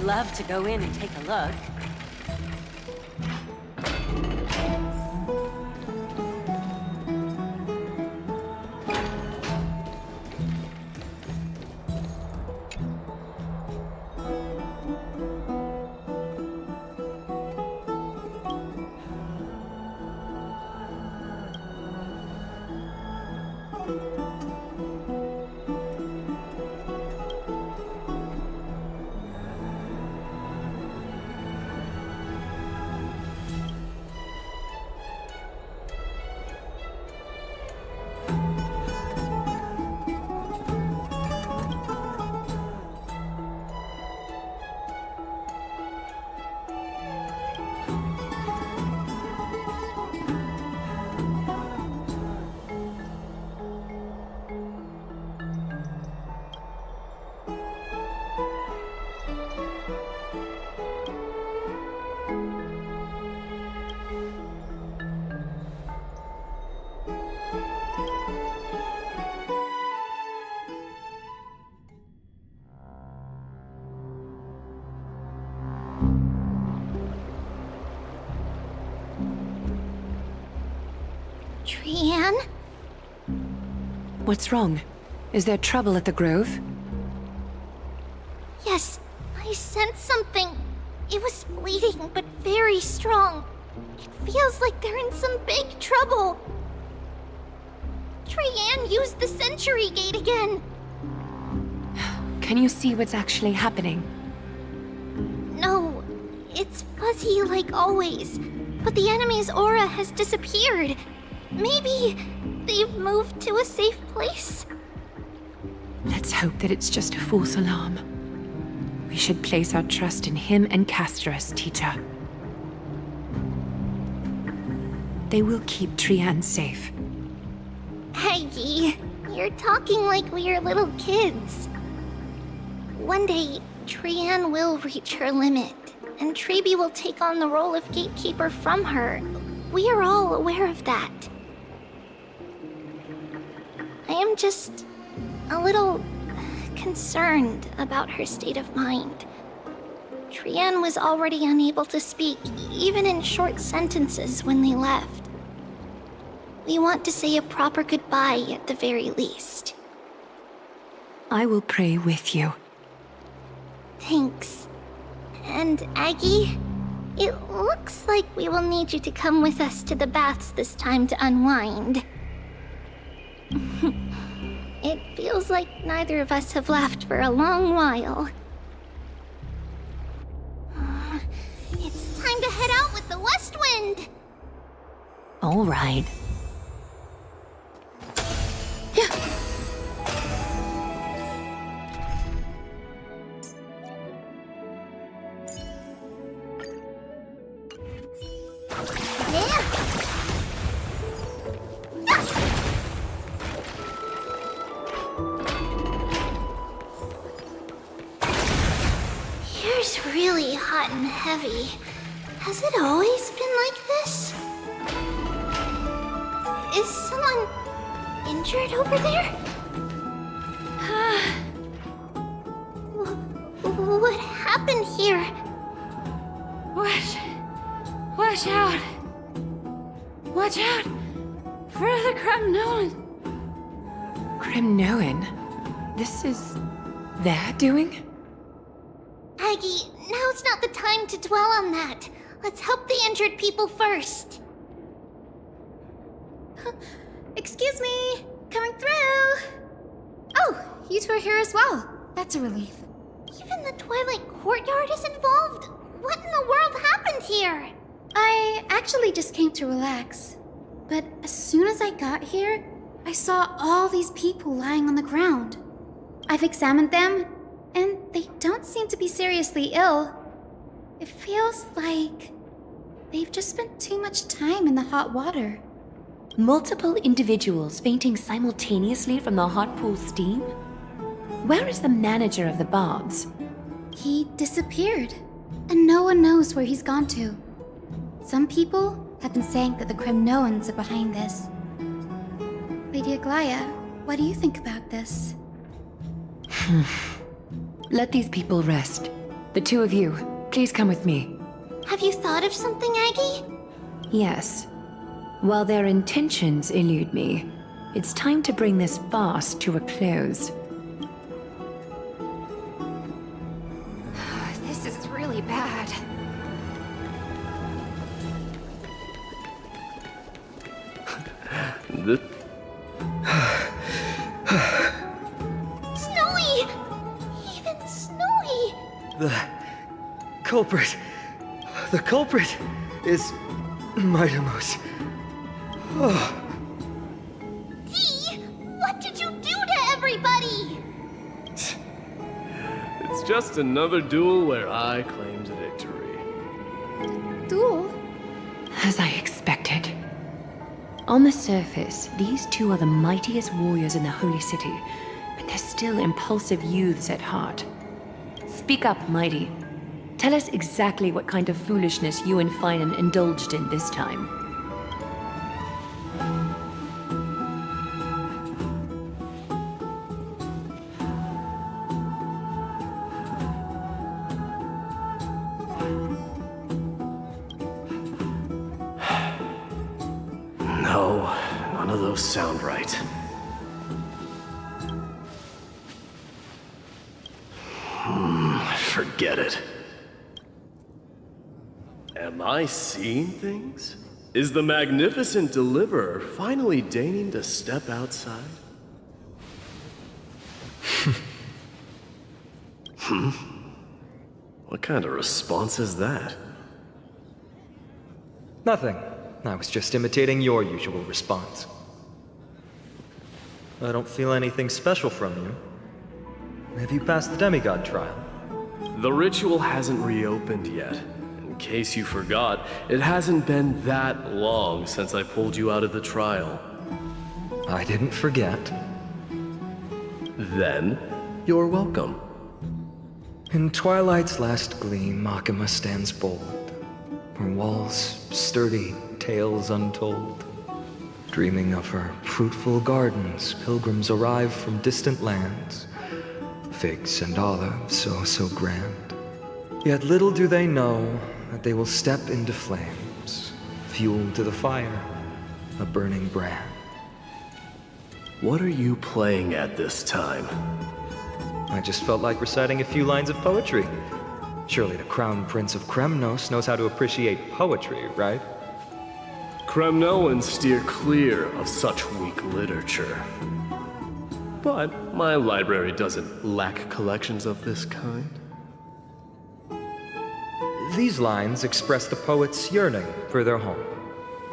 love to go in and take a look. Trian? What's wrong? Is there trouble at the Grove? Yes, I sensed something. It was fleeting, but very strong. It feels like they're in some big trouble. Trian used the Century Gate again. Can you see what's actually happening? No, it's fuzzy like always. But the enemy's aura has disappeared. Maybe they've moved to a safe place? Let's hope that it's just a false alarm. We should place our trust in him and Castorus, teacher. They will keep Trian safe. Aggie, you're talking like we're little kids. One day, Trian will reach her limit, and Trebi will take on the role of gatekeeper from her. We are all aware of that. I am just a little concerned about her state of mind. Trian was already unable to speak, even in short sentences when they left. We want to say a proper goodbye at the very least. I will pray with you. Thanks. And Aggie, it looks like we will need you to come with us to the baths this time to unwind. It feels like neither of us have laughed for a long while. It's time to head out with the west wind! All right. Here's really hot and heavy. Has it always been like this? Is someone injured over there? What happened here? Watch out! Watch out! For the Kremnoan! Kremnoan? This is their doing? Aggie, now's not the time to dwell on that. Let's help the injured people first. Excuse me! Coming through! Oh, you two are here as well. That's a relief. Even the Twilight Courtyard is involved? What in the world happened here? I actually just came to relax. But as soon as I got here, I saw all these people lying on the ground. I've examined them, and they don't seem to be seriously ill. It feels like they've just spent too much time in the hot water. Multiple individuals fainting simultaneously from the hot pool steam? Where is the manager of the baths? He disappeared, and no one knows where he's gone to. Some people have been saying that the Kremnoans are behind this. Lady Aglaya, what do you think about this? Let these people rest. The two of you, please come with me. Have you thought of something, Aggie? Yes. While their intentions elude me, it's time to bring this farce to a close. This is really bad. Snowy! Even Snowy! The culprit is Mightimos. Oh, Dee! What did you do to everybody? It's just another duel where I claimed victory. Duel? As I expected. On the surface, these two are the mightiest warriors in the Holy City, but they're still impulsive youths at heart. Speak up, Mighty. Tell us exactly what kind of foolishness you and Finan indulged in this time. No, none of those sound right. Forget it. Am I seeing things? Is the magnificent deliverer finally deigning to step outside? What kind of response is that? nothing. I was just imitating your usual response. I don't feel anything special from you. Have you passed the demigod trial? The ritual hasn't reopened yet. In case you forgot, it hasn't been that long since I pulled you out of the trial. I didn't forget. Then, you're welcome. In twilight's last gleam, Makima stands bold. Her walls sturdy, tales untold. Dreaming of her fruitful gardens, pilgrims arrive from distant lands. Figs and olives, so grand. Yet little do they know that they will step into flames, fuel to the fire, a burning brand. What are you playing at this time? I just felt like reciting a few lines of poetry. Surely the Crown Prince of Kremnos knows how to appreciate poetry, right? Kremnoans steer clear of such weak literature. But my library doesn't lack collections of this kind. These lines express the poet's yearning for their home,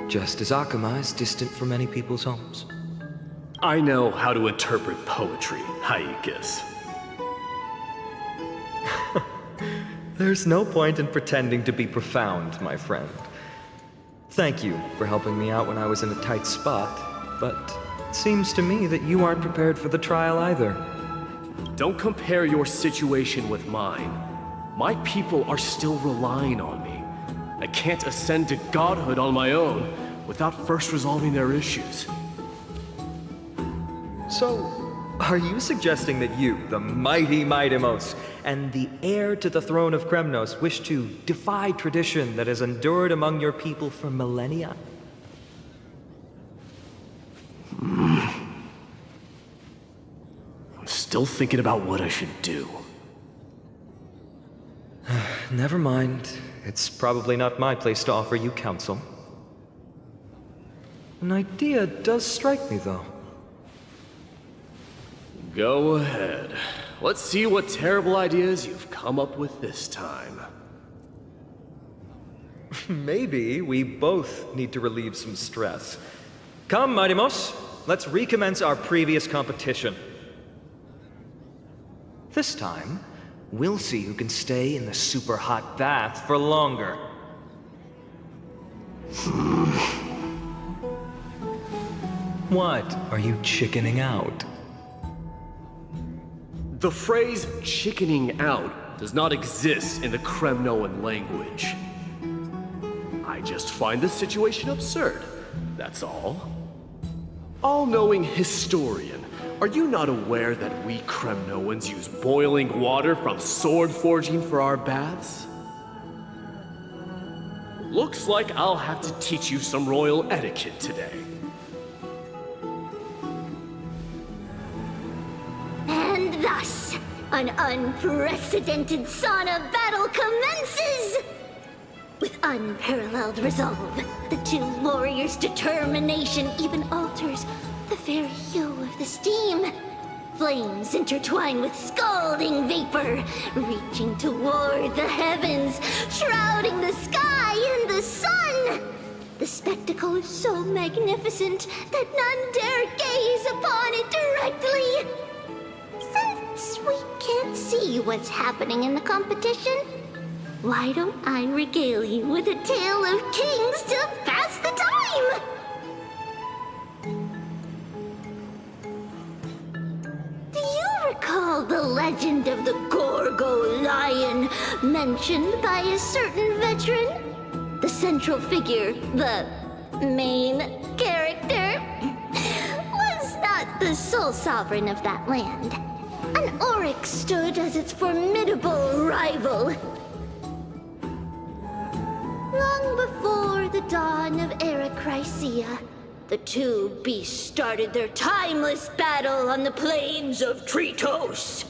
just as Akama is distant from many people's homes. I know how to interpret poetry, Haikis. There's no point in pretending to be profound, my friend. Thank you for helping me out when I was in a tight spot, but it seems to me that you aren't prepared for the trial either. Don't compare your situation with mine. My people are still relying on me. I can't ascend to godhood on my own without first resolving their issues. So, are you suggesting that you, the mighty Mightimos, and the heir to the throne of Kremnos, wish to defy tradition that has endured among your people for millennia? I'm still thinking about what I should do. Never mind. It's probably not my place to offer you counsel. An idea does strike me, though. Go ahead. Let's see what terrible ideas you've come up with this time. Maybe we both need to relieve some stress. Come, Mightimos, let's recommence our previous competition. This time, we'll see who can stay in the super hot bath for longer. What? Are you chickening out? The phrase chickening out does not exist in the Kremnoan language. I just find this situation absurd, that's all. All-knowing historian, Are you not aware that we Kremnoans use boiling water from sword forging for our baths? Looks like I'll have to teach you some royal etiquette today. And thus, an unprecedented sauna battle commences! With unparalleled resolve, the two warriors' determination even alters the very hue of the steam. Flames intertwine with scalding vapor, reaching toward the heavens, shrouding the sky in the sun. The spectacle is so magnificent that none dare gaze upon it directly. Since we can't see what's happening in the competition, why don't I regale you with a tale of kings to pass the time? Do you recall the legend of the Gorgo lion mentioned by a certain veteran? The central figure, the main character, was not the sole sovereign of that land. An Oryx stood as its formidable rival. Long before the dawn of Era Chrysia, the two beasts started their timeless battle on the plains of Tritos.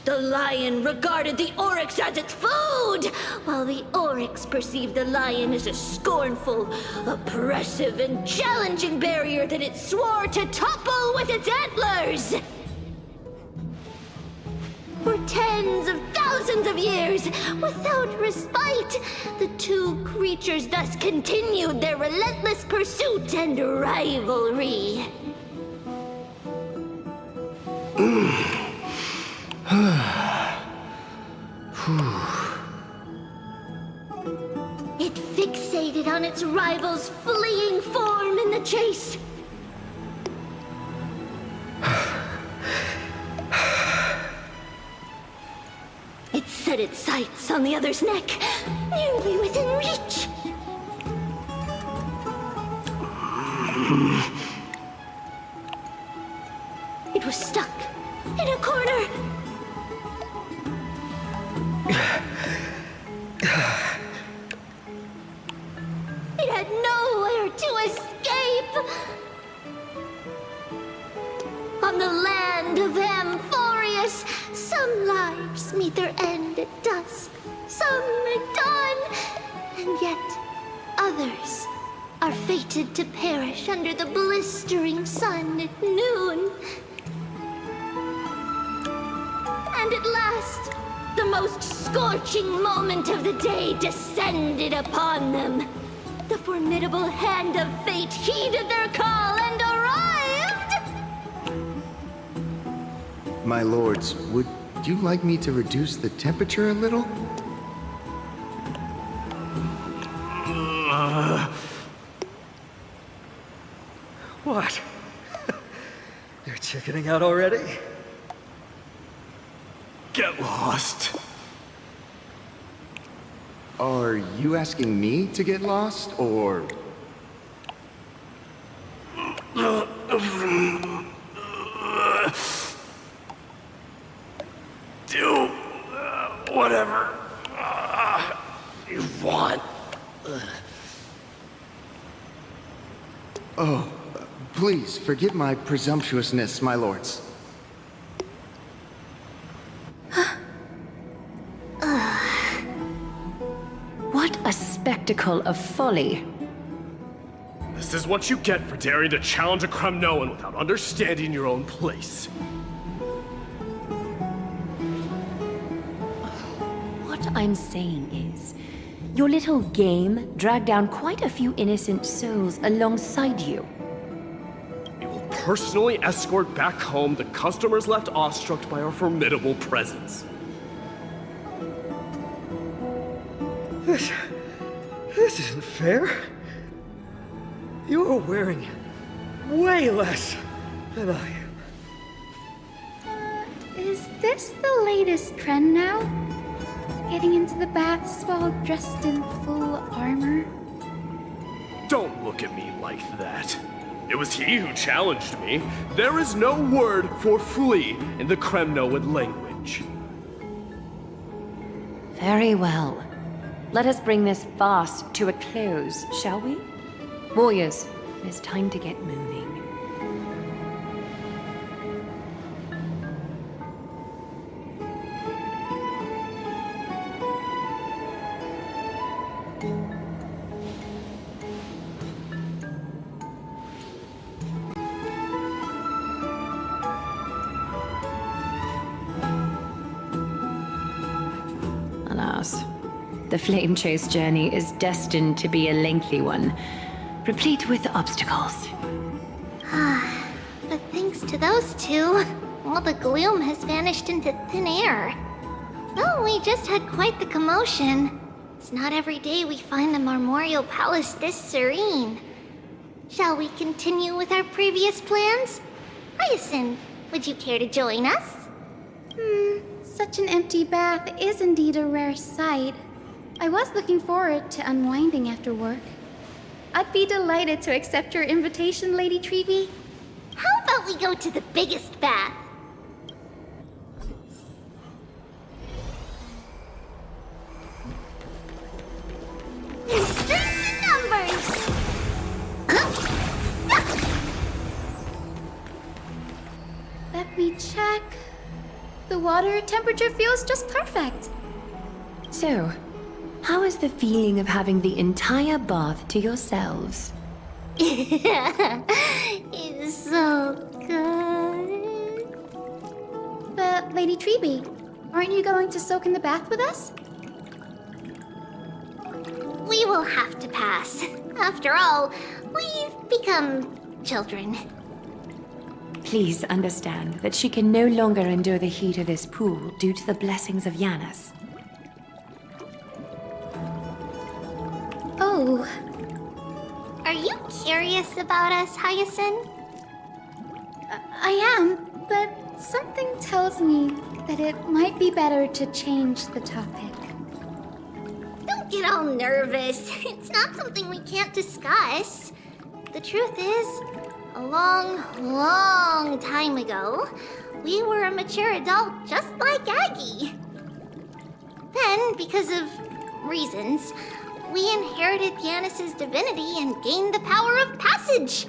The lion regarded the Oryx as its food, while the Oryx perceived the lion as a scornful, oppressive, and challenging barrier that it swore to topple with its antlers. For tens of thousands of years, without respite, the two creatures thus continued their relentless pursuit and rivalry. It fixated on its rival's fleeing form in the chase. It set its sights on the other's neck, nearly within reach. It was stuck in a corner. It had nowhere to escape. On the land of Amphorius, some lives meet their end at dusk, some at dawn, and yet others are fated to perish under the blistering sun at noon. And at last, the most scorching moment of the day descended upon them. The formidable hand of fate heeded their call and arrived! My lords, would you like me to reduce the temperature a little? What? You're chickening out already? Get lost. Are you asking me to get lost, or...? Do whatever you want. Oh, please forgive my presumptuousness, my lords. What a spectacle of folly. This is what you get for daring to challenge a Kremnoan without understanding your own place. What I'm saying is, your little game dragged down quite a few innocent souls alongside you. We will personally escort back home the customers left awestruck by our formidable presence. This isn't fair. You're wearing way less than I am. Is this the latest trend now? Getting into the baths while dressed in full armor? Don't look at me like that. It was he who challenged me. There is no word for flee in the Kremnoid language. Very well. Let us bring this farce to a close, shall we? Warriors, it is time to get moving. Alas, the Flame Chase journey is destined to be a lengthy one, replete with obstacles. But thanks to those two, all the gloom has vanished into thin air. Well, we just had quite the commotion. It's not every day we find the Marmorial Palace this serene. Shall we continue with our previous plans? Hyacinth, would you care to join us? Such an empty bath is indeed a rare sight. I was looking forward to unwinding after work. I'd be delighted to accept your invitation, Lady Treevee. How about we go to the biggest bath? Strength numbers! Let me check. The water temperature feels just perfect. So, how is the feeling of having the entire bath to yourselves? It's so good. But, Lady Treevee, aren't you going to soak in the bath with us? We will have to pass. After all, we've become children. Please understand that she can no longer endure the heat of this pool due to the blessings of Yanis. Oh, Are you curious about us, Hyacinth? I am, but something tells me that it might be better to change the topic. Don't get all nervous. It's not something we can't discuss. The truth is, a long, long time ago, we were a mature adult just like Aggie. Then, because of reasons, we inherited Yanis's divinity and gained the power of passage.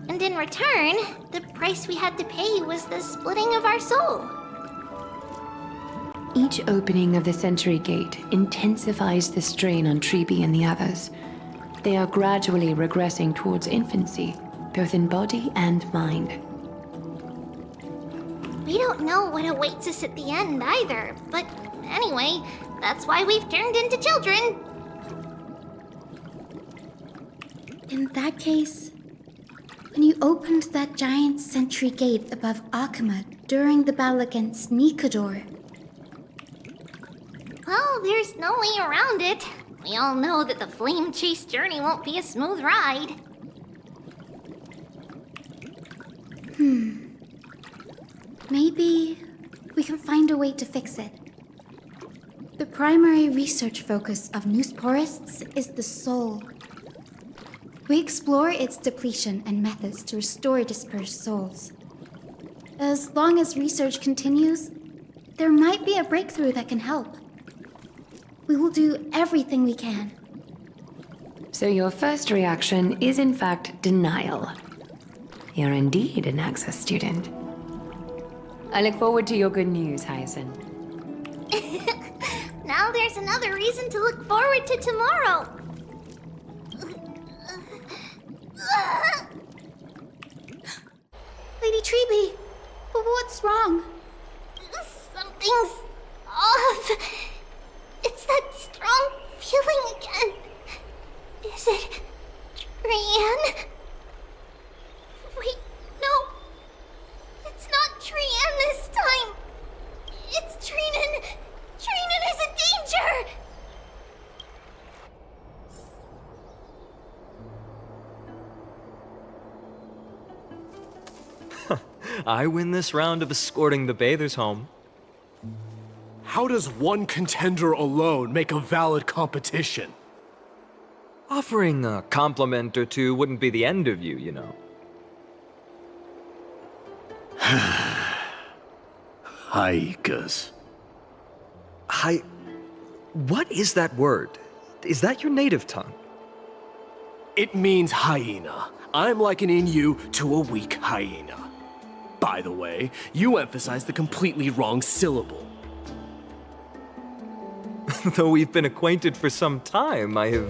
And in return, the price we had to pay was the splitting of our soul. Each opening of the Century Gate intensifies the strain on Treebee and the others. They are gradually regressing towards infancy, both in body and mind. We don't know what awaits us at the end either, but anyway, that's why we've turned into children. In that case, when you opened that giant sentry gate above Akama during the battle against Nikador, Well, there's no way around it. We all know that the Flame Chase journey won't be a smooth ride. maybe we can find a way to fix it. The primary research focus of Noosporists is the soul. We explore its depletion and methods to restore dispersed souls. As long as research continues, there might be a breakthrough that can help. We will do everything we can. So your first reaction is in fact denial. You're indeed an Access student. I look forward to your good news, Hyacinth. Now there's another reason to look forward to tomorrow. Lady Treebee, what's wrong? Something's off. It's that strong feeling again. Is it Trian? Wait, no. It's not Trian this time. It's Trinan. Trinan is in danger. I win this round of escorting the bathers home. How does one contender alone make a valid competition? Offering a compliment or two wouldn't be the end of you, you know. Haikas. What is that word? Is that your native tongue? It means hyena. I'm likening you to a weak hyena. By the way, you emphasize the completely wrong syllable. Though we've been acquainted for some time, I have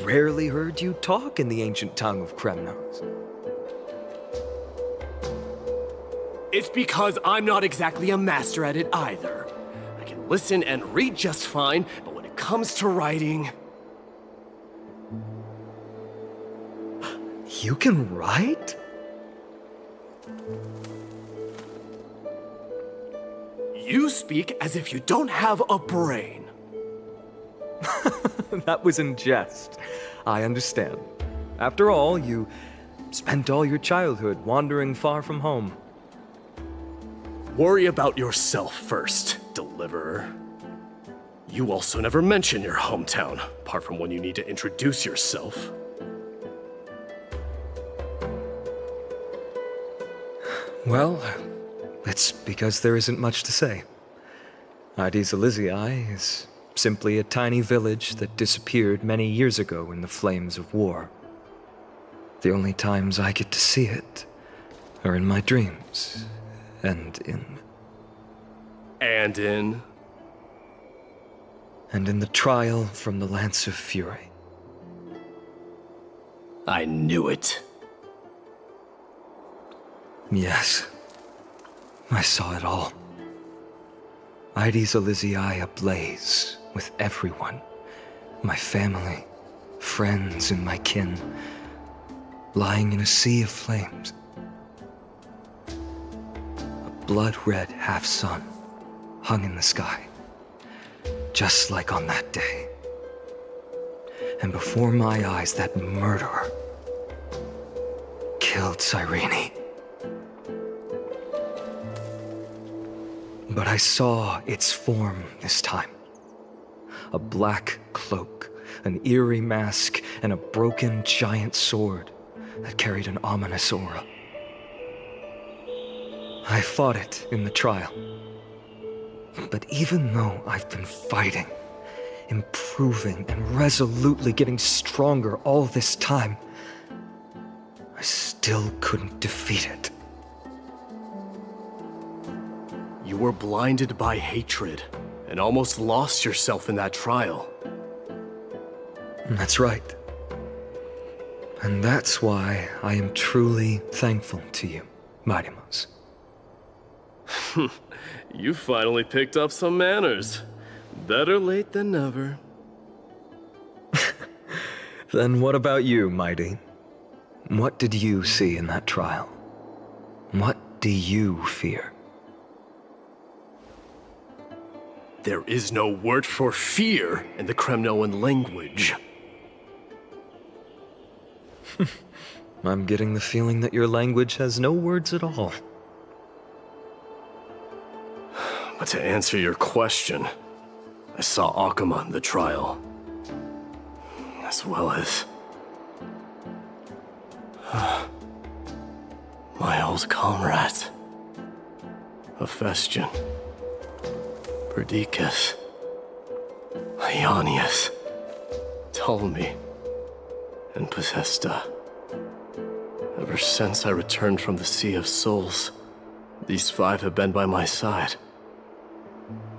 rarely heard you talk in the ancient tongue of Kremnos. It's because I'm not exactly a master at it either. I can listen and read just fine, but when it comes to writing... You can write? You speak as if you don't have a brain. That was in jest. I understand. After all, you spent all your childhood wandering far from home. Worry about yourself first, Deliverer. You also never mention your hometown, apart from when you need to introduce yourself. Well, it's because there isn't much to say. Ides Elysiae is simply a tiny village that disappeared many years ago in the flames of war. The only times I get to see it are in my dreams, and in the trial from the Lance of Fury. I knew it. Yes, I saw it all. Ides Elysiae ablaze with everyone. My family, friends, and my kin, lying in a sea of flames. A blood-red half-sun hung in the sky, just like on that day. And before my eyes, that murderer killed Cyrene. But I saw its form this time. A black cloak, an eerie mask, and a broken giant sword that carried an ominous aura. I fought it in the trial. But even though I've been fighting, improving, and resolutely getting stronger all this time, I still couldn't defeat it. You were blinded by hatred and almost lost yourself in that trial. That's right. And that's why I am truly thankful to you, Mightimos. You finally picked up some manners. Better late than never. Then what about you, Mighty? What did you see in that trial? What do you fear? There is no word for fear in the Kremnoan language. I'm getting the feeling that your language has no words at all. But to answer your question, I saw Akuma in the trial. As well as... my old comrades. Hephaestion. Perdiccas. Ionius. Ptolemy. And Possesta. Ever since I returned from the Sea of Souls, these five have been by my side.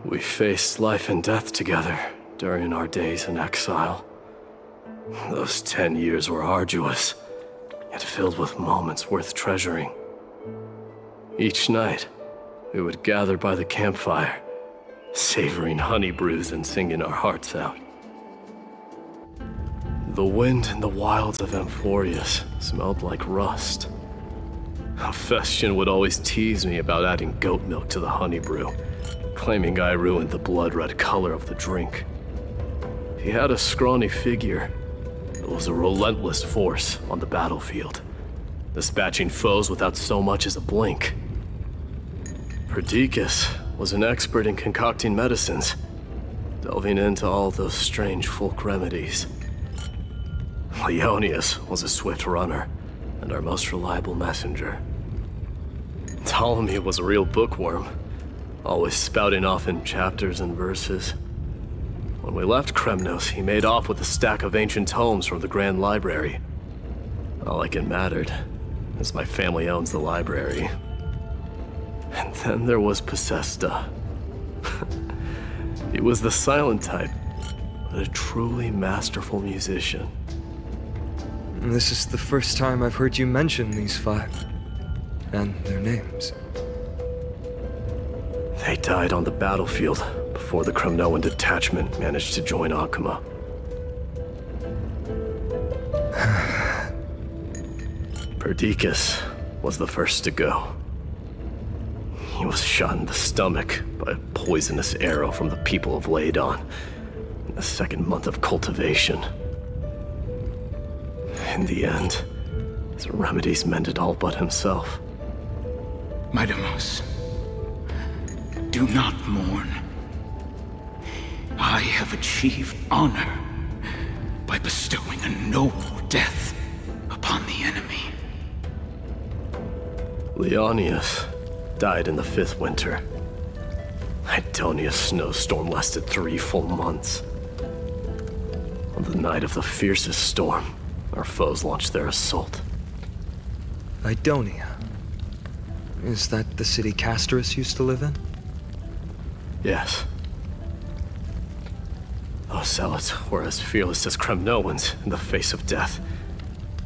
We faced life and death together during our days in exile. Those 10 years were arduous, yet filled with moments worth treasuring. Each night, we would gather by the campfire, savoring honey brews and singing our hearts out. The wind in the wilds of Amphorius smelled like rust. Hephaestion would always tease me about adding goat milk to the honey brew, claiming I ruined the blood-red color of the drink. He had a scrawny figure, but was a relentless force on the battlefield, dispatching foes without so much as a blink. Perdiccas was an expert in concocting medicines, delving into all those strange folk remedies. Leonius was a swift runner and our most reliable messenger. Ptolemy was a real bookworm, always spouting off in chapters and verses. When we left Kremnos, he made off with a stack of ancient tomes from the Grand Library. Not like it mattered, as my family owns the library. And then there was Possesta. He was the silent type, but a truly masterful musician. This is the first time I've heard you mention these five, and their names. They died on the battlefield before the Kremnoan detachment managed to join Akuma. Perdiccas was the first to go. He was shot in the stomach by a poisonous arrow from the people of Ladon in the second month of cultivation. In the end, his remedies mended all but himself. Midamos, do not mourn. I have achieved honor by bestowing a noble death upon the enemy. Leonius died in the 5th winter. Idonia's snowstorm lasted 3 full months. On the night of the fiercest storm, our foes launched their assault. Idonia. Is that the city Castorus used to live in? Yes. Those zealots were as fearless as Kremnoans in the face of death,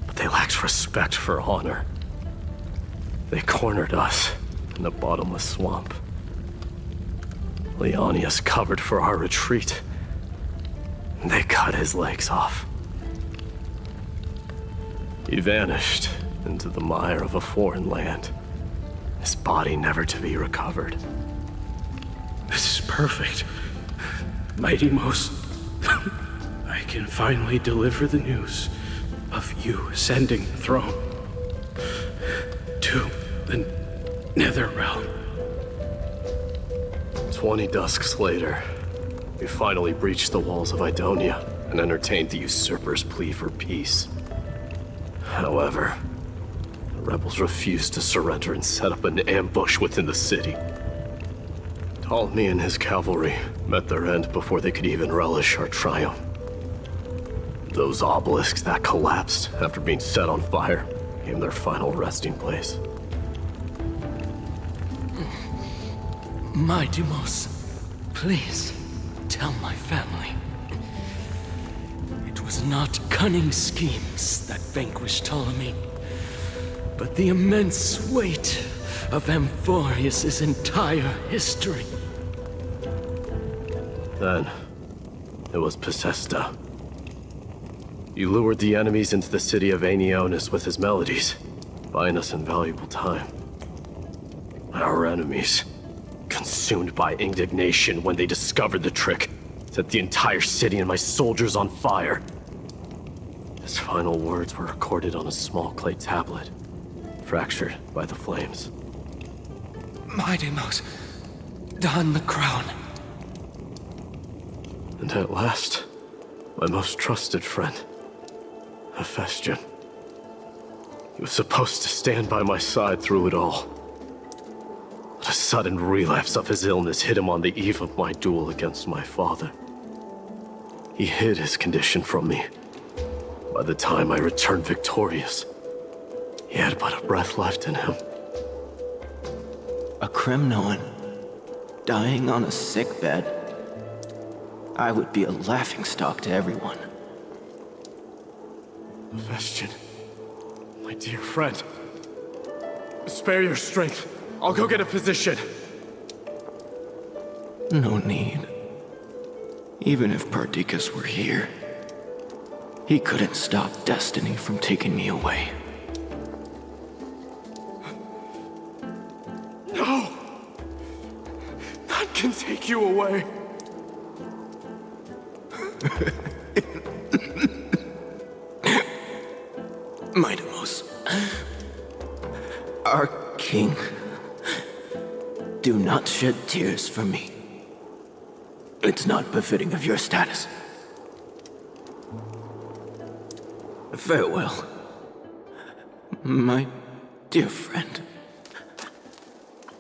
but they lacked respect for honor. They cornered us in the bottomless swamp. Leonius covered for our retreat. They cut his legs off. He vanished into the mire of a foreign land, his body never to be recovered. This is perfect. Mighty Most, I can finally deliver the news of you ascending the throne to the Nether Realm. 20 dusks later, we finally breached the walls of Idonia and entertained the usurper's plea for peace. However, the rebels refused to surrender and set up an ambush within the city. Ptolemy and his cavalry met their end before they could even relish our triumph. Those obelisks that collapsed after being set on fire became their final resting place. Midamos, please tell my family. It was not cunning schemes that vanquished Ptolemy, but the immense weight of Amphorius' entire history. Then, it was Possesta. He lured the enemies into the city of Aenionis with his melodies, buying us invaluable time. Our enemies, consumed by indignation when they discovered the trick, set the entire city and my soldiers on fire. His final words were recorded on a small clay tablet, fractured by the flames. Midamos, don the crown. And at last, my most trusted friend, Hephaestion. He was supposed to stand by my side through it all. But a sudden relapse of his illness hit him on the eve of my duel against my father. He hid his condition from me. By the time I returned victorious, he had but a breath left in him. A Kremnoan dying on a sickbed. I would be a laughingstock to everyone. Hephaestion, my dear friend, spare your strength. I'll go get a physician. No need. Even if Perdiccas were here, he couldn't stop destiny from taking me away. No! None can take you away. Midamos, our king, do not shed tears for me. It's not befitting of your status. Farewell, my dear friend.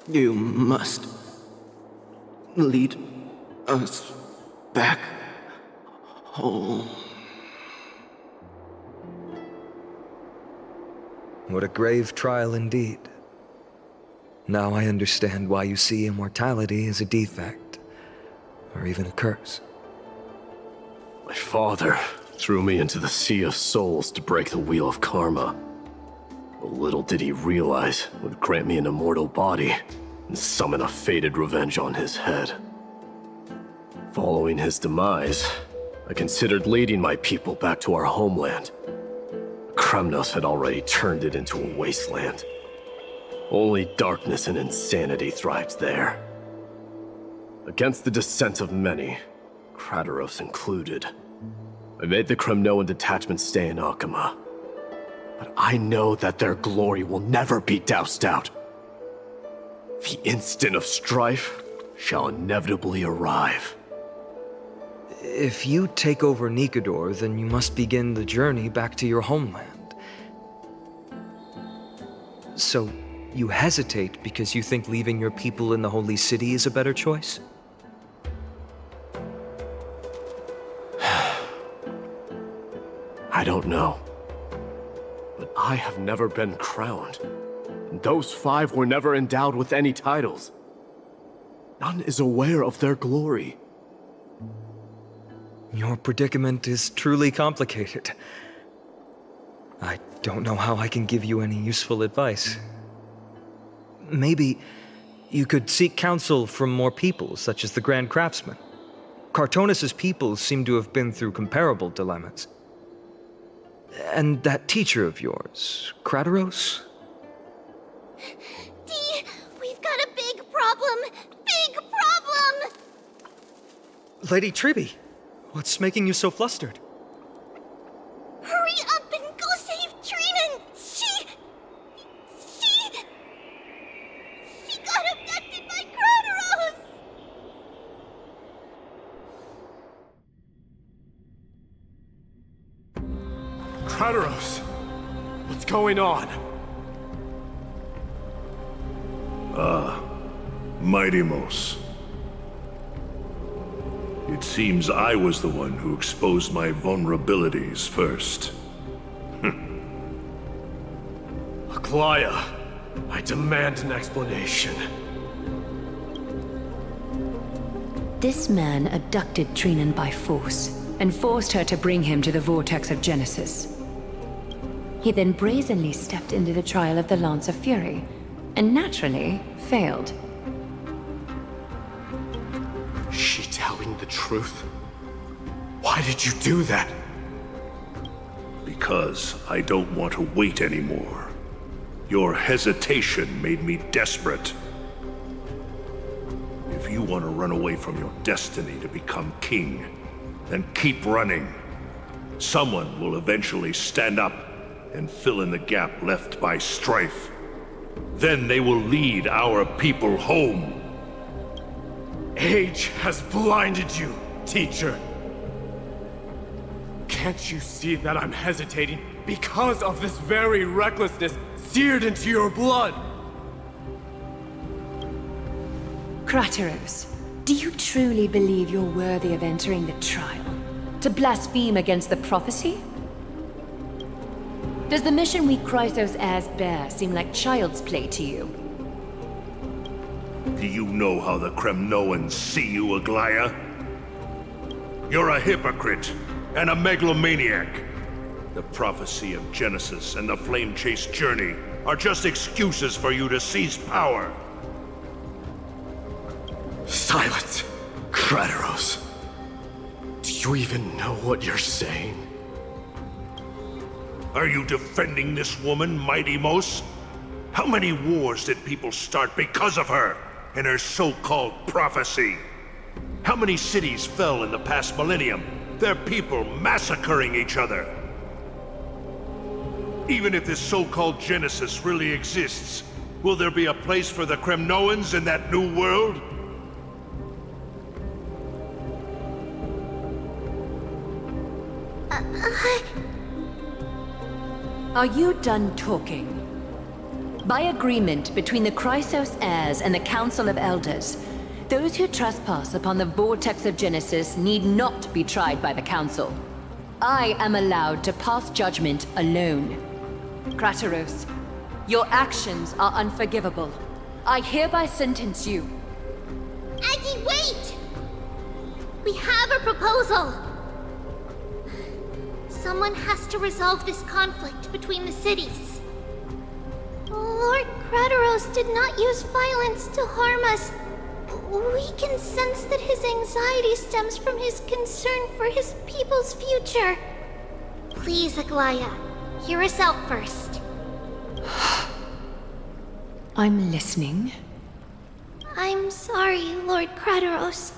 You must lead us back home. What a grave trial indeed. Now I understand why you see immortality as a defect, or even a curse. My father threw me into the sea of souls to break the wheel of karma. But little did he realize it would grant me an immortal body and summon a fated revenge on his head. Following his demise, I considered leading my people back to our homeland. Kremnos had already turned it into a wasteland. Only darkness and insanity thrived there. Against the dissent of many, Krateros included, I made the Kremnoan detachment stay in Akama. But I know that their glory will never be doused out. The instant of strife shall inevitably arrive. If you take over Nikador, then you must begin the journey back to your homeland. So, you hesitate because you think leaving your people in the Holy City is a better choice? I don't know. But I have never been crowned. And those 5 were never endowed with any titles. None is aware of their glory. Your predicament is truly complicated. I don't know how I can give you any useful advice. Maybe you could seek counsel from more people, such as the Grand Craftsman. Cartonis' people seem to have been through comparable dilemmas. And that teacher of yours, Krateros? Dee, we've got a big problem! Big problem! Lady Tribby, what's making you so flustered? Hurry up and go save Trinan! She got abducted by Krateros! Krateros! What's going on? Mighty-Mos. It seems I was the one who exposed my vulnerabilities first. Aglaya, I demand an explanation. This man abducted Trinan by force and forced her to bring him to the vortex of Genesis. He then brazenly stepped into the trial of the Lance of Fury, and naturally failed. Is she telling the truth? Why did you do that? Because I don't want to wait anymore. Your hesitation made me desperate. If you want to run away from your destiny to become king, then keep running. Someone will eventually stand up and fill in the gap left by strife. Then they will lead our people home. Age has blinded you, teacher. Can't you see that I'm hesitating because of this very recklessness seared into your blood? Krateros, do you truly believe you're worthy of entering the trial? To blaspheme against the prophecy? Does the mission we Chrysos heirs bear seem like child's play to you? Do you know how the Kremnoans see you, Aglaya? You're a hypocrite and a megalomaniac. The prophecy of Genesis and the Flame Chase journey are just excuses for you to seize power. Silence, Krateros. Do you even know what you're saying? Are you defending this woman, Mighty-Mos? How many wars did people start because of her and her so-called prophecy? How many cities fell in the past millennium, their people massacring each other? Even if this so-called Genesis really exists, will there be a place for the Kremnoans in that new world? Are you done talking? By agreement between the Chrysos heirs and the Council of Elders, those who trespass upon the Vortex of Genesis need not be tried by the Council. I am allowed to pass judgment alone. Krateros, your actions are unforgivable. I hereby sentence you. Aggie, wait! We have a proposal! Someone has to resolve this conflict between the cities. Lord Krateros did not use violence to harm us. We can sense that his anxiety stems from his concern for his people's future. Please, Aglaya, hear us out first. I'm listening. I'm sorry, Lord Krateros.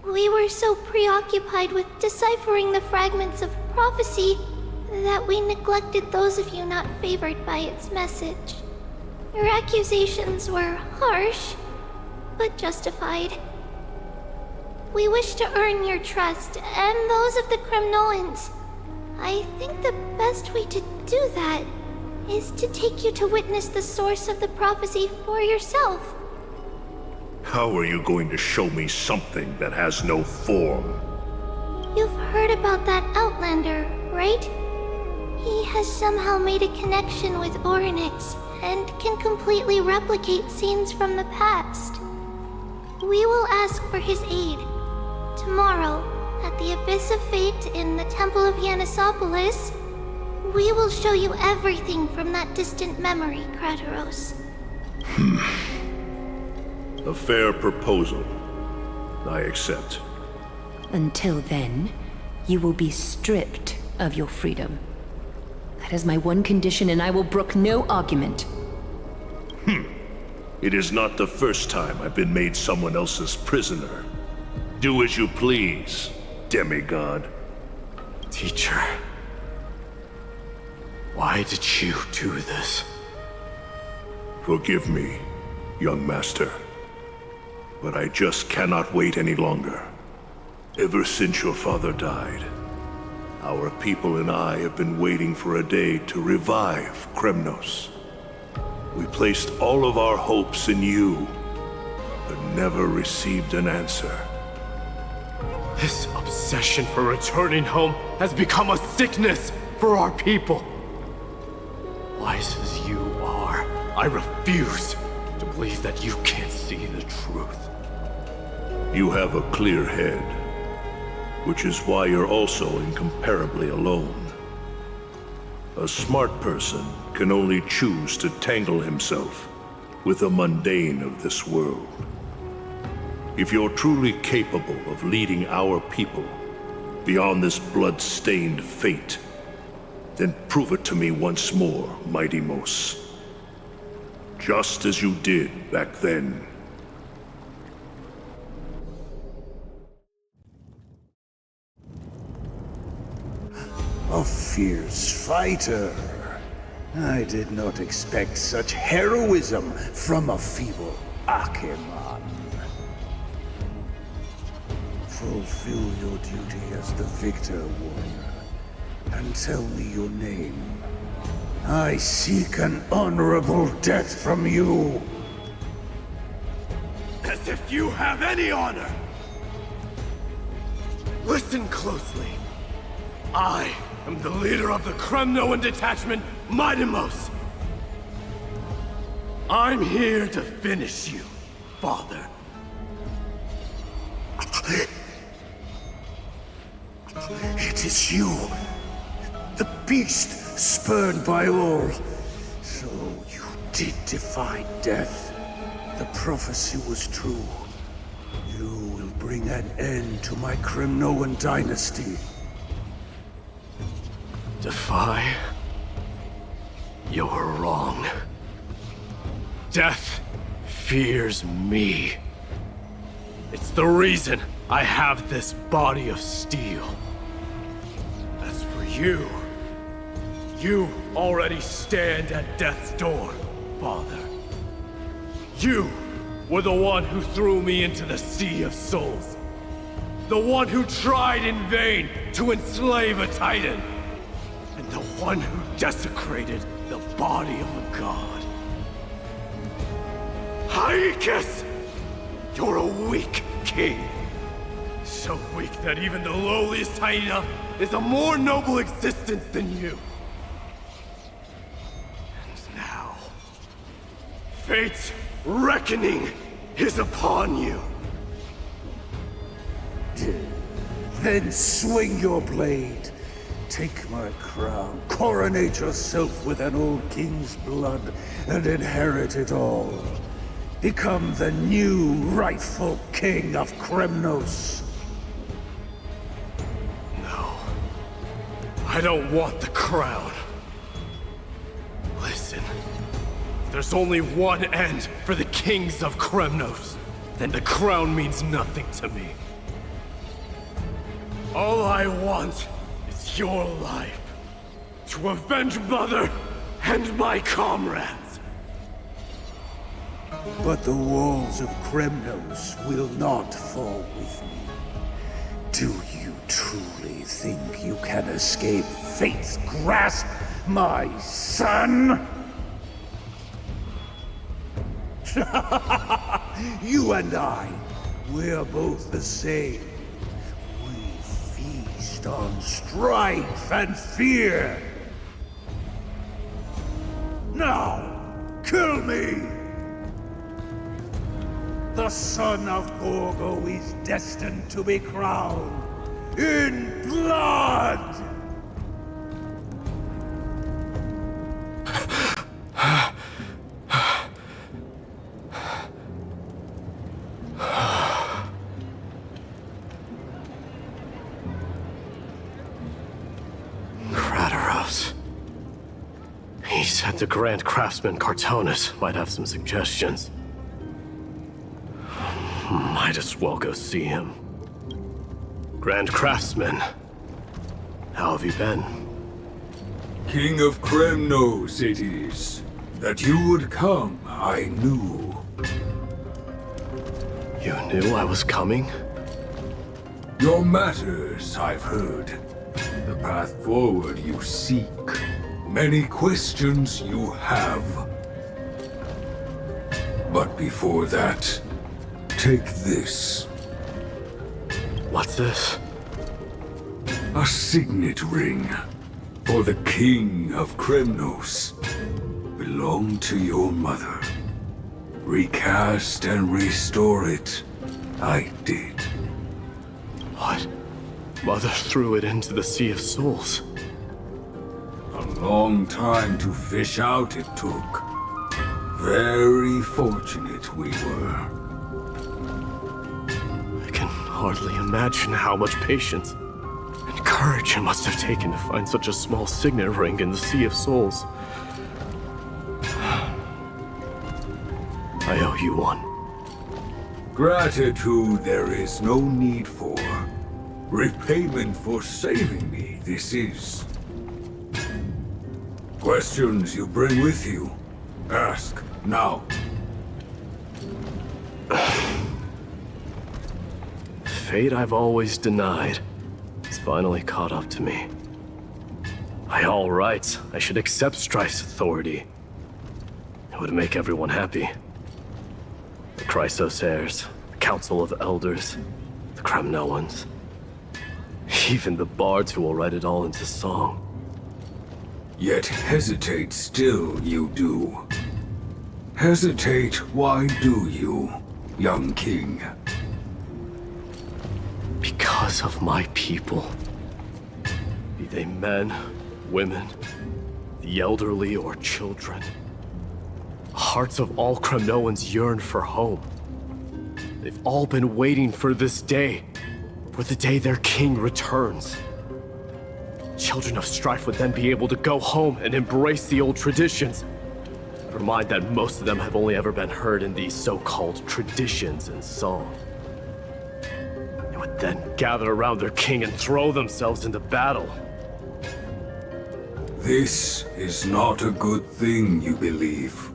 We were so preoccupied with deciphering the fragments of prophecy that we neglected those of you not favored by its message. Your accusations were harsh, but justified. We wish to earn your trust and those of the Kremnoans. I think the best way to do that is to take you to witness the source of the prophecy for yourself. How are you going to show me something that has no form? You've heard about that Outlander, right? He has somehow made a connection with Orynyx and can completely replicate scenes from the past. We will ask for his aid. Tomorrow, at the Abyss of Fate in the Temple of Yanisopolis, we will show you everything from that distant memory, Krateros. A fair proposal. I accept. Until then, you will be stripped of your freedom. That is my one condition, and I will brook no argument. It is not the first time I've been made someone else's prisoner. Do as you please, demigod. Teacher, why did you do this? Forgive me, young master. But I just cannot wait any longer. Ever since your father died, our people and I have been waiting for a day to revive Kremnos. We placed all of our hopes in you, but never received an answer. This obsession for returning home has become a sickness for our people. Wise as you are, I refuse to believe that you can't see the truth. You have a clear head, which is why you're also incomparably alone. A smart person can only choose to tangle himself with the mundane of this world. If you're truly capable of leading our people beyond this blood-stained fate, then prove it to me once more, Mighty Mos. Just as you did back then. A fierce fighter. I did not expect such heroism from a feeble Acheman. Fulfill your duty as the victor, warrior, and tell me your name. I seek an honorable death from you. As if you have any honor! Listen closely. I am the leader of the Kremnoan detachment, Mighty Mos. I'm here to finish you, Father. It is you, the beast spurned by all. So you did defy death. The prophecy was true. You will bring an end to my Kremnoan dynasty. Defy? You're wrong. Death fears me. It's the reason I have this body of steel. As for you, you already stand at death's door, Father. You were the one who threw me into the Sea of Souls. The one who tried in vain to enslave a Titan. and the one who desecrated the body of a god. Hyakis! You're a weak king. So weak that even the lowliest hyena is a more noble existence than you. And now, fate's reckoning is upon you. Then swing your blade. Take my crown. Coronate yourself with an old king's blood and inherit it all. Become the new rightful king of Kremnos. No. I don't want the crown. Listen. If there's only one end for the kings of Kremnos, then the crown means nothing to me. All I want is your life. To avenge Mother and my comrades. But the walls of Kremnos will not fall with me. Do you truly think you can escape fate's grasp, my son? You and I, we're both the same. We feast on strife and fear. Now, kill me! The son of Gorgo is destined to be crowned in blood! Krataros. He said the Grand Craftsman Cartonus might have some suggestions. Might as well go see him. Grand Craftsman, how have you been? King of Kremnos it is. That you would come, I knew. You knew I was coming? Your matters, I've heard. The path forward you seek. Many questions you have. But before that, take this. What's this? A signet ring for the King of Kremnos. Belonged to your mother. Recast and restore it. I did. What? Mother threw it into the Sea of Souls. A long time to fish out it took. Very fortunate we were. I can hardly imagine how much patience and courage it must have taken to find such a small signet ring in the Sea of Souls. I owe you one. Gratitude there is no need for. Repayment for saving me, this is. Questions you bring with you? Ask now. Fate I've always denied. It's finally caught up to me. By all rights, I should accept Strife's authority. It would make everyone happy. The Chrysos heirs, the Council of Elders, the Kremnoans. Even the bards who will write it all into song. Yet hesitate still you do. Hesitate, why do you, young king? Because of my people. Be they men, women, the elderly or children. The hearts of all Kremnoans yearn for home. They've all been waiting for this day. For the day their king returns. Children of Strife would then be able to go home and embrace the old traditions. Never mind that most of them have only ever been heard in these so-called traditions and song. They would then gather around their king and throw themselves into battle. This is not a good thing, you believe.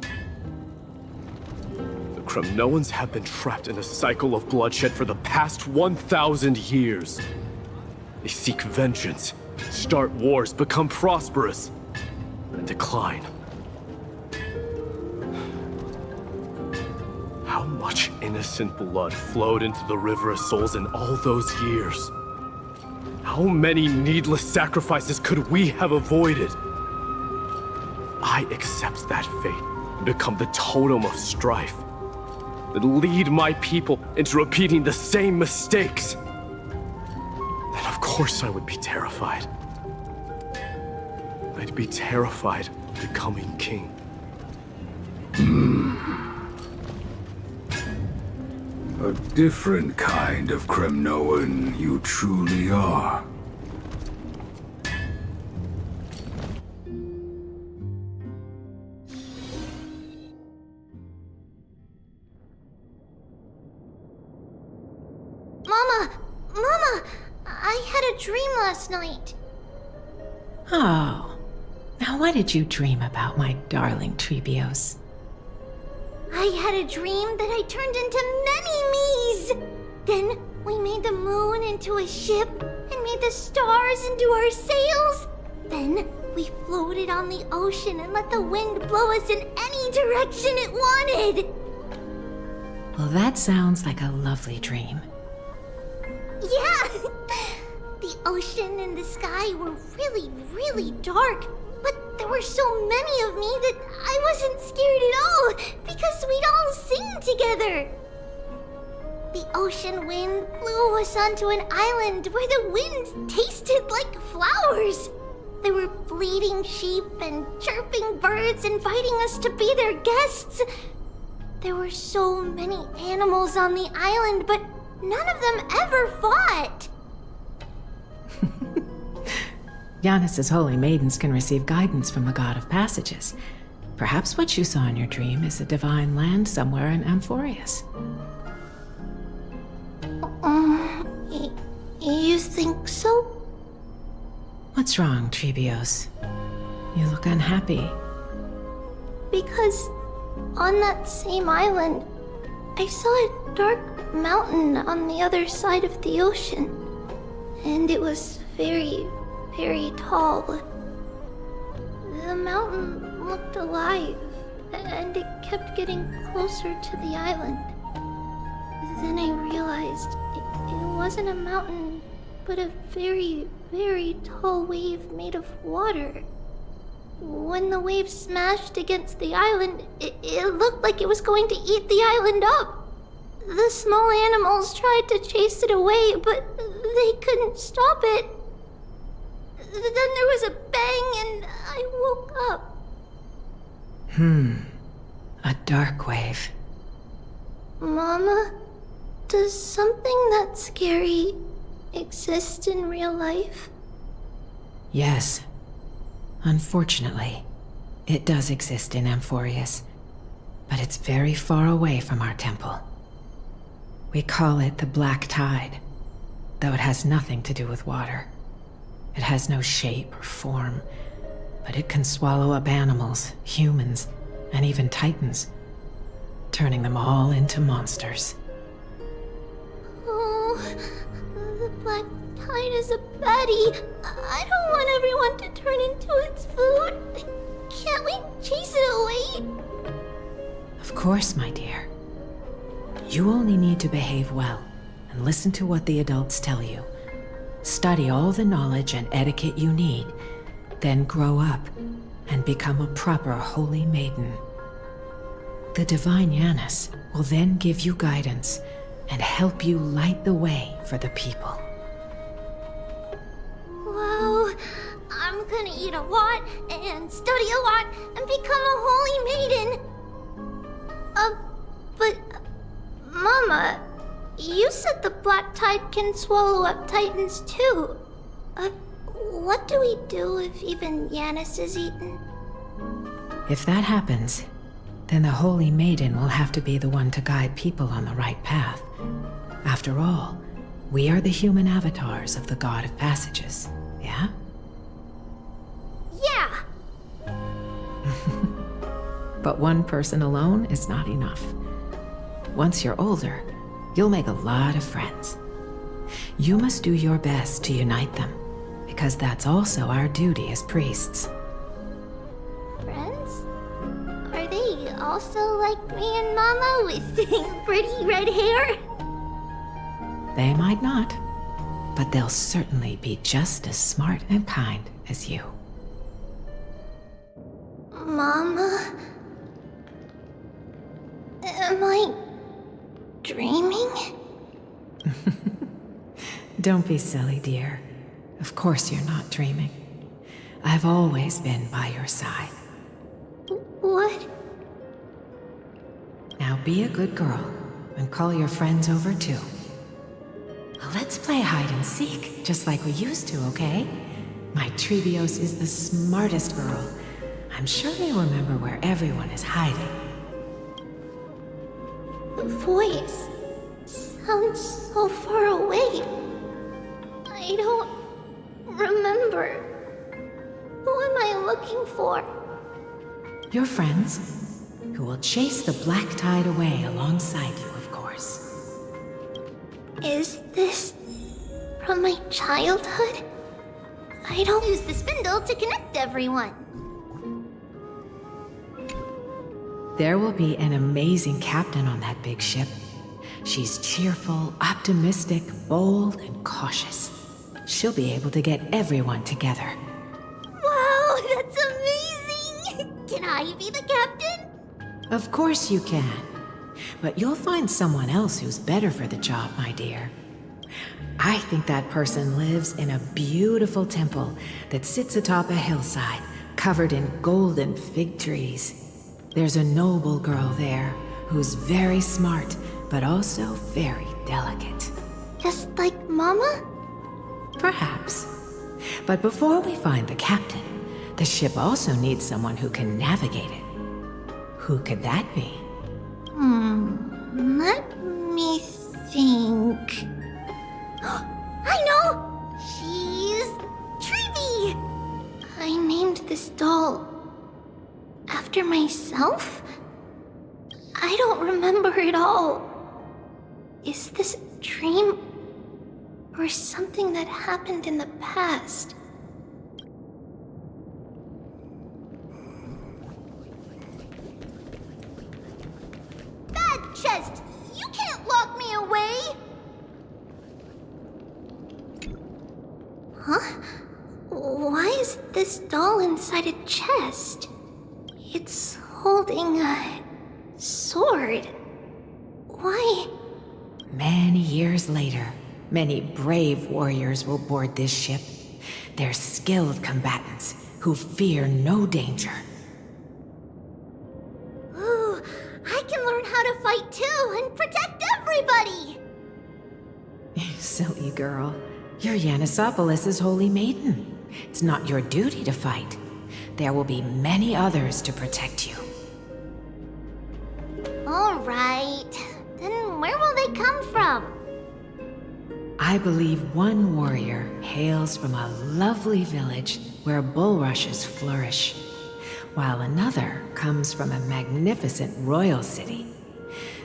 The Kremnoans have been trapped in a cycle of bloodshed for the past 1,000 years. They seek vengeance, start wars, become prosperous, and decline. How much innocent blood flowed into the River of Souls in all those years? How many needless sacrifices could we have avoided? I accept that fate and become the totem of strife that lead my people into repeating the same mistakes. Then of course I would be terrified. I'd be terrified of becoming king. A different kind of Kremnoan you truly are. Mama, I had a dream last night. Oh. Now what did you dream about, my darling Trebios? I had a dream that I turned into many me's. Then we made the moon into a ship and made the stars into our sails. Then we floated on the ocean and let the wind blow us in any direction it wanted. Well, that sounds like a lovely dream. Yeah! The ocean and the sky were really, really dark. But there were so many of me that I wasn't scared at all, because we'd all sing together. The ocean wind blew us onto an island where the wind tasted like flowers. There were bleating sheep and chirping birds inviting us to be their guests. There were so many animals on the island, but none of them ever fought. Yanis's holy maidens can receive guidance from the god of passages. Perhaps what you saw in your dream is a divine land somewhere in Amphorius. You think so? What's wrong, Trebios? You look unhappy. Because on that same island, I saw a dark mountain on the other side of the ocean. And it was very, very tall. The mountain looked alive, and it kept getting closer to the island. Then I realized it wasn't a mountain, but a very, very tall wave made of water. When the wave smashed against the island, it looked like it was going to eat the island up. The small animals tried to chase it away, but they couldn't stop it. Then there was a bang and I woke up. A dark wave. Mama, does something that scary exist in real life? Yes. Unfortunately, it does exist in Amphorius, but it's very far away from our temple. We call it the Black Tide, though it has nothing to do with water. It has no shape or form, but it can swallow up animals, humans, and even titans, turning them all into monsters. Oh, the Black Tide is a baddie. I don't want everyone to turn into its food. Can't we chase it away? Of course, my dear. You only need to behave well and listen to what the adults tell you. Study all the knowledge and etiquette you need, then grow up and become a proper holy maiden. The divine Yanis will then give you guidance and help you light the way for the people. Wow, I'm gonna eat a lot and study a lot and become a holy maiden. But Mama, you said the Black Tide can swallow up titans too. What do we do if even Yanis is eaten? If that happens, then the Holy Maiden will have to be the one to guide people on the right path. After all, we are the human avatars of the God of Passages, yeah? Yeah! But one person alone is not enough. Once you're older, you'll make a lot of friends. You must do your best to unite them, because that's also our duty as priests. Friends? Are they also like me and Mama with pretty red hair? They might not, but they'll certainly be just as smart and kind as you. Mama? Am I dreaming? Don't be silly, dear. Of course you're not dreaming. I've always been by your side. What? Now be a good girl and call your friends over too. Let's play hide and seek, just like we used to, okay? My Trebios is the smartest girl. I'm sure they remember where everyone is hiding. The voice sounds so far away. I don't remember. Who am I looking for? Your friends, who will chase the black tide away alongside you, of course. Is this from my childhood? I don't use the spindle to connect everyone. There will be an amazing captain on that big ship. She's cheerful, optimistic, bold, and cautious. She'll be able to get everyone together. Wow, that's amazing! Can I be the captain? Of course you can. But you'll find someone else who's better for the job, my dear. I think that person lives in a beautiful temple that sits atop a hillside, covered in golden fig trees. There's a noble girl there who's very smart, but also very delicate. Just like Mama? Perhaps. But before we find the captain, the ship also needs someone who can navigate it. Who could that be? Let me think. I know! She's Trevi! I named this doll after myself? I don't remember it all. Is this a dream? Or something that happened in the past? That chest! You can't lock me away! Huh? Why is this doll inside a chest? It's holding a sword. Why? Many years later, many brave warriors will board this ship. They're skilled combatants who fear no danger. Ooh, I can learn how to fight too and protect everybody! Silly girl. You're Yanisopoulos' holy maiden. It's not your duty to fight. There will be many others to protect you. Alright. Then where will they come from? I believe one warrior hails from a lovely village where bulrushes flourish, while another comes from a magnificent royal city.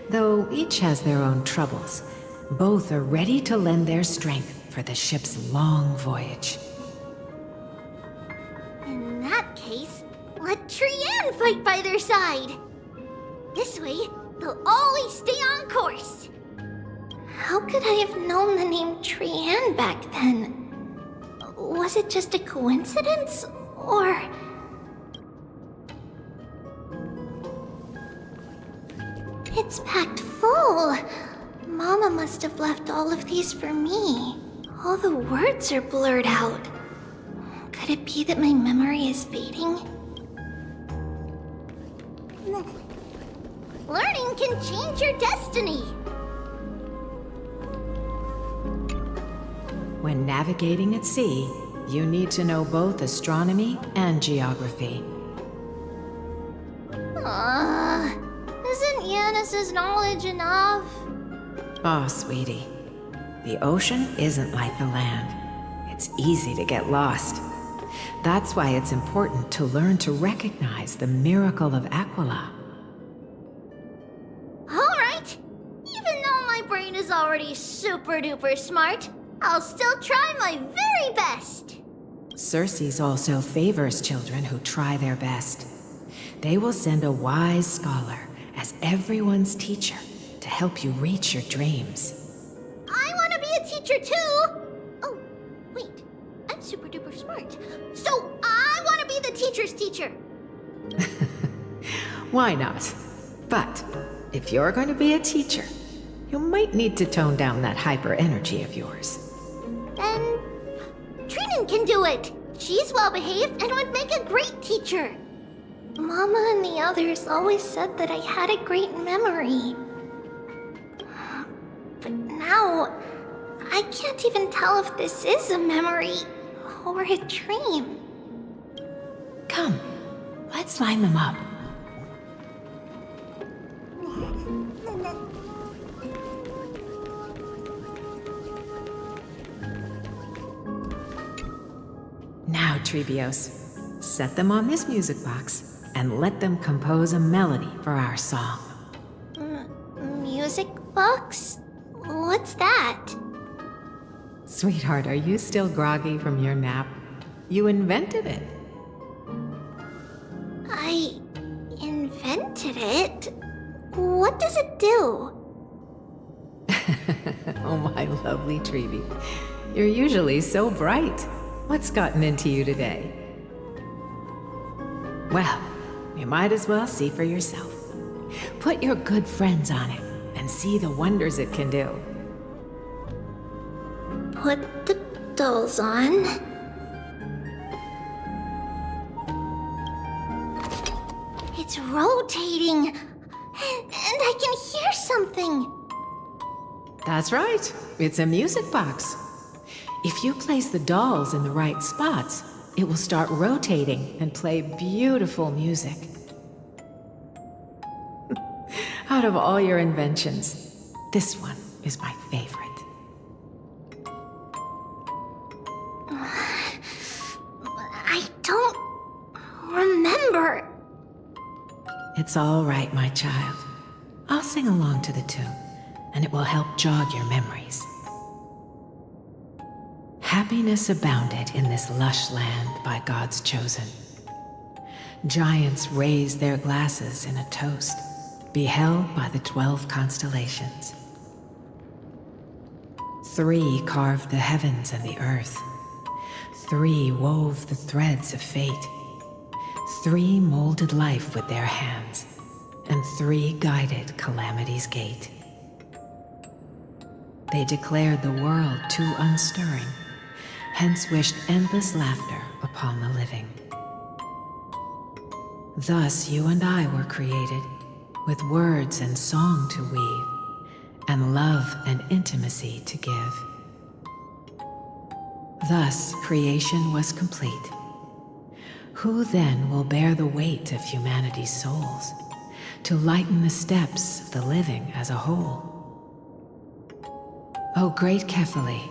Though each has their own troubles, both are ready to lend their strength for the ship's long voyage. In that case, let Trian fight by their side. This way, they'll always stay on course. How could I have known the name Trian back then? Was it just a coincidence, or... It's packed full. Mama must have left all of these for me. All the words are blurred out. Could it be that my memory is fading? Learning can change your destiny. When navigating at sea, you need to know both astronomy and geography. Isn't Yanis's knowledge enough? Oh, sweetie. The ocean isn't like the land. It's easy to get lost. That's why it's important to learn to recognize the miracle of Aquila. Alright! Even though my brain is already super duper smart, I'll still try my very best! Circe also favors children who try their best. They will send a wise scholar as everyone's teacher to help you reach your dreams. I want to be a teacher too! Oh, wait. I'm super duper smart. So I want to be the teacher's teacher! Why not? But if you're going to be a teacher, you might need to tone down that hyper energy of yours. Then Trinan can do it. She's well behaved and would make a great teacher. Mama and the others always said that I had a great memory. But now, I can't even tell if this is a memory or a dream. Come, let's line them up. Now, Trebios, set them on this music box and let them compose a melody for our song. Music box? What's that? Sweetheart, are you still groggy from your nap? You invented it. I invented it? What does it do? Oh, my lovely Trebi. You're usually so bright. What's gotten into you today? Well, you might as well see for yourself. Put your good friends on it and see the wonders it can do. Put the dolls on. It's rotating, and I can hear something. That's right. It's a music box. If you place the dolls in the right spots, it will start rotating and play beautiful music. Out of all your inventions, this one is my favorite. I don't remember. It's all right, my child. I'll sing along to the tune, and it will help jog your memories. Happiness abounded in this lush land by God's chosen. Giants raised their glasses in a toast, beheld by the 12 constellations. 3 carved the heavens and the earth. 3 wove the threads of fate. 3 molded life with their hands, and 3 guided calamity's gate. They declared the world too unstirring, hence wished endless laughter upon the living. Thus you and I were created, with words and song to weave, and love and intimacy to give. Thus creation was complete. Who then will bear the weight of humanity's souls, to lighten the steps of the living as a whole? O great Kephili,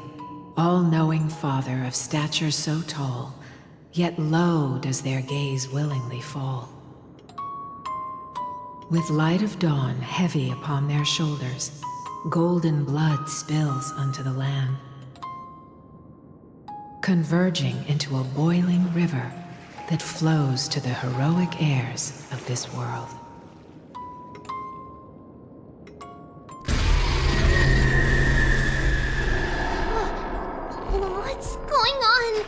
all-knowing Father of stature so tall, yet low does their gaze willingly fall. With light of dawn heavy upon their shoulders, golden blood spills unto the land, converging into a boiling river that flows to the heroic heirs of this world. What's going on?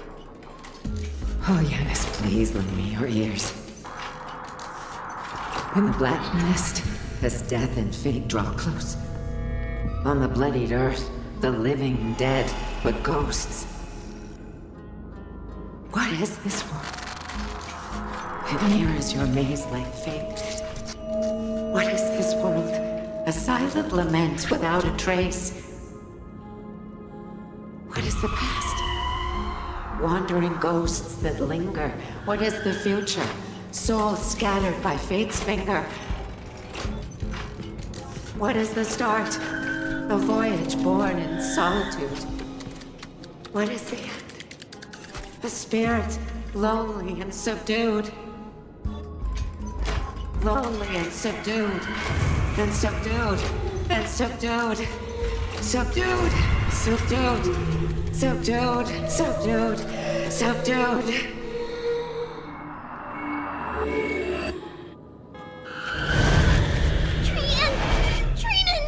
Oh yes, please lend me your ears. In the black mist, as death and fate draw close, on the bloodied earth, the living and dead, but ghosts. What is this world? And here is your maze-like fate. What is this world? A silent lament without a trace. What is the past? Wandering ghosts that linger. What is the future? Souls scattered by fate's finger. What is the start? A voyage born in solitude. What is the end? A spirit, lonely and subdued. Lonely and subdued. And subdued. And subdued. Subdued. Subdued. Subdued. Subdued. Subdued. Trinan!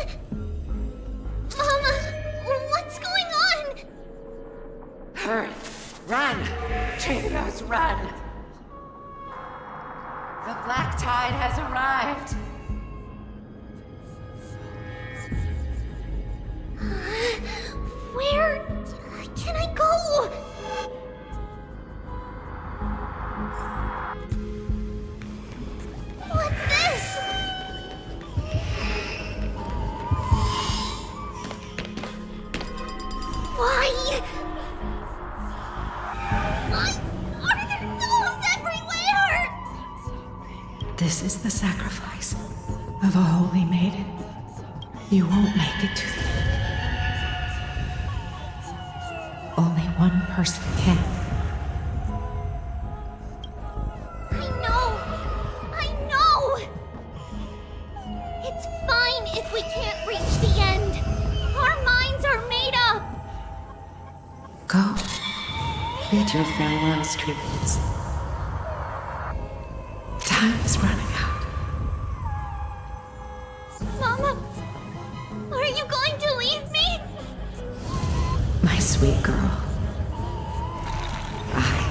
Mama, what's going on? Hurry. Run. Traitors, run. The black tide has arrived. Where can I go? What's this? Why? Why are there dolls everywhere? This is the sacrifice of a holy maiden. You won't make it to the end. Only one person can. I know! It's fine if we can't reach the end. Our minds are made up. Go. Bid your farewells, tributes. Time is running out. Mama, are you going to leave me? My sweet girl. I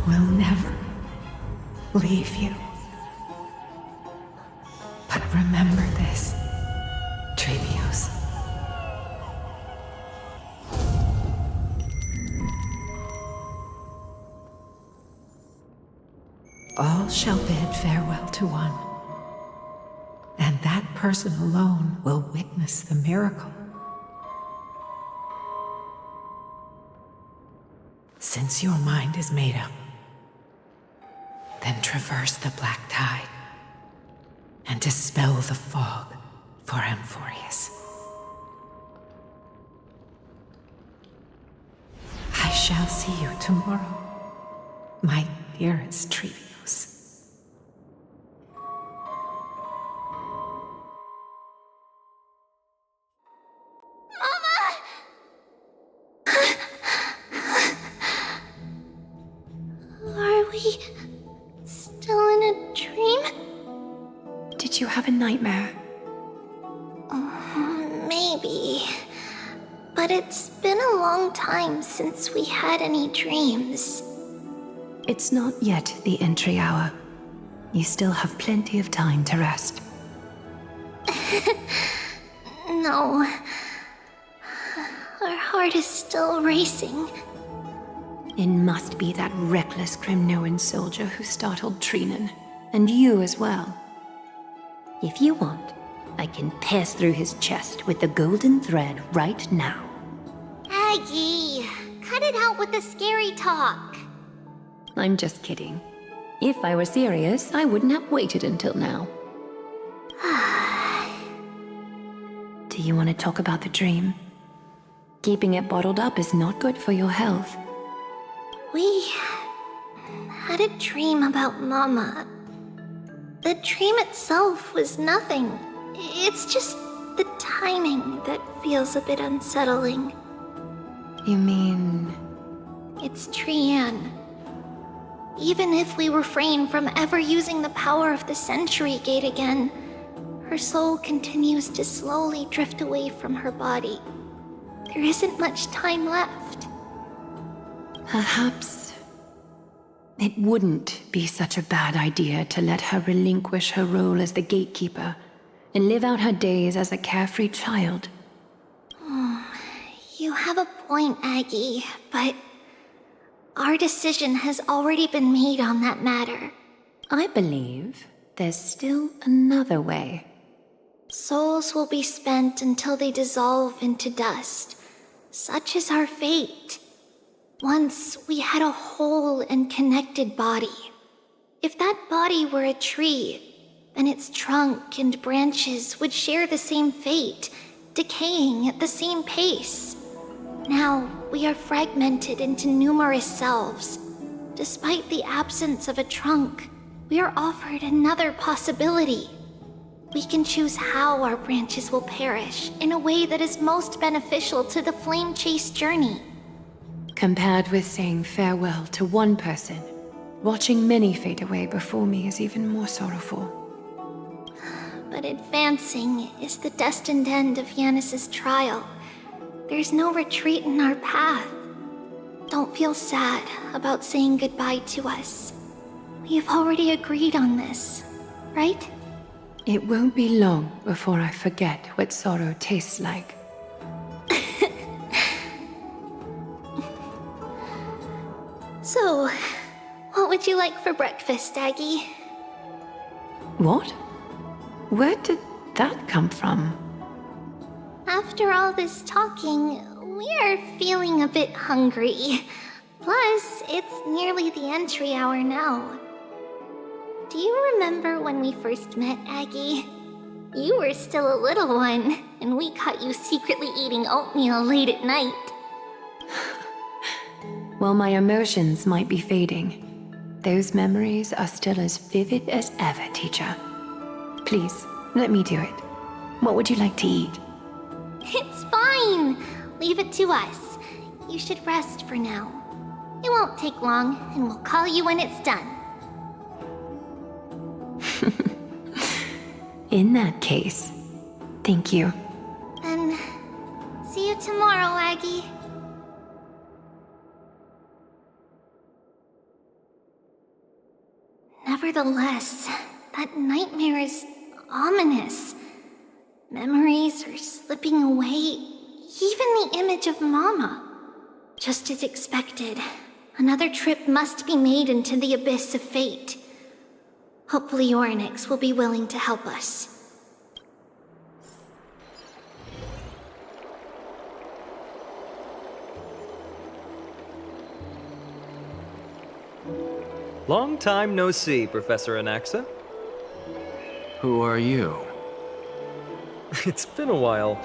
will never leave you. But remember this, Trevios. All shall bid farewell to one, and that person alone will witness the miracle. Since your mind is made up, then traverse the black tide and dispel the fog for Amphorius. I shall see you tomorrow, my dearest Trevios. Are we still in a dream? Did you have a nightmare? Maybe. But it's been a long time since we had any dreams. It's not yet the entry hour. You still have plenty of time to rest. No. Our heart is still racing. It must be that reckless Grimnoan soldier who startled Trinan, and you as well. If you want, I can pass through his chest with the golden thread right now. Aggie, cut it out with the scary talk. I'm just kidding. If I were serious, I wouldn't have waited until now. Do you want to talk about the dream? Keeping it bottled up is not good for your health. We had a dream about Mama. The dream itself was nothing. It's just the timing that feels a bit unsettling. You mean... It's Trian. Even if we refrain from ever using the power of the Century Gate again, her soul continues to slowly drift away from her body. There isn't much time left. Perhaps it wouldn't be such a bad idea to let her relinquish her role as the gatekeeper and live out her days as a carefree child. You have a point, Aggie, but our decision has already been made on that matter. I believe there's still another way. Souls will be spent until they dissolve into dust. Such is our fate. Once we had a whole and connected body. If that body were a tree, then its trunk and branches would share the same fate, decaying at the same pace. Now, we are fragmented into numerous selves. Despite the absence of a trunk, we are offered another possibility. We can choose how our branches will perish in a way that is most beneficial to the Flame Chase journey. compared with saying farewell to one person, watching many fade away before me is even more sorrowful. But advancing is the destined end of Yanis's trial. There's no retreat in our path. Don't feel sad about saying goodbye to us. We've already agreed on this, right? It won't be long before I forget what sorrow tastes like. So, what would you like for breakfast, Aggie? What? Where did that come from? After all this talking, we're feeling a bit hungry. Plus, it's nearly the entry hour now. Do you remember when we first met, Aggie? You were still a little one, and we caught you secretly eating oatmeal late at night. While my emotions might be fading, those memories are still as vivid as ever, teacher. Please, let me do it. What would you like to eat? It's fine! Leave it to us. You should rest for now. It won't take long, and we'll call you when it's done. In that case, thank you. Then, see you tomorrow, Aggie. Nevertheless, that nightmare is ominous. Memories are slipping away, even the image of Mama. Just as expected, another trip must be made into the abyss of fate. Hopefully Orynyx will be willing to help us. Long time no see, Professor Anaxa. Who are you? It's been a while.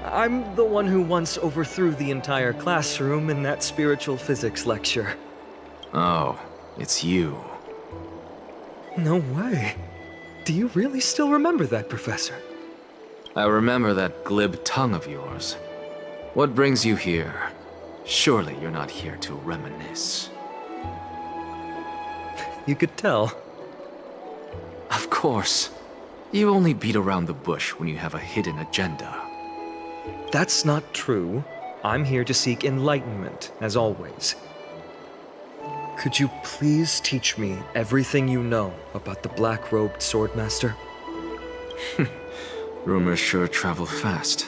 I'm the one who once overthrew the entire classroom in that spiritual physics lecture. Oh, it's you. No way. Do you really still remember that, Professor? I remember that glib tongue of yours. What brings you here? Surely you're not here to reminisce. You could tell. Of course. You only beat around the bush when you have a hidden agenda. That's not true. I'm here to seek enlightenment, as always. Could you please teach me everything you know about the black-robed swordmaster? Rumors sure travel fast.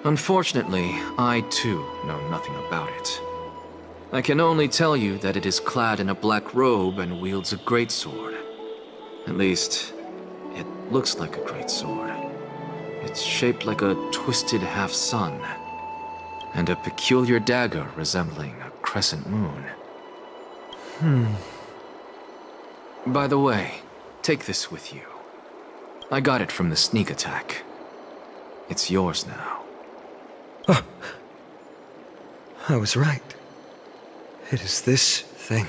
Unfortunately, I too know nothing about it. I can only tell you that it is clad in a black robe and wields a greatsword. At least, it looks like a greatsword. It's shaped like a twisted half-sun, and a peculiar dagger resembling a crescent moon. By the way, take this with you. I got it from the sneak attack. It's yours now. Oh. I was right. It is this thing.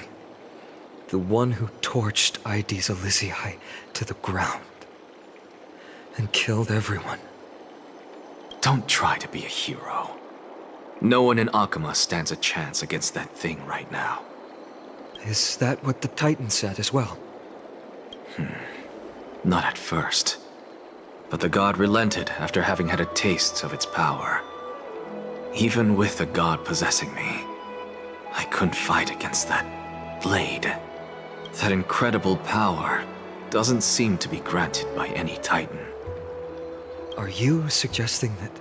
The one who torched Aedes Elysiae to the ground. And killed everyone. Don't try to be a hero. No one in Akama stands a chance against that thing right now. Is that what the Titan said as well? Not at first. But the god relented after having had a taste of its power. Even with the god possessing me, I couldn't fight against that blade. That incredible power doesn't seem to be granted by any Titan. Are you suggesting that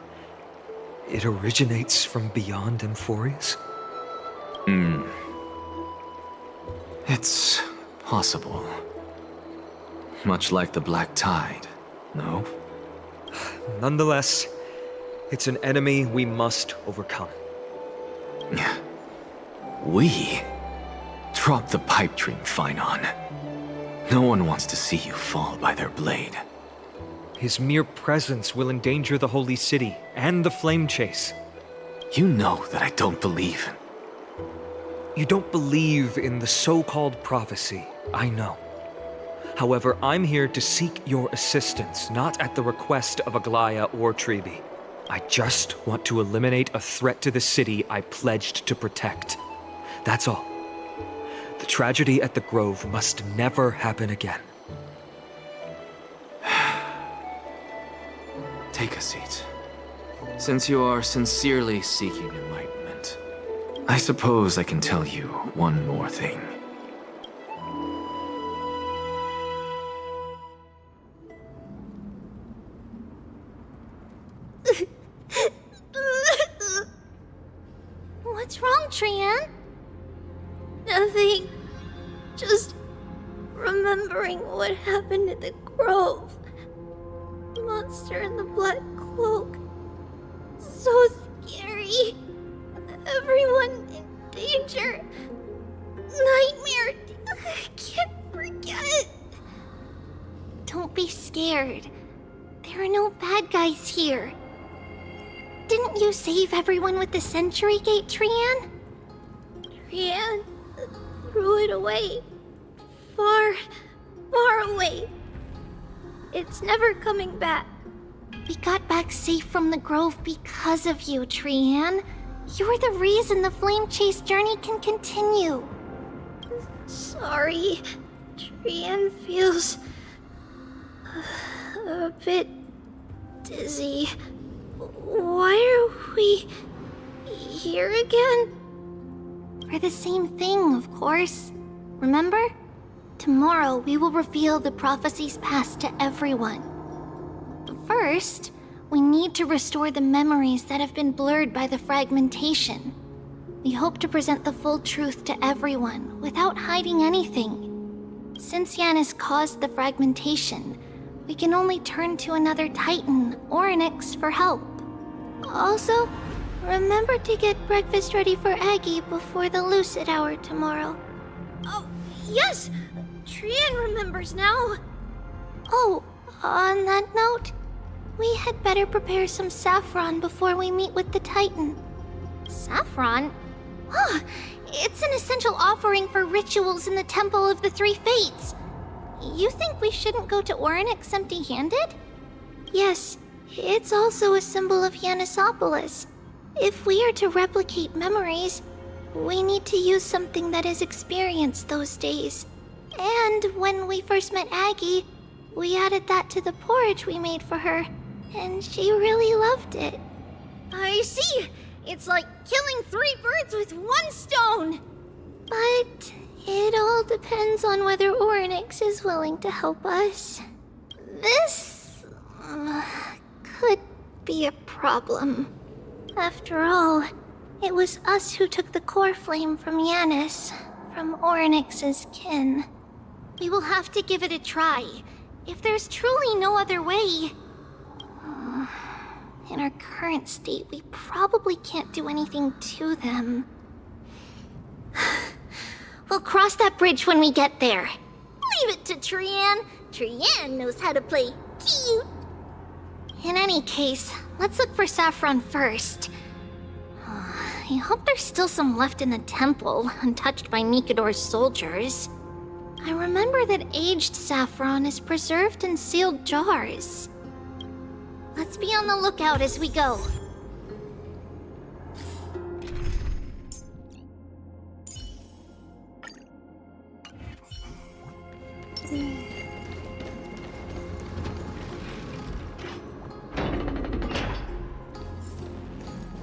it originates from beyond Amphorius? It's possible. Much like the Black Tide, no? Nonetheless, it's an enemy we must overcome. We? Drop the pipe dream, Finon. No one wants to see you fall by their blade. His mere presence will endanger the Holy City and the Flame Chase. You know that I don't believe. You don't believe in the so-called prophecy, I know. However, I'm here to seek your assistance, not at the request of Aglaya or Tribi. I just want to eliminate a threat to the city I pledged to protect. That's all. The tragedy at the Grove must never happen again. Take a seat. Since you are sincerely seeking enlightenment, I suppose I can tell you one more thing. What's wrong, Trian? Nothing. Just remembering what happened at the Grove. The monster in the black cloak. So scary. Everyone in danger. Nightmare. I can't forget. Don't be scared. There are no bad guys here. Didn't you save everyone with the Century Gate, Trian? Trian threw it away. Far, far away. It's never coming back. We got back safe from the Grove because of you, Trian. You're the reason the Flame Chase journey can continue. Sorry. Trian feels a bit dizzy. Why are we here again? For the same thing, of course. Remember? Tomorrow we will reveal the prophecies passed to everyone. But first, we need to restore the memories that have been blurred by the fragmentation. We hope to present the full truth to everyone without hiding anything. Since Yanis caused the fragmentation, we can only turn to another Titan or Onyx for help. Also, remember to get breakfast ready for Aggie before the Lucid Hour tomorrow. Oh, yes! Trian remembers now. Oh, on that note, we had better prepare some saffron before we meet with the Titan. Saffron? Huh, it's an essential offering for rituals in the Temple of the Three Fates. You think we shouldn't go to Orynyx empty-handed? Yes, it's also a symbol of Yanisopolis. If we are to replicate memories, we need to use something that has experienced those days. And when we first met Aggie, we added that to the porridge we made for her, and she really loved it. I see! It's like killing 3 birds with 1 stone! But it all depends on whether Orynyx is willing to help us. This could be a problem. After all, it was us who took the core flame from Yanis, from Orynyx's kin. We will have to give it a try. If there's truly no other way... In our current state, we probably can't do anything to them. We'll cross that bridge when we get there. Leave it to Trian. Trian knows how to play cute. In any case, let's look for saffron first. I hope there's still some left in the temple, untouched by Nikador's soldiers. I remember that aged saffron is preserved in sealed jars. Let's be on the lookout as we go.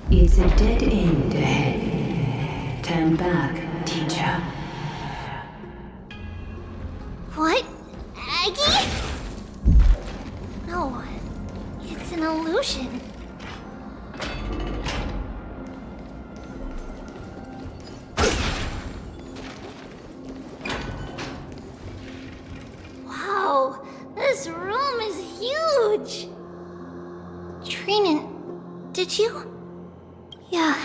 It's a dead end ahead. Turn back, teacher. What? Aggie? No, it's an illusion. Wow, this room is huge. Trinan, did you? Yeah,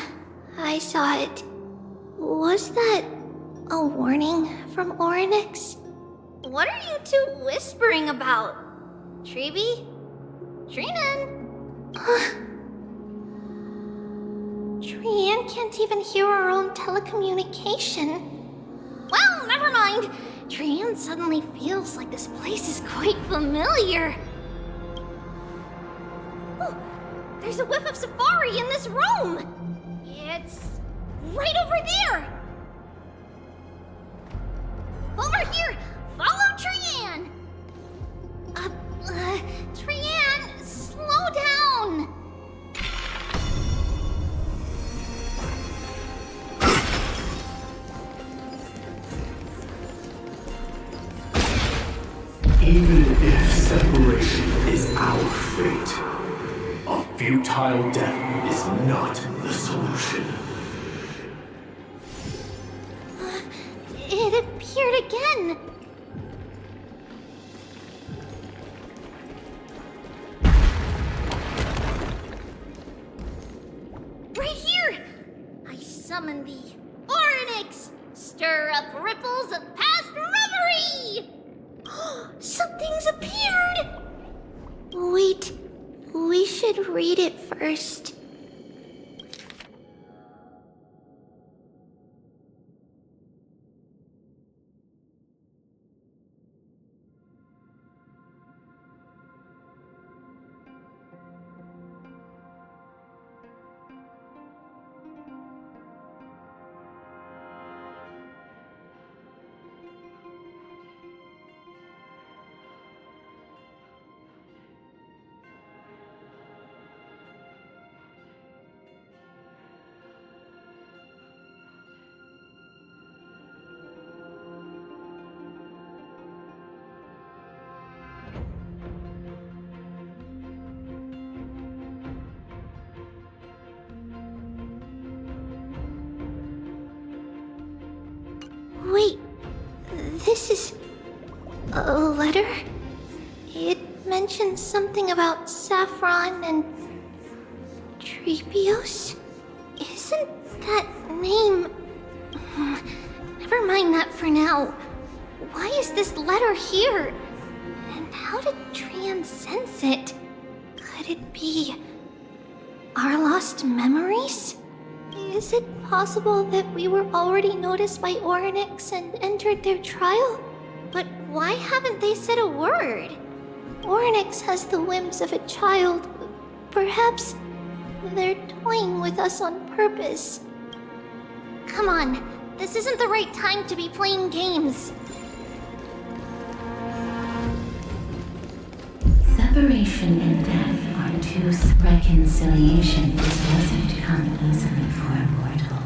I saw it. Was that a warning from Orynyx? What are you two whispering about? Treeby? Trinan? Trian can't even hear our own telecommunication. Well, never mind. Trian suddenly feels like this place is quite familiar. Oh, There's a whiff of safari in this room! It's right over there! Over here! Follow Trian! Trian, slow down! Even if separation is our fate, a futile death is not the solution. It appeared again! Right here! I summon thee, Orynyx! Stir up ripples of past reverie! Something's appeared! Wait, we should read it first. Wait, this is a letter? It mentions something about Saffron and Treebios? Isn't that name... Never mind that for now. Why is this letter here? And how did Trian sense it? Could it be our lost memories? Is it possible that we were already noticed by Orynyx and entered their trial? But why haven't they said a word? Orynyx has the whims of a child. Perhaps they're toying with us on purpose. Come on, this isn't the right time to be playing games. Separation and death are two. Reconciliation doesn't come easily for a mortal.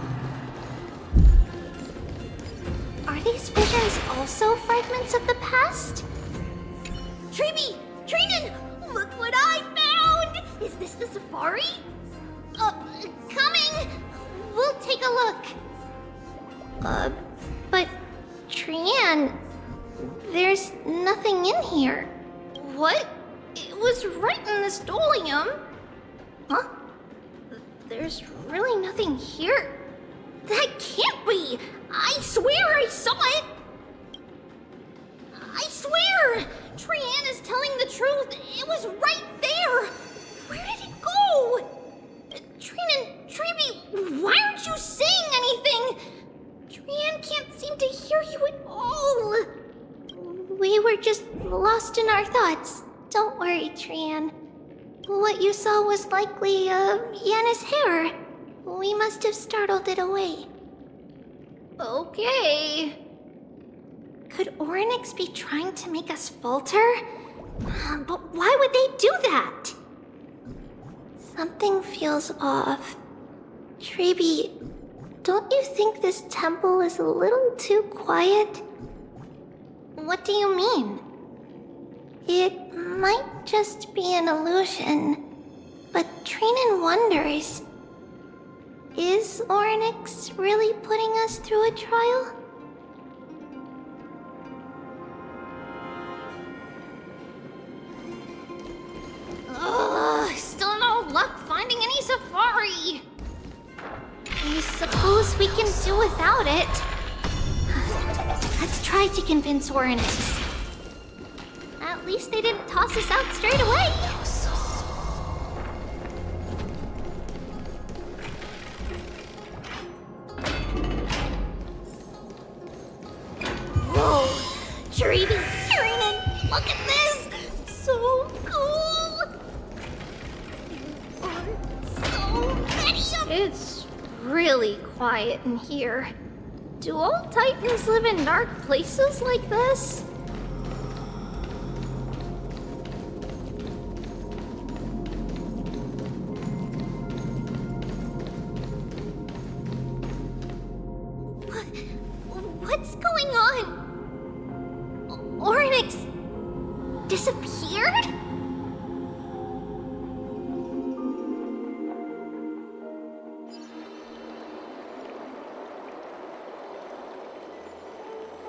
Are these visions also fragments of the past? Treeby! Trinan! Look what I found! Is this the safari? Coming! We'll take a look. But Trian, there's nothing in here. What? It was right in the stolium. Huh? There's really nothing here. That can't be! I swear I saw it! I swear! Trian is telling the truth. It was right there! Where did it go? Trinan, Treeby, why aren't you saying anything? Trian can't seem to hear you at all. We were just lost in our thoughts. Don't worry, Trian. What you saw was likely, Yanna's hair. We must have startled it away. Okay. Could Orynyx be trying to make us falter? But why would they do that? Something feels off. Treeby, don't you think this temple is a little too quiet? What do you mean? It might just be an illusion, but Trinan wonders, is Orynyx really putting us through a trial? Still no luck finding any safari. I suppose we can do without it. Let's try to convince Orynyx. At least they didn't toss us out straight away. Whoa! Treeby, Trinan, look at this! So cool! So many of... It's really quiet in here. Do all Titans live in dark places like this? What's going on? Oryx disappeared?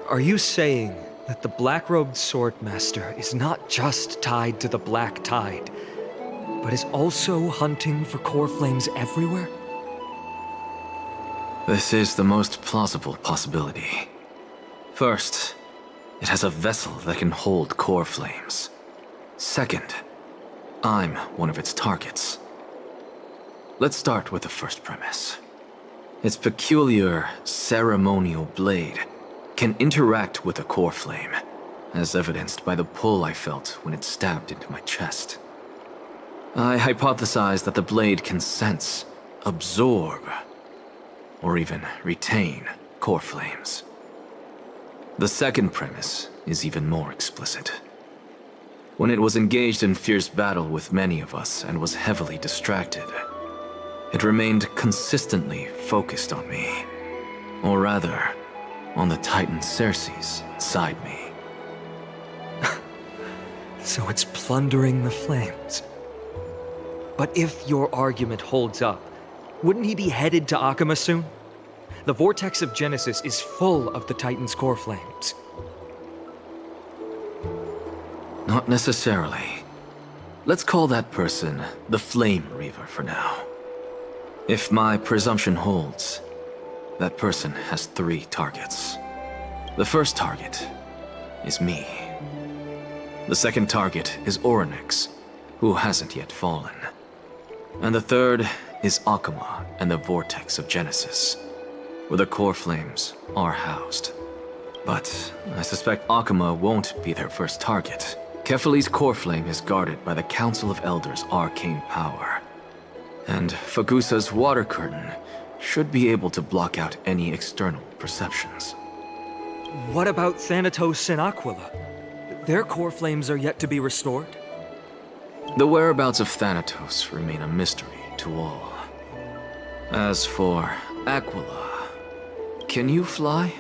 Are you saying that the black-robed swordmaster is not just tied to the Black Tide, but is also hunting for core flames everywhere? This is the most plausible possibility. First, it has a vessel that can hold core flames. Second, I'm one of its targets. Let's start with the first premise. Its peculiar ceremonial blade can interact with a core flame, as evidenced by the pull I felt when it stabbed into my chest. I hypothesized that the blade can sense, absorb, or even retain core flames. The second premise is even more explicit. When it was engaged in fierce battle with many of us and was heavily distracted, it remained consistently focused on me. Or rather, on the Titan Cersei's inside me. So it's plundering the flames. But if your argument holds up, wouldn't he be headed to Akama soon? The vortex of Genesis is full of the Titan's core flames. Not necessarily. Let's call that person the Flame Reaver for now. If my presumption holds, that person has 3 targets. The first target is me. The second target is Oryx, who hasn't yet fallen. And the third is Akama and the Vortex of Genesis, where the core flames are housed. But I suspect Akama won't be their first target. Kefali's core flame is guarded by the Council of Elders' arcane power. And Fagusa's water curtain should be able to block out any external perceptions. What about Thanatos and Aquila? Their core flames are yet to be restored? The whereabouts of Thanatos remain a mystery to all. As for Aquila, can you fly?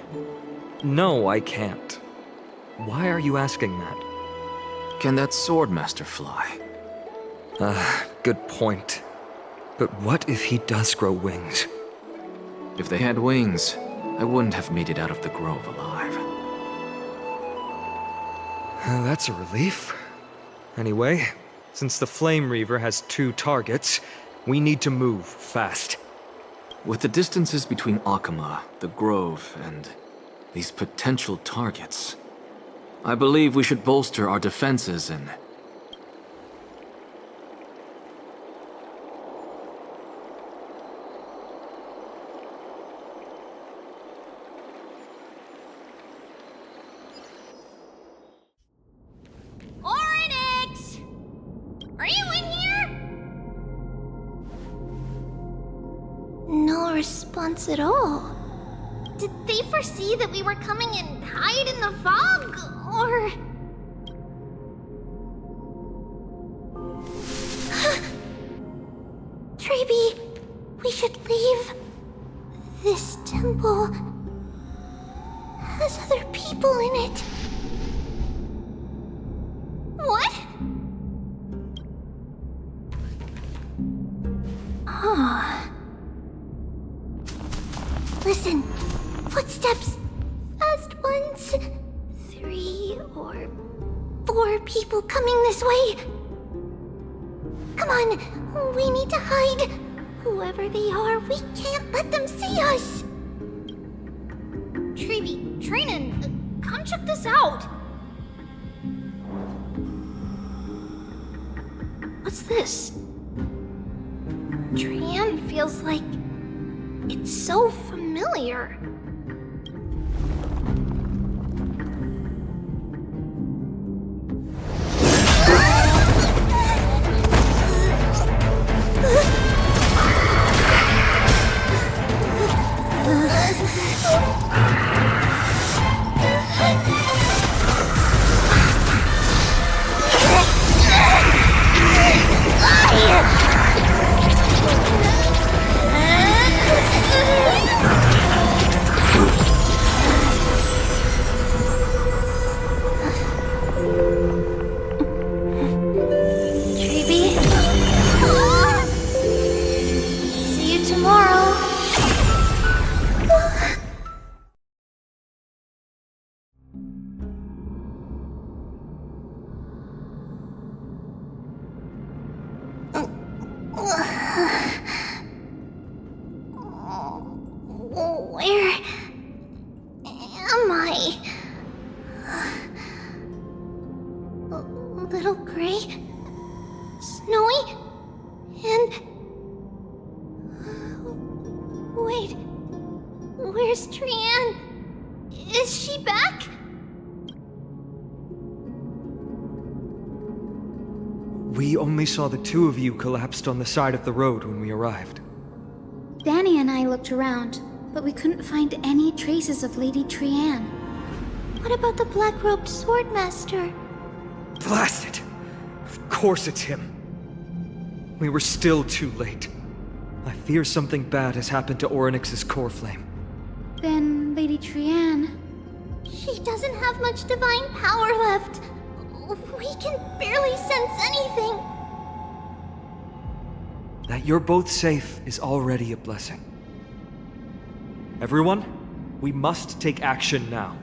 No, I can't. Why are you asking that? Can that Swordmaster fly? Good point. But what if he does grow wings? If they had wings, I wouldn't have made it out of the grove alive. That's a relief. Anyway, since the Flame Reaver has 2 targets, we need to move fast. With the distances between Akama, the grove, and these potential targets, I believe we should bolster our defenses and... Oryx! Are you in here? No response at all. Did they foresee that we were coming and hide in the fog? Or... Treeby, we should leave. This temple has other people in it. What? Oh. Listen, footsteps. Fast ones. 3 or 4 people coming this way. Come on, we need to hide. Whoever they are, we can't let them see us. Treeby, Trainin, come check this out. What's this? Trian feels like it's so familiar. Where am I? Little Gray? Snowy? And... Wait... Where's Trianne? Is she back? We only saw the two of you collapsed on the side of the road when we arrived. Danny and I looked around, but we couldn't find any traces of Lady Trianne. What about the black-robed swordmaster? Blast it! Of course it's him. We were still too late. I fear something bad has happened to Orynyx's core flame. Then Lady Trianne... She doesn't have much divine power left. We can barely sense anything. That you're both safe is already a blessing. Everyone, we must take action now.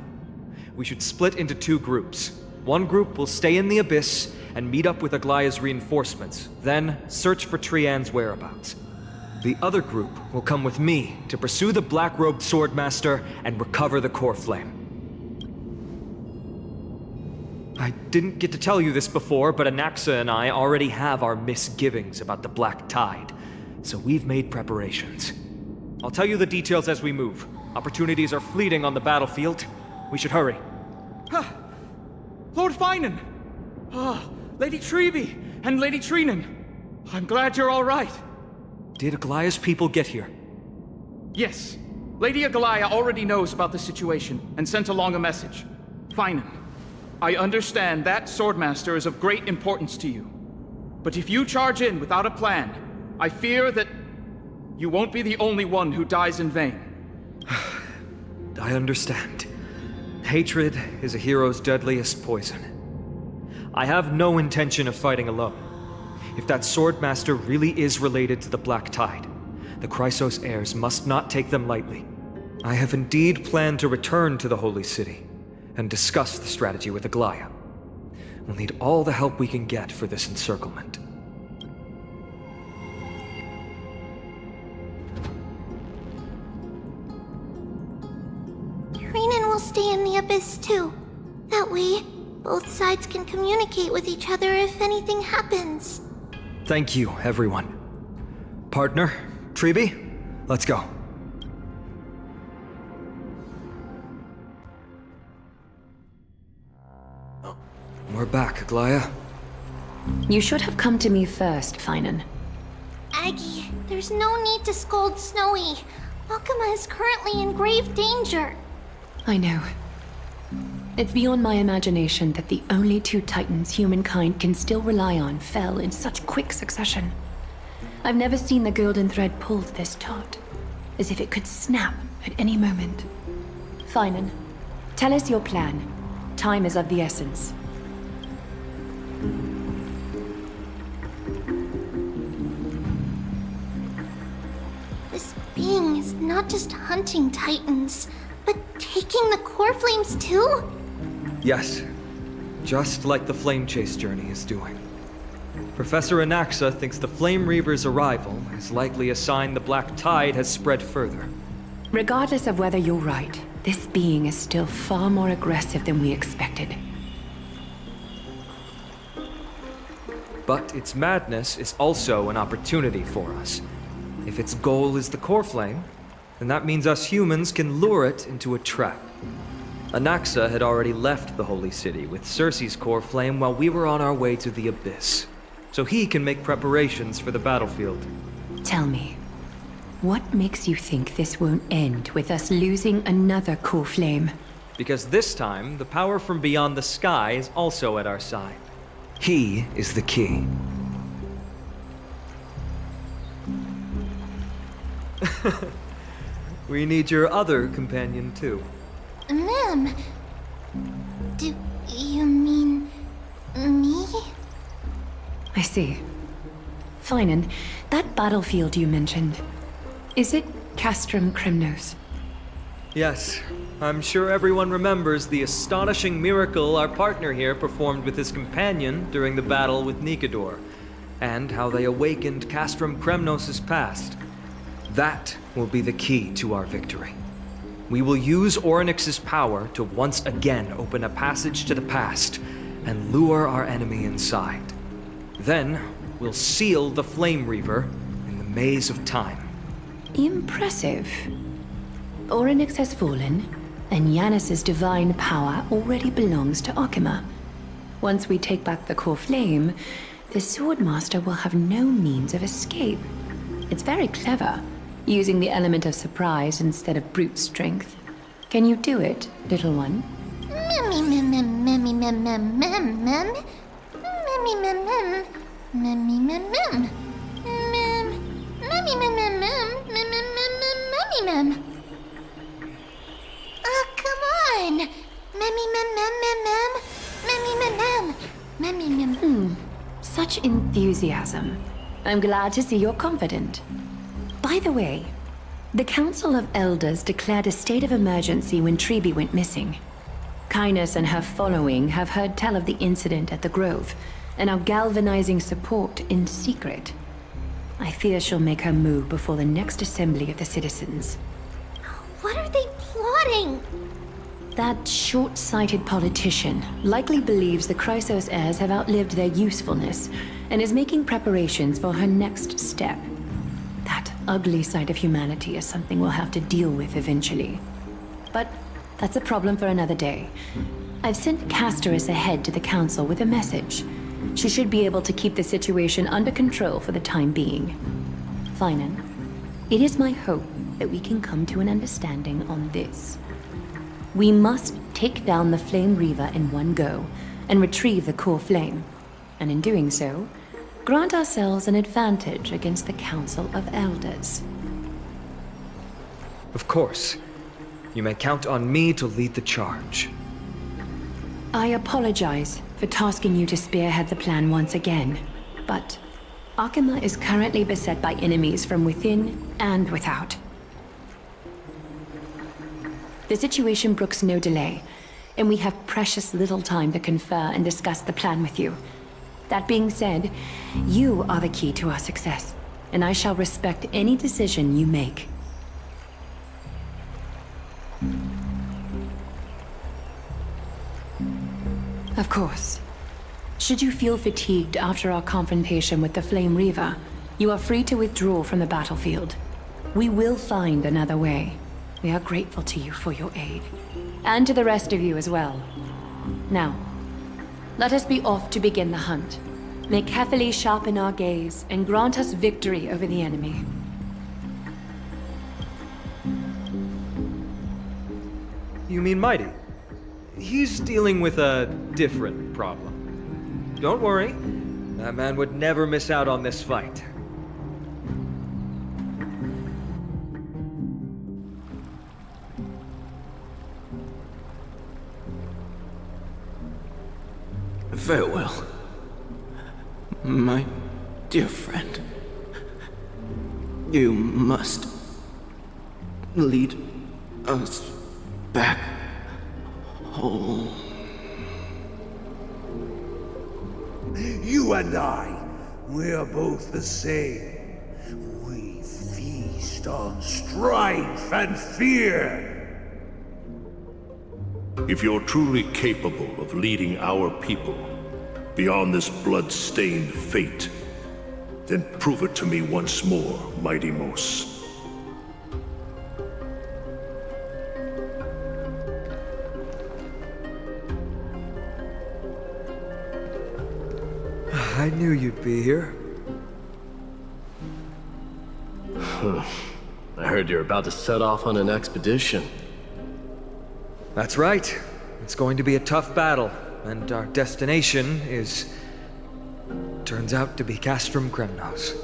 We should split into two groups. One group will stay in the Abyss and meet up with Aglaya's reinforcements, then search for Trianne's whereabouts. The other group will come with me to pursue the black-robed swordmaster and recover the core flame. I didn't get to tell you this before, but Anaxa and I already have our misgivings about the Black Tide, so we've made preparations. I'll tell you the details as we move. Opportunities are fleeting on the battlefield. We should hurry. Lord Finan! Lady Treby and Lady Trinan. I'm glad you're all right. Did Aglaya's people get here? Yes. Lady Aglaya already knows about the situation and sent along a message. Finan, I understand that Swordmaster is of great importance to you. But if you charge in without a plan, I fear that you won't be the only one who dies in vain. I understand. Hatred is a hero's deadliest poison. I have no intention of fighting alone. If that Swordmaster really is related to the Black Tide, the Chrysos heirs must not take them lightly. I have indeed planned to return to the Holy City and discuss the strategy with Aglaya. We'll need all the help we can get for this encirclement. Trinan will stay in the Abyss too. That way, both sides can communicate with each other if anything happens. Thank you, everyone. Partner, Treby, let's go. We're back, Aglaya. You should have come to me first, Finan. Aggie, there's no need to scold Snowy. Makima is currently in grave danger. I know. It's beyond my imagination that the only two titans humankind can still rely on fell in such quick succession. I've never seen the golden thread pulled this taut, as if it could snap at any moment. Finan, tell us your plan. Time is of the essence. This being is not just hunting titans, but taking the core flames too? Yes, just like the Flame Chase journey is doing. Professor Anaxa thinks the Flame Reaver's arrival is likely a sign the Black Tide has spread further. Regardless of whether you're right, this being is still far more aggressive than we expected. But its madness is also an opportunity for us. If its goal is the core flame, then that means us humans can lure it into a trap. Anaxa had already left the Holy City with Cersei's core flame while we were on our way to the Abyss, so he can make preparations for the battlefield. Tell me, what makes you think this won't end with us losing another core flame? Because this time, the power from beyond the sky is also at our side. He is the key. We need your other companion, too. Ma'am, do you mean me? I see. Finan, that battlefield you mentioned, is it Castrum Kremnos? Yes, I'm sure everyone remembers the astonishing miracle our partner here performed with his companion during the battle with Nikador. and how they awakened Castrum Kremnos' past. That will be the key to our victory. We will use Orynyx's power to once again open a passage to the past and lure our enemy inside. Then, we'll seal the Flame Reaver in the maze of time. Impressive. Orynyx has fallen, and Yanis's divine power already belongs to Akima. Once we take back the core flame, the Swordmaster will have no means of escape. It's very clever, using the element of surprise instead of brute strength. Can you do it, little one? Come on! Such enthusiasm. I'm glad to see you're confident. By the way, the Council of Elders declared a state of emergency when Treeby went missing. Kainos and her following have heard tell of the incident at the Grove, and are galvanizing support in secret. I fear she'll make her move before the next assembly of the citizens. What are they plotting? That short-sighted politician likely believes the Chrysos heirs have outlived their usefulness, and is making preparations for her next step. That ugly side of humanity is something we'll have to deal with eventually. But that's a problem for another day. I've sent Casterus ahead to the council with a message. She should be able to keep the situation under control for the time being. Finan, it is my hope that we can come to an understanding on this. We must take down the Flame Reaver in one go, and retrieve the core flame. And in doing so, grant ourselves an advantage against the Council of Elders. Of course. You may count on me to lead the charge. I apologize for tasking you to spearhead the plan once again, but Akima is currently beset by enemies from within and without. The situation brooks no delay, and we have precious little time to confer and discuss the plan with you. That being said, you are the key to our success, and I shall respect any decision you make. Of course. Should you feel fatigued after our confrontation with the Flame Reaver, you are free to withdraw from the battlefield. We will find another way. We are grateful to you for your aid. And to the rest of you as well. Now, let us be off to begin the hunt. May carefully sharpen our gaze and grant us victory over the enemy. You mean Mighty? He's dealing with a different problem. Don't worry. That man would never miss out on this fight. Farewell, my dear friend. You must lead us back home. You and I, we're both the same. We feast on strife and fear. If you're truly capable of leading our people beyond this blood-stained fate, then prove it to me once more, Mighty Mos. I knew you'd be here. I heard you're about to set off on an expedition. That's right. It's going to be a tough battle, and our destination is... turns out to be Castrum Kremnos.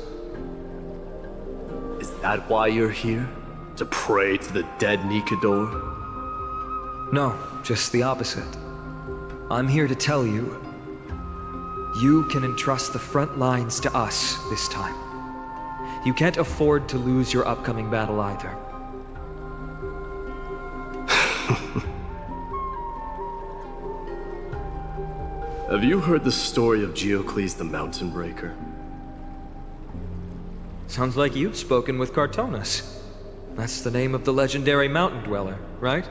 Is that why you're here? To pray to the dead Nikador? No, just the opposite. I'm here to tell you, you can entrust the front lines to us this time. You can't afford to lose your upcoming battle either. Have you heard the story of Geocles the Mountain Breaker? Sounds like you've spoken with Cartonis. That's the name of the legendary mountain dweller, right?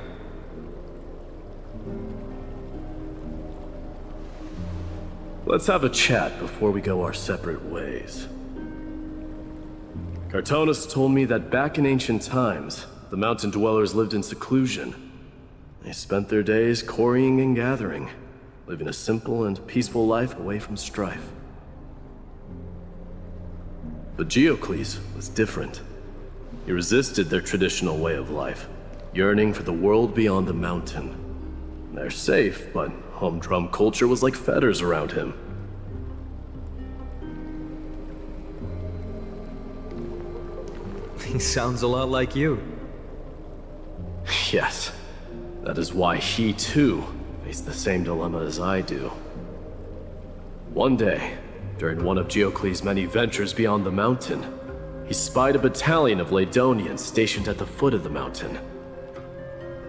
Let's have a chat before we go our separate ways. Cartonis told me that back in ancient times, the mountain dwellers lived in seclusion. They spent their days quarrying and gathering, living a simple and peaceful life away from strife. But Geocles was different. He resisted their traditional way of life, yearning for the world beyond the mountain. They're safe, but humdrum culture was like fetters around him. He sounds a lot like you. Yes. That is why he, too, faced the same dilemma as I do. One day, during one of Geocles' many ventures beyond the mountain, he spied a battalion of Ladonians stationed at the foot of the mountain.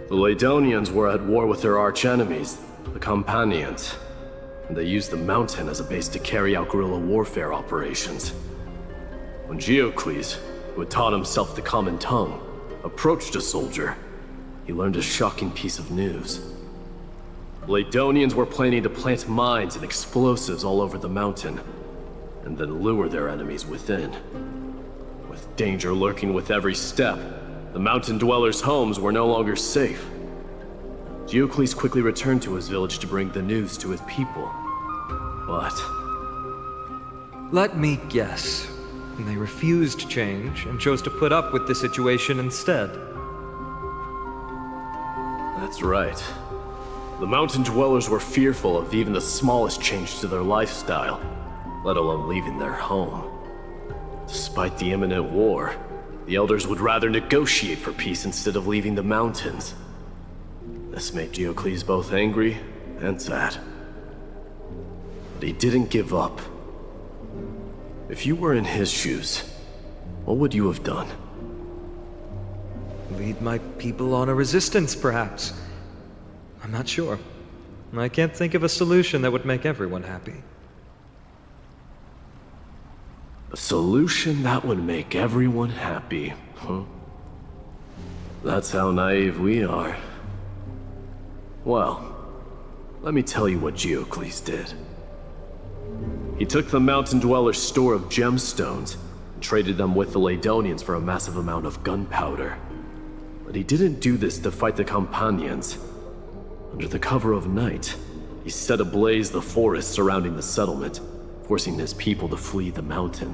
The Ladonians were at war with their arch-enemies, the Companions, and they used the mountain as a base to carry out guerrilla warfare operations. When Geocles, who had taught himself the common tongue, approached a soldier, he learned a shocking piece of news. Ladonians were planning to plant mines and explosives all over the mountain, and then lure their enemies within. With danger lurking with every step, the mountain dwellers' homes were no longer safe. Geocles quickly returned to his village to bring the news to his people. But... let me guess. They refused change and chose to put up with the situation instead. That's right. The mountain dwellers were fearful of even the smallest change to their lifestyle, let alone leaving their home. Despite the imminent war, the elders would rather negotiate for peace instead of leaving the mountains. This made Geocles both angry and sad. But he didn't give up. If you were in his shoes, what would you have done? Lead my people on a resistance, perhaps. I'm not sure. I can't think of a solution that would make everyone happy. A solution that would make everyone happy, huh? That's how naive we are. Well, let me tell you what Geocles did. He took the mountain dwellers' store of gemstones and traded them with the Ladonians for a massive amount of gunpowder. But he didn't do this to fight the Companions. Under the cover of night, he set ablaze the forest surrounding the settlement, forcing his people to flee the mountain.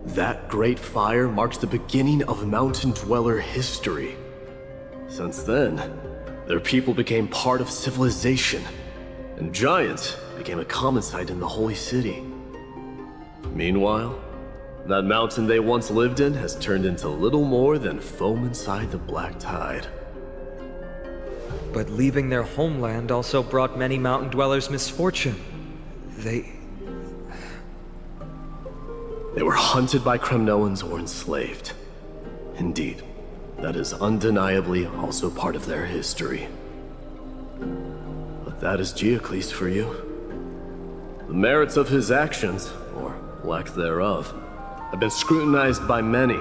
That great fire marked the beginning of mountain dweller history. Since then, their people became part of civilization, and giants became a common sight in the holy city. Meanwhile, that mountain they once lived in has turned into little more than foam inside the black tide. But leaving their homeland also brought many mountain dwellers misfortune. They were hunted by Kremnoans or enslaved. Indeed, that is undeniably also part of their history. But that is Geocles for you. The merits of his actions, or lack thereof, have been scrutinized by many,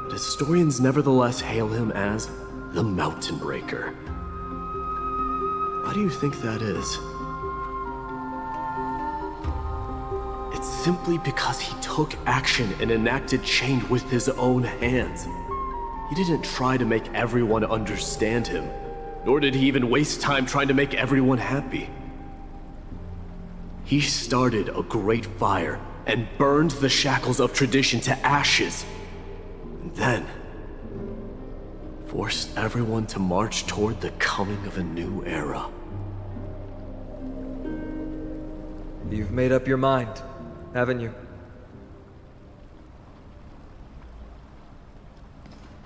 but historians nevertheless hail him as the Mountain Breaker. Why do you think that is? It's simply because he took action and enacted change with his own hands. He didn't try to make everyone understand him, nor did he even waste time trying to make everyone happy. He started a great fire and burned the shackles of tradition to ashes, and then forced everyone to march toward the coming of a new era. You've made up your mind, haven't you?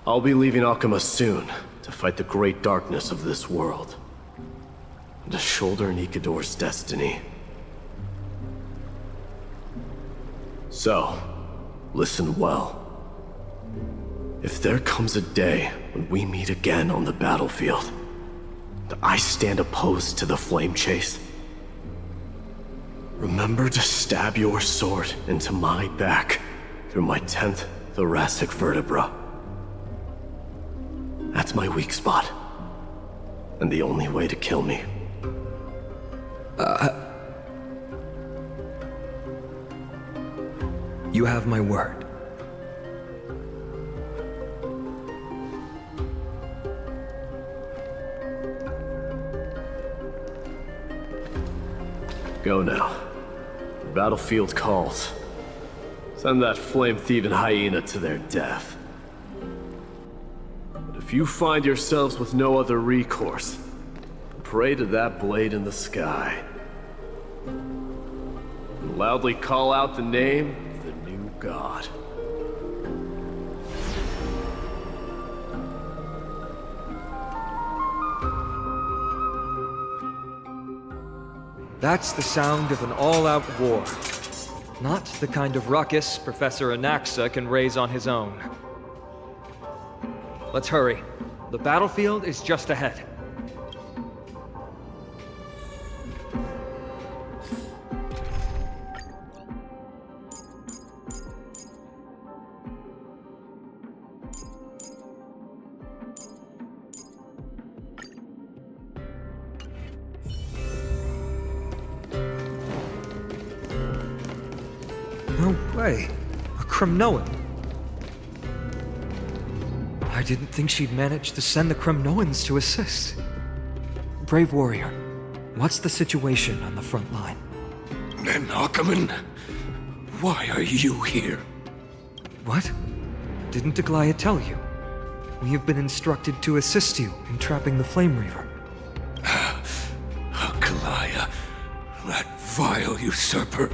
I'll be leaving Akuma soon to fight the great darkness of this world, and to shoulder Nikador's destiny. So, listen well. If there comes a day when we meet again on the battlefield, and I stand opposed to the flame chase, remember to stab your sword into my back through my 10th thoracic vertebra. That's my weak spot. And the only way to kill me. You have my word. Go now. The battlefield calls. Send that flame-thieving hyena to their death. But if you find yourselves with no other recourse, pray to that blade in the sky. And loudly call out the name of the new god. That's the sound of an all-out war. Not the kind of ruckus Professor Anaxa can raise on his own. Let's hurry. The battlefield is just ahead. No way. A Kremnoan. I didn't think she'd manage to send the Kremnoans to assist. Brave warrior, what's the situation on the front line? Nakaman, why are you here? What? Didn't Aglaya tell you? We have been instructed to assist you in trapping the Flame Reaver. Aglaya, that vile usurper.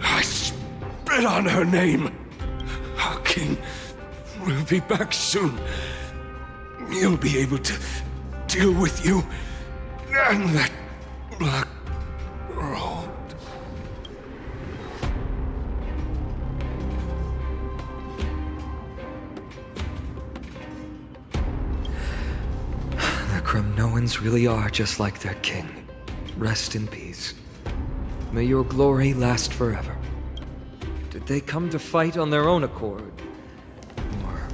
I spit on her name. Our king will be back soon. He'll be able to deal with you and that black road. The Kremnoans really are just like their king. Rest in peace. May your glory last forever. Did they come to fight on their own accord? Or...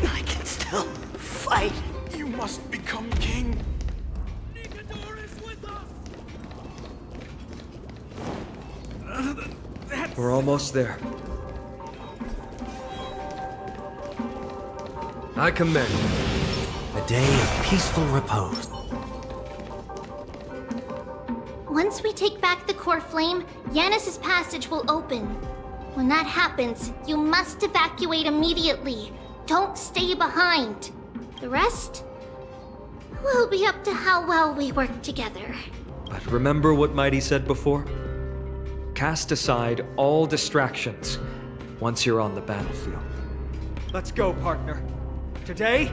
I can still fight. You must become king. We're almost there. I commend you. A day of peaceful repose. Once we take back the core flame, Yanis's passage will open. When that happens, you must evacuate immediately. Don't stay behind. The rest will be up to how well we work together. But remember what Mighty said before? Cast aside all distractions once you're on the battlefield. Let's go, partner. Today,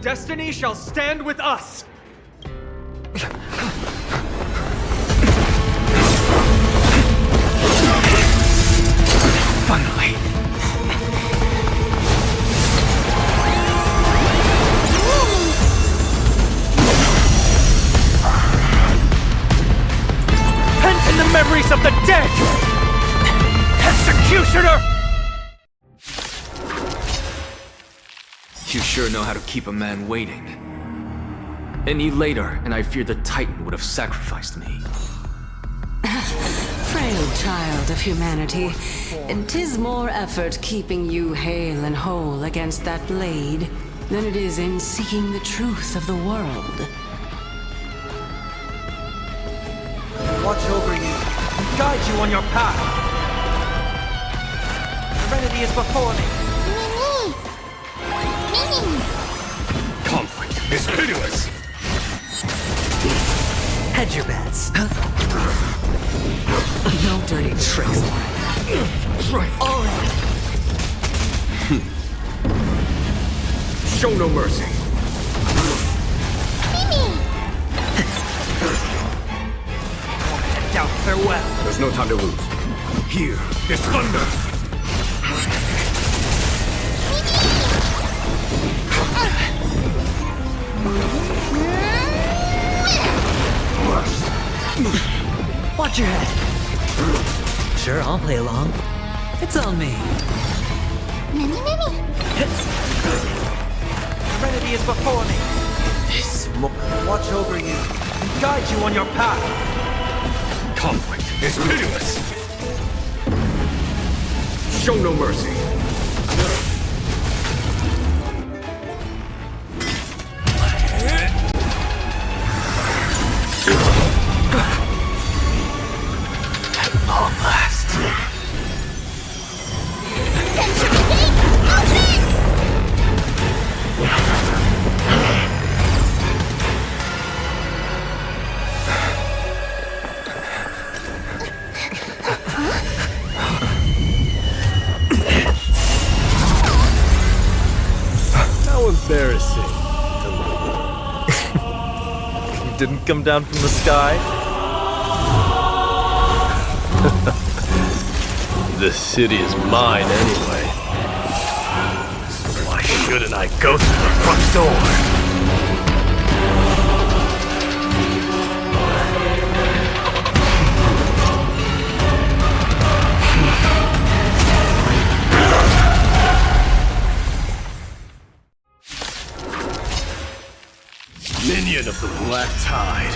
destiny shall stand with us! Finally! Pent in the memories of the dead! Executioner! You sure know how to keep a man waiting. Any later, and I fear the Titan would have sacrificed me. Frail child of humanity, 'tis more effort keeping you hale and whole against that blade than it is in seeking the truth of the world. Watch over you and guide you on your path. Serenity is before me. Conflict is pitiless. Hedge your bets. No dirty tricks. All right. Show no mercy. Down, farewell. There's no time to lose. Here is thunder. Watch your head. Sure, I'll play along. It's on me. Many. Serenity is before me. Watch over you and guide you on your path. Conflict is pitiless. Show no mercy. At long last. How embarrassing. You didn't come down from the sky? The city is mine anyway. So why shouldn't I go through the front door? Minion of the Black Tide.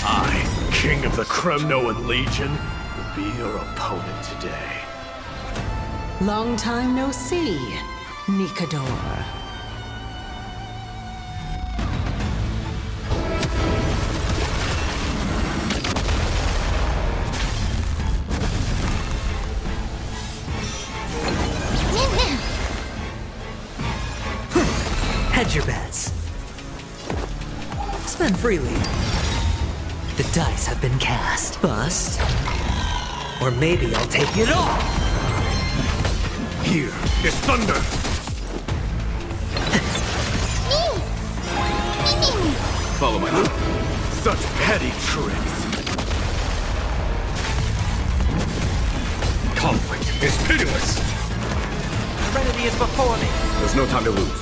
I, King of the Kremnoan Legion, will be your opponent today. Long time no see, Nikador. Hedge your bets. Spend freely. The dice have been cast. Bust. Or maybe I'll take it all. Here is thunder. Follow my lead. Such petty tricks. Conflict is pitiless. Serenity is before me. There's no time to lose.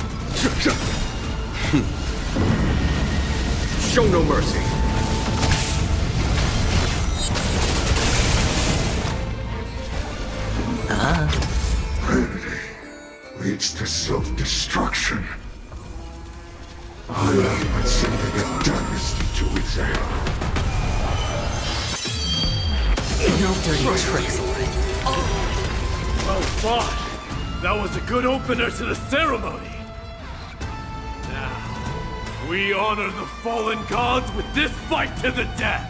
Show no mercy. Vanity leads to self-destruction. I am sending a dynasty to its end. No dirty tricks, Lord. Well fought. That was a good opener to the ceremony. Now, we honor the fallen gods with this fight to the death.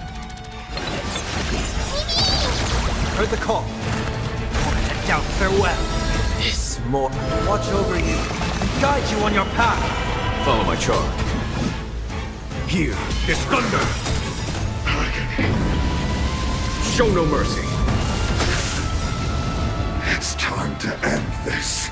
Heard the call. Going to doubt farewell. This more. Watch over you. Guide you on your path. Follow my charge. Here is thunder. Show no mercy. It's time to end this.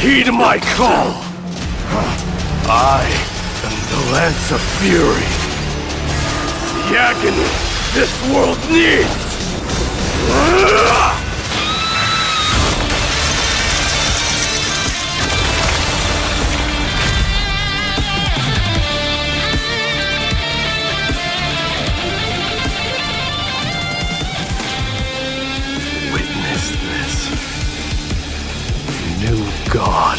Heed my call! I am the Lance of Fury. The agony this world needs! Witness this. New god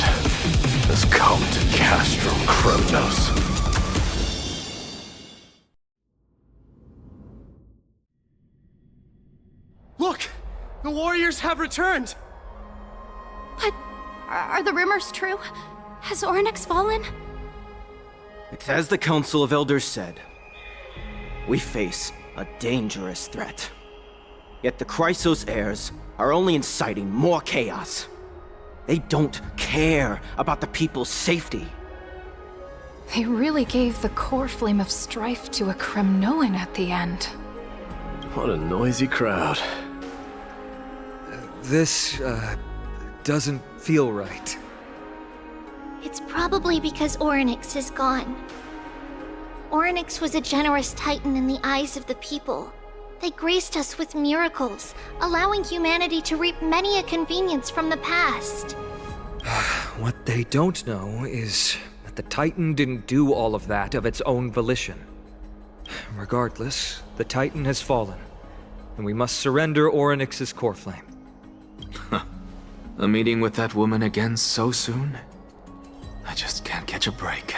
has come to Castrum Kremnos. Look! The warriors have returned! But are the rumors true? Has Ornyx fallen? It's as the Council of Elders said. We face a dangerous threat. Yet the Chrysos heirs are only inciting more chaos. They don't care about the people's safety. They really gave the core flame of strife to a Kremnoan at the end. What a noisy crowd. This, doesn't feel right. It's probably because Orynyx is gone. Orynyx was a generous titan in the eyes of the people. They graced us with miracles, allowing humanity to reap many a convenience from the past. What they don't know is that the Titan didn't do all of that of its own volition. Regardless, the Titan has fallen, and we must surrender Orynyx's core flame. A meeting with that woman again so soon? I just can't catch a break.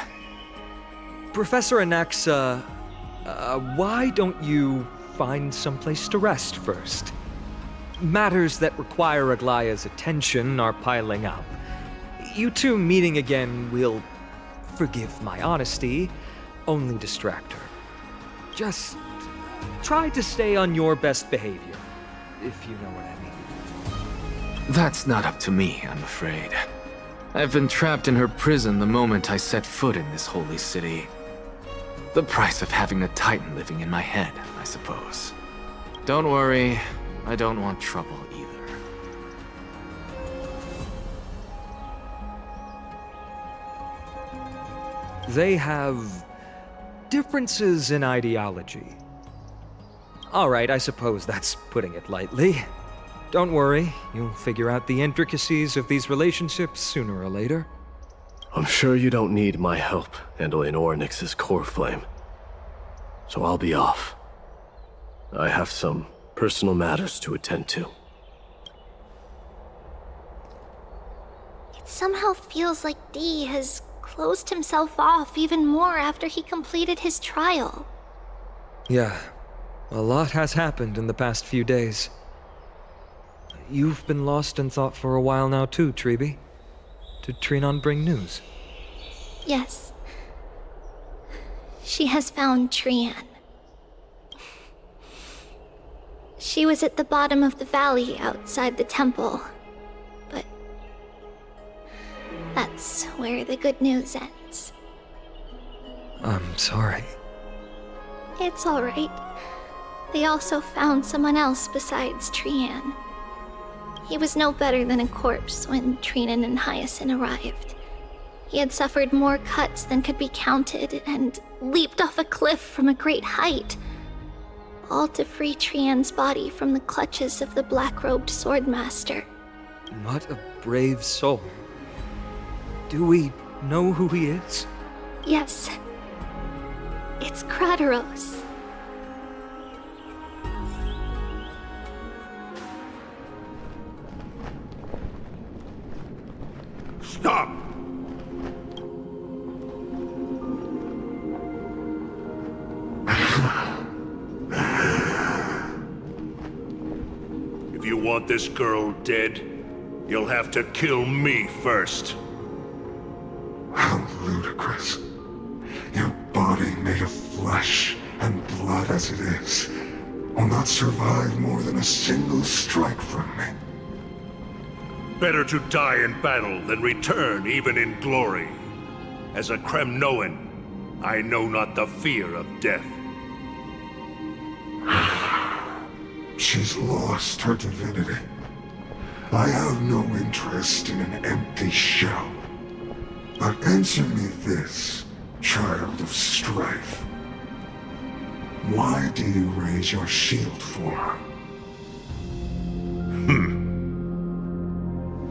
Professor Anaxa, why don't you find someplace to rest first? Matters that require Aglaya's attention are piling up. You two meeting again will, forgive my honesty, only distract her. Just try to stay on your best behavior, if you know what I mean. That's not up to me, I'm afraid. I've been trapped in her prison the moment I set foot in this holy city. The price of having a Titan living in my head, I suppose. Don't worry, I don't want trouble either. They have differences in ideology. All right, I suppose that's putting it lightly. Don't worry, you'll figure out the intricacies of these relationships sooner or later. I'm sure you don't need my help handling Orynyx's core flame. So I'll be off. I have some personal matters to attend to. It somehow feels like D has closed himself off even more after he completed his trial. Yeah, a lot has happened in the past few days. You've been lost in thought for a while now too, Treeby. Did Trinon bring news? Yes. She has found Trian. She was at the bottom of the valley outside the temple, but that's where the good news ends. I'm sorry. It's all right. They also found someone else besides Trian. He was no better than a corpse when Trinan and Hyacinth arrived. He had suffered more cuts than could be counted and leaped off a cliff from a great height, all to free Trian's body from the clutches of the black-robed swordmaster. What a brave soul. Do we know who he is? Yes. It's Krateros. Stop! If you want this girl dead, you'll have to kill me first. How ludicrous. Your body made of flesh and blood as it is will not survive more than a single strike from me. Better to die in battle than return even in glory. As a Kremnoan, I know not the fear of death. She's lost her divinity. I have no interest in an empty shell. But answer me this, child of strife. Why do you raise your shield for her?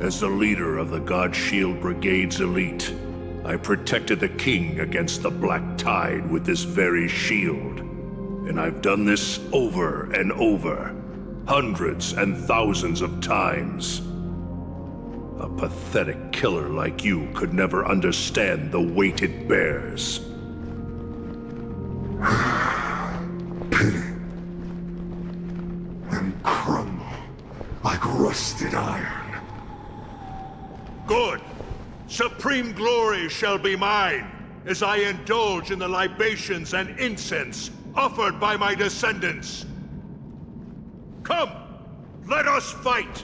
As the leader of the God Shield Brigade's elite, I protected the king against the Black Tide with this very shield. And I've done this over and over, hundreds and thousands of times. A pathetic killer like you could never understand the weight it bears. Pity. And crumble like rusted iron. Good! Supreme glory shall be mine, as I indulge in the libations and incense offered by my descendants. Come, let us fight!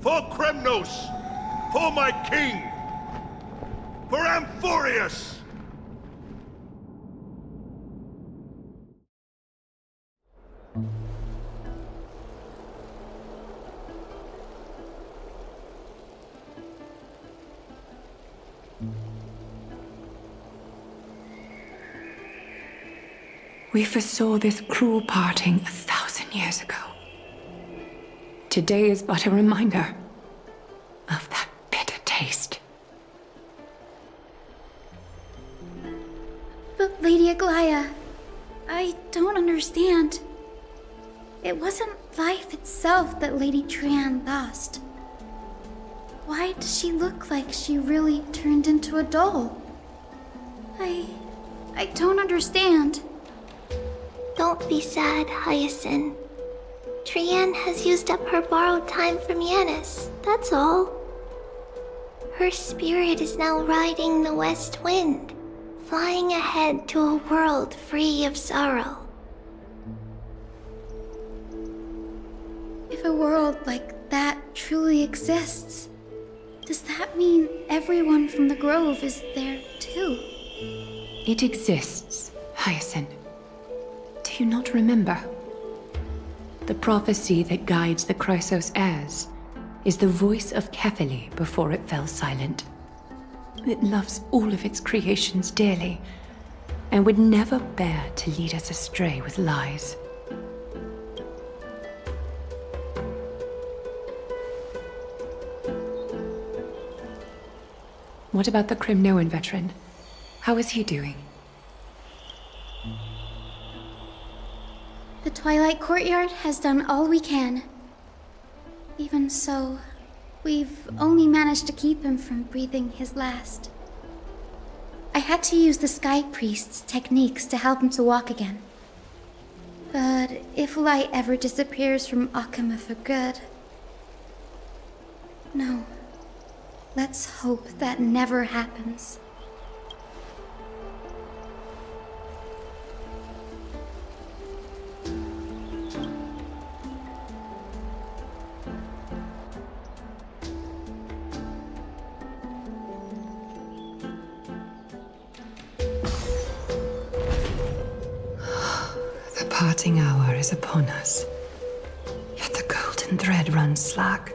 For Kremnos! For my king! For Amphorius! We foresaw this cruel parting 1,000 years ago. Today is but a reminder of that bitter taste. But Lady Aglaya, I don't understand. It wasn't life itself that Lady Trian lost. Why does she look like she really turned into a doll? I don't understand. Don't be sad, Hyacinth. Trian has used up her borrowed time from Yanis, that's all. Her spirit is now riding the west wind, flying ahead to a world free of sorrow. If a world like that truly exists, does that mean everyone from the Grove is there too? It exists, Hyacinth. Do you not remember? The prophecy that guides the Chrysos heirs is the voice of Kefili before it fell silent. It loves all of its creations dearly, and would never bear to lead us astray with lies. What about the Crimnoan veteran? How is he doing? The Twilight Courtyard has done all we can. Even so, we've only managed to keep him from breathing his last. I had to use the Sky Priest's techniques to help him to walk again. But if light ever disappears from Akama for good... No. Let's hope that never happens. The parting hour is upon us. Yet the golden thread runs slack.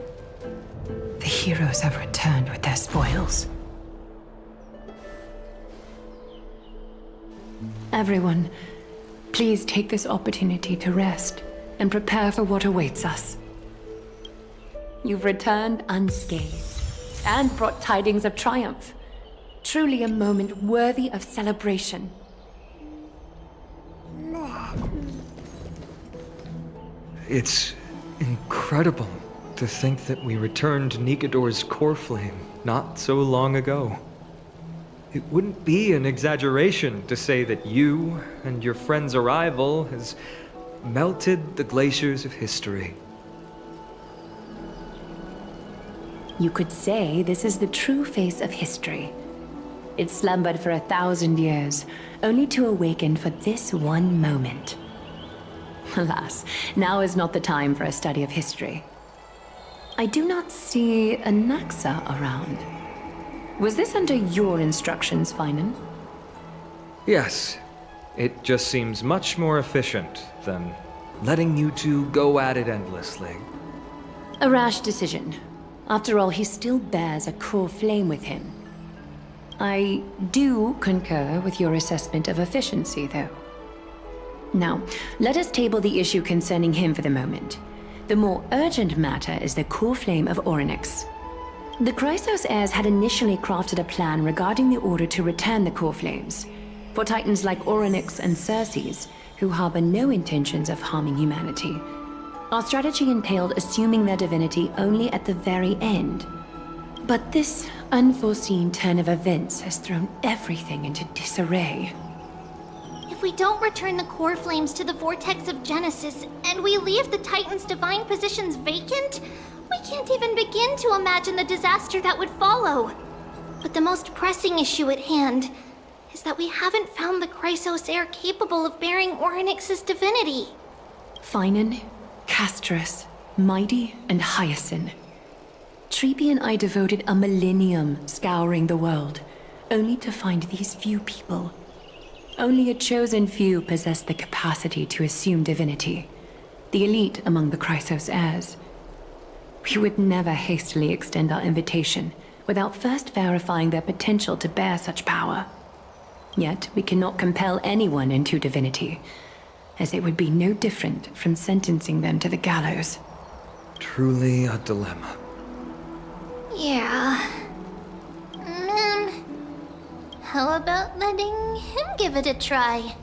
The heroes have returned with their spoils. Everyone, please take this opportunity to rest and prepare for what awaits us. You've returned unscathed and brought tidings of triumph. Truly a moment worthy of celebration. It's incredible to think that we returned Nikador's core flame not so long ago. It wouldn't be an exaggeration to say that you and your friend's arrival has melted the glaciers of history. You could say this is the true face of history. It slumbered for 1,000 years, only to awaken for this one moment. Alas, now is not the time for a study of history. I do not see a Naxa around. Was this under your instructions, Finan? Yes, it just seems much more efficient than letting you two go at it endlessly. A rash decision. After all, he still bears a core flame with him. I do concur with your assessment of efficiency, though. Now, let us table the issue concerning him for the moment. The more urgent matter is the core flame of Orynyx. The Chrysos heirs had initially crafted a plan regarding the order to return the core flames, for titans like Orynyx and Circes, who harbor no intentions of harming humanity. Our strategy entailed assuming their divinity only at the very end. But this unforeseen turn of events has thrown everything into disarray. If we don't return the core flames to the vortex of Genesis, and we leave the Titan's divine positions vacant, we can't even begin to imagine the disaster that would follow. But the most pressing issue at hand is that we haven't found the Chrysos heir capable of bearing Orynyx's divinity. Finan, Castris, Mighty, and Hyacinth. Trepi and I devoted a millennium scouring the world, only to find these few people. Only a chosen few possess the capacity to assume divinity, the elite among the Chrysos heirs. We would never hastily extend our invitation without first verifying their potential to bear such power. Yet we cannot compel anyone into divinity, as it would be no different from sentencing them to the gallows. Truly a dilemma. Yeah. How about letting him give it a try?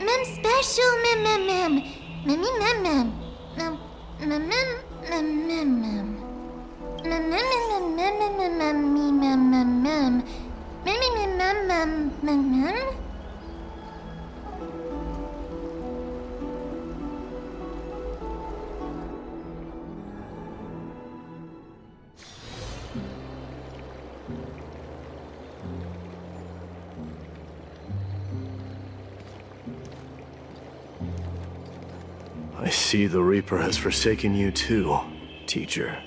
Mem special, mem. Mem. I see the Reaper has forsaken you too, teacher.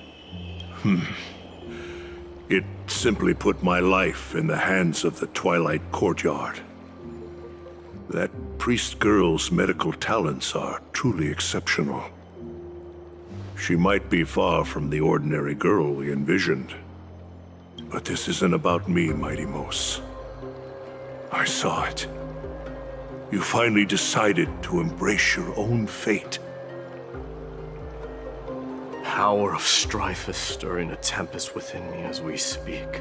It simply put my life in the hands of the Twilight Courtyard. That priest girl's medical talents are truly exceptional. She might be far from the ordinary girl we envisioned. But this isn't about me, Mighty Mos. I saw it. You finally decided to embrace your own fate. Power of strife is stirring a tempest within me as we speak.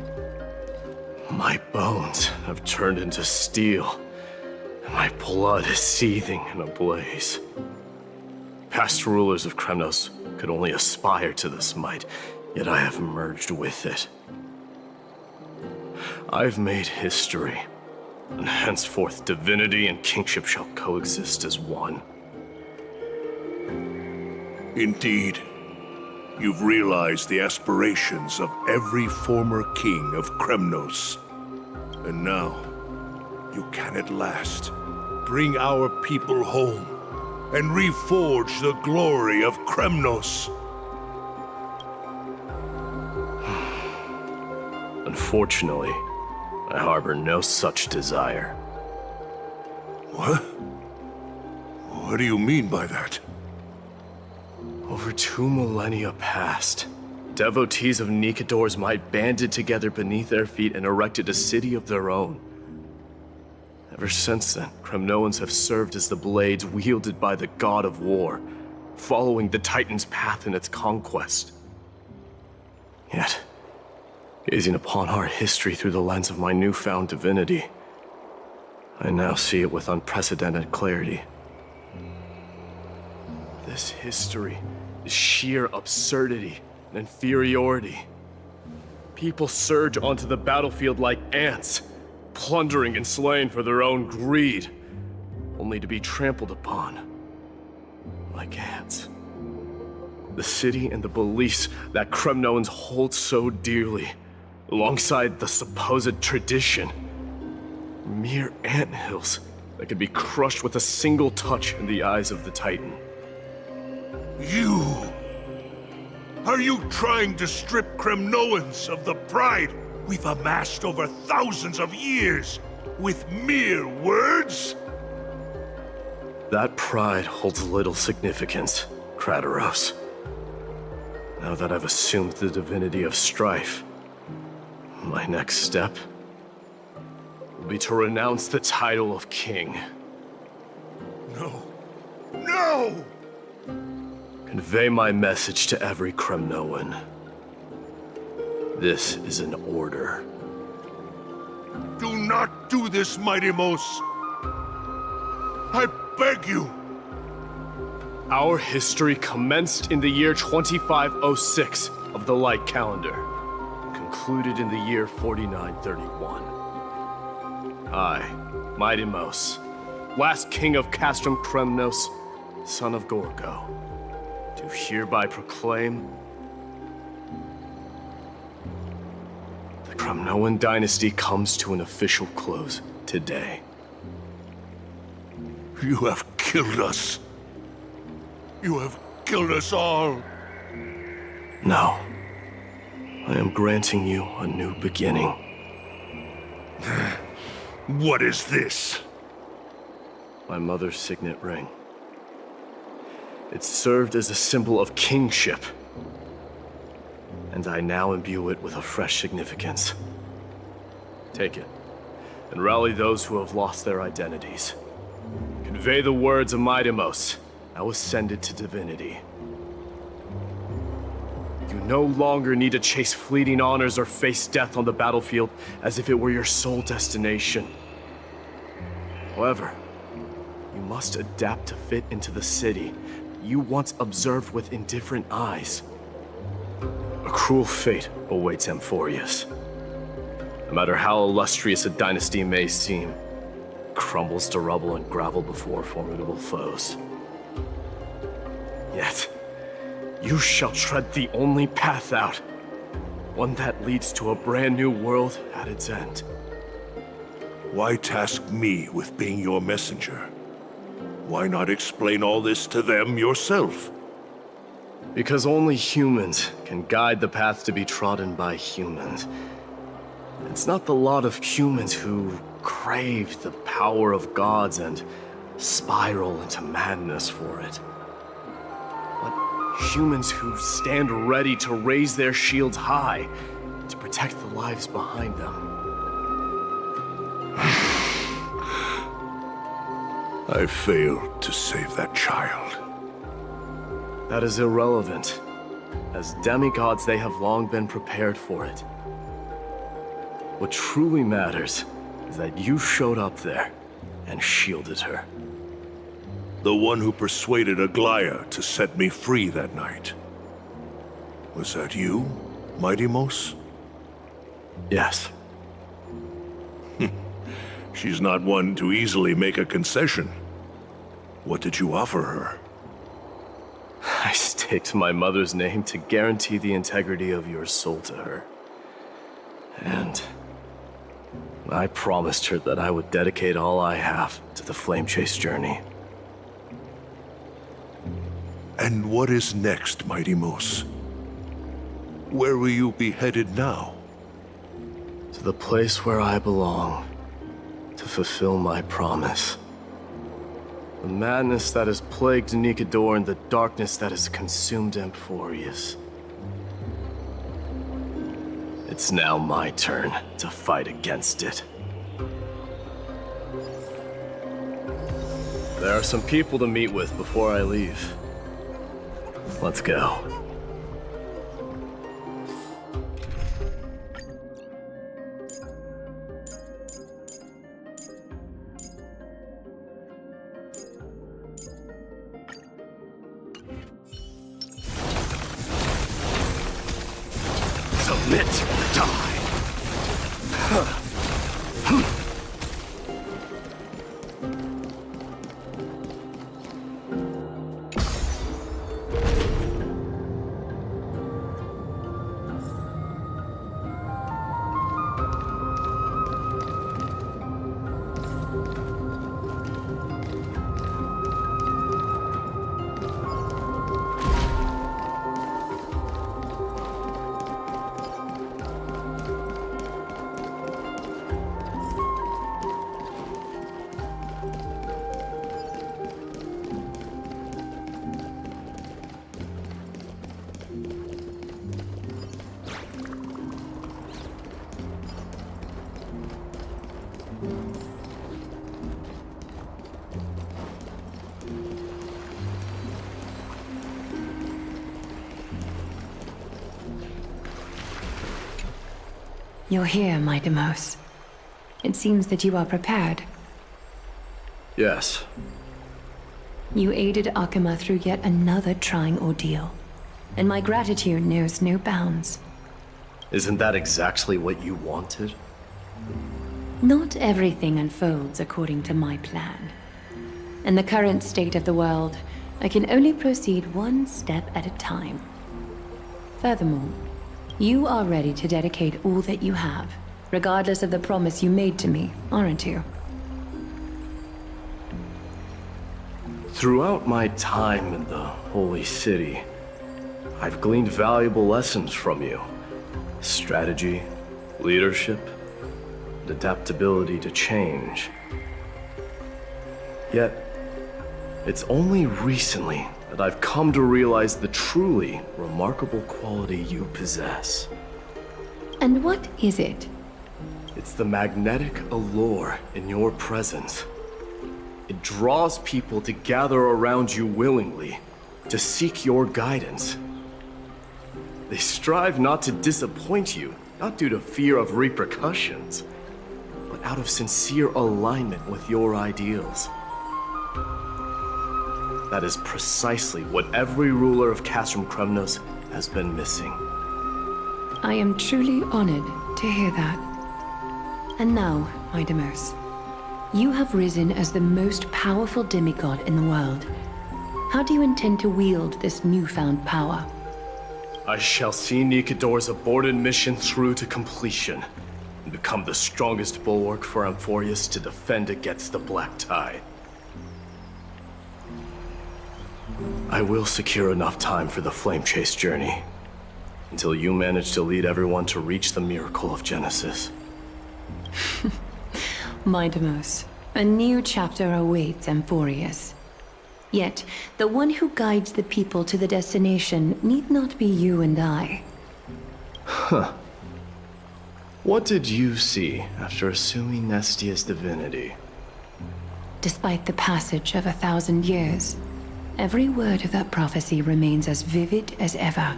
My bones have turned into steel, and my blood is seething in a blaze. Past rulers of Kremnos could only aspire to this might, yet I have merged with it. I've made history, and henceforth divinity and kingship shall coexist as one. Indeed. You've realized the aspirations of every former king of Kremnos. And now, you can at last bring our people home and reforge the glory of Kremnos. Unfortunately, I harbor no such desire. What? What do you mean by that? Over 2 millennia past, devotees of Nikador's might banded together beneath their feet and erected a city of their own. Ever since then, Kremnoans have served as the blades wielded by the god of war, following the Titan's path in its conquest. Yet, gazing upon our history through the lens of my newfound divinity, I now see it with unprecedented clarity. This history is sheer absurdity and inferiority. People surge onto the battlefield like ants, plundering and slaying for their own greed, only to be trampled upon like ants. The city and the beliefs that Kremnoans hold so dearly, alongside the supposed tradition, mere anthills that could be crushed with a single touch in the eyes of the Titan. You! Are you trying to strip Kremnoans of the pride we've amassed over thousands of years with mere words? That pride holds little significance, Kratoros. Now that I've assumed the divinity of strife, my next step will be to renounce the title of king. No. No! Convey my message to every Kremnoan. This is an order. Do not do this, Mighty Mos. I beg you. Our history commenced in the year 2506 of the Light Calendar, concluded in the year 4931. I, Mighty Mos, last king of Castrum Kremnos, son of Gorgo, do hereby proclaim the Kremnoan dynasty comes to an official close today. You have killed us. You have killed us all. No. I am granting you a new beginning. What is this? My mother's signet ring. It served as a symbol of kingship. And I now imbue it with a fresh significance. Take it, and rally those who have lost their identities. Convey the words of Mightimos, now ascended to divinity. You no longer need to chase fleeting honors or face death on the battlefield as if it were your sole destination. However, you must adapt to fit into the city you once observed with indifferent eyes. A cruel fate awaits Amphorius. No matter how illustrious a dynasty may seem, it crumbles to rubble and gravel before formidable foes. Yet, you shall tread the only path out, one that leads to a brand new world at its end. Why task me with being your messenger? Why not explain all this to them yourself? Because only humans can guide the path to be trodden by humans. It's not the lot of humans who crave the power of gods and spiral into madness for it, but humans who stand ready to raise their shields high to protect the lives behind them. I failed to save that child. That is irrelevant. As demigods, they have long been prepared for it. What truly matters is that you showed up there and shielded her. The one who persuaded Aglaya to set me free that night. Was that you, Mightimos? Yes. She's not one to easily make a concession. What did you offer her? I staked my mother's name to guarantee the integrity of your soul to her. And I promised her that I would dedicate all I have to the Flame Chase journey. And what is next, Mightimos? Where will you be headed now? To the place where I belong, to fulfill my promise. The madness that has plagued Nikador and the darkness that has consumed Amphorius. It's now my turn to fight against it. There are some people to meet with before I leave. Let's go. Submit or die. You're here, Mightimos. It seems that you are prepared. Yes. You aided Akima through yet another trying ordeal, and my gratitude knows no bounds. Isn't that exactly what you wanted? Not everything unfolds according to my plan. In the current state of the world, I can only proceed one step at a time. Furthermore, you are ready to dedicate all that you have, regardless of the promise you made to me, aren't you? Throughout my time in the Holy City, I've gleaned valuable lessons from you. Strategy, leadership, and adaptability to change. Yet, it's only recently that I've come to realize the truly remarkable quality you possess. And what is it? It's the magnetic allure in your presence. It draws people to gather around you willingly, to seek your guidance. They strive not to disappoint you, not due to fear of repercussions, but out of sincere alignment with your ideals. That is precisely what every ruler of Castrum Kremnos has been missing. I am truly honored to hear that. And now, Idamos, you have risen as the most powerful demigod in the world. How do you intend to wield this newfound power? I shall see Nikador's aborted mission through to completion, and become the strongest bulwark for Amphorius to defend against the Black Tide. I will secure enough time for the Flame Chase journey, until you manage to lead everyone to reach the miracle of Genesis. Idamos, a new chapter awaits Amphorius. Yet, the one who guides the people to the destination need not be you and I. Huh. What did you see after assuming Nestia's divinity? Despite the passage of 1,000 years, every word of that prophecy remains as vivid as ever.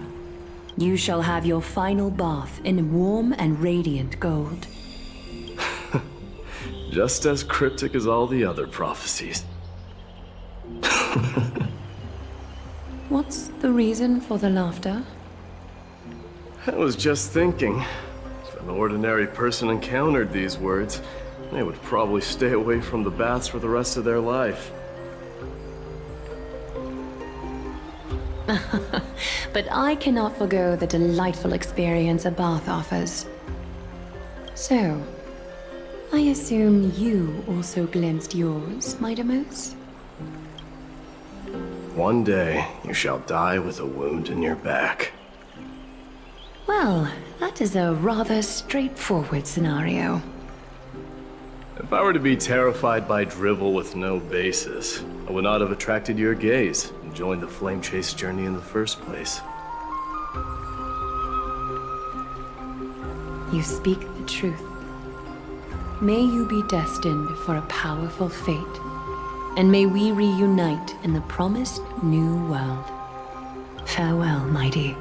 You shall have your final bath in warm and radiant gold. Just as cryptic as all the other prophecies. What's the reason for the laughter? I was just thinking, if an ordinary person encountered these words, they would probably stay away from the baths for the rest of their life. But I cannot forgo the delightful experience a bath offers. So, I assume you also glimpsed yours, Idamos? One day, you shall die with a wound in your back. Well, that is a rather straightforward scenario. If I were to be terrified by drivel with no basis, I would not have attracted your gaze and joined the Flame Chase journey in the first place. You speak the truth. May you be destined for a powerful fate, and may we reunite in the promised new world. Farewell, mighty.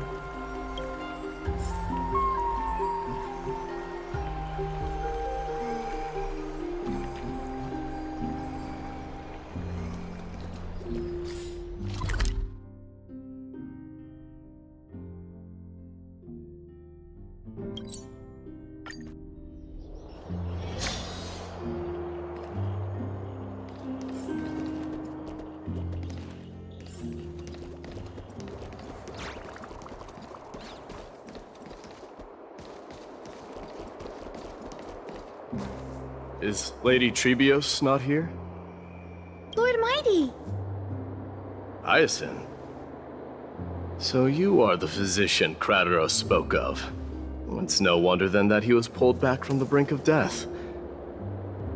Is Lady Trebios not here? Lord Mighty! Hyacinth. So you are the physician Krateros spoke of. It's no wonder then that he was pulled back from the brink of death.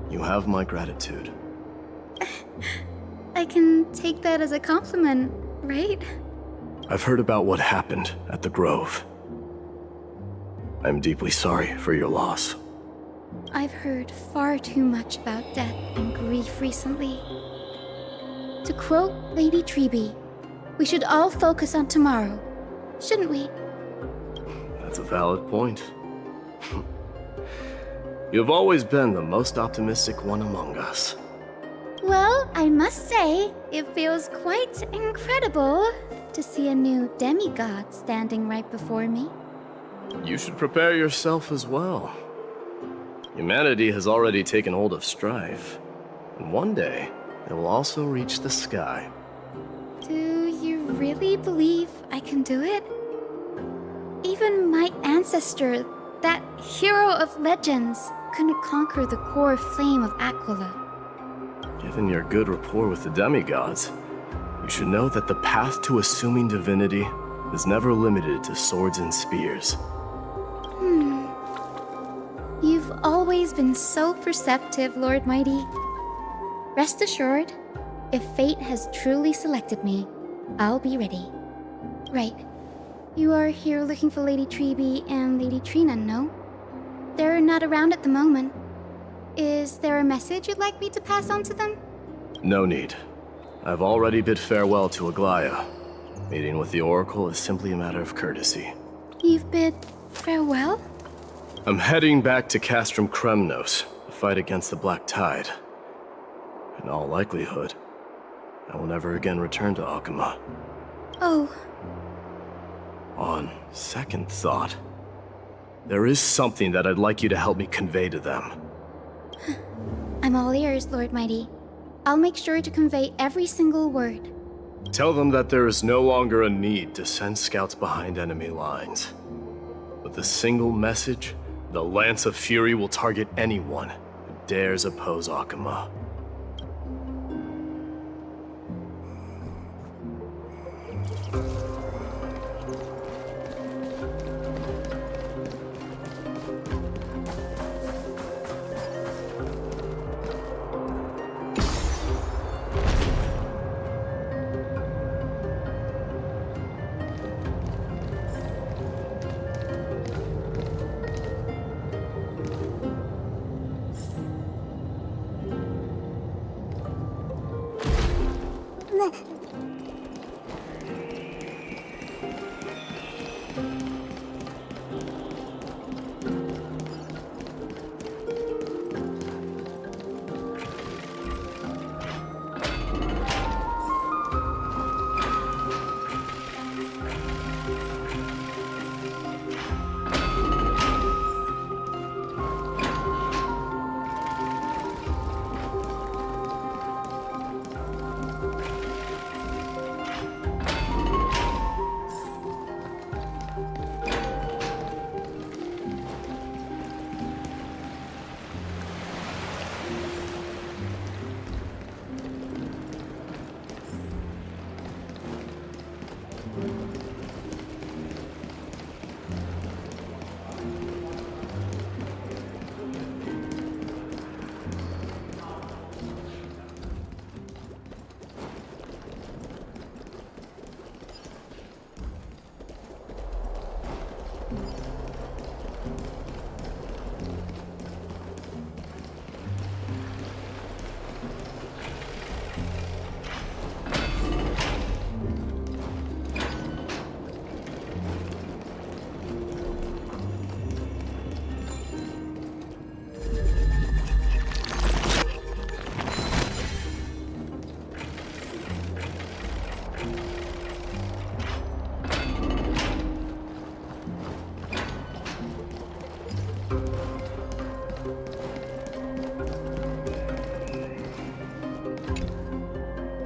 You have my gratitude. I can take that as a compliment, right? I've heard about what happened at the Grove. I'm deeply sorry for your loss. I've heard far too much about death and grief recently. To quote Lady Treby, we should all focus on tomorrow, shouldn't we? That's a valid point. You've always been the most optimistic one among us. Well, I must say, it feels quite incredible to see a new demigod standing right before me. You should prepare yourself as well. Humanity has already taken hold of strife, and one day it will also reach the sky. Do you really believe I can do it? Even my ancestor, that hero of legends, couldn't conquer the core flame of Aquila. Given your good rapport with the demigods, you should know that the path to assuming divinity is never limited to swords and spears. You've always been so perceptive, Lord Mighty. Rest assured, if fate has truly selected me, I'll be ready. Right. You are here looking for Lady Treeby and Lady Trina, no? They're not around at the moment. Is there a message you'd like me to pass on to them? No need. I've already bid farewell to Aglaya. Meeting with the Oracle is simply a matter of courtesy. You've bid farewell? I'm heading back to Castrum Kremnos to fight against the Black Tide. In all likelihood, I will never again return to Akuma. Oh. On second thought, there is something that I'd like you to help me convey to them. I'm all ears, Lord Mighty. I'll make sure to convey every single word. Tell them that there is no longer a need to send scouts behind enemy lines. With a single message, the Lance of Fury will target anyone who dares oppose Akuma.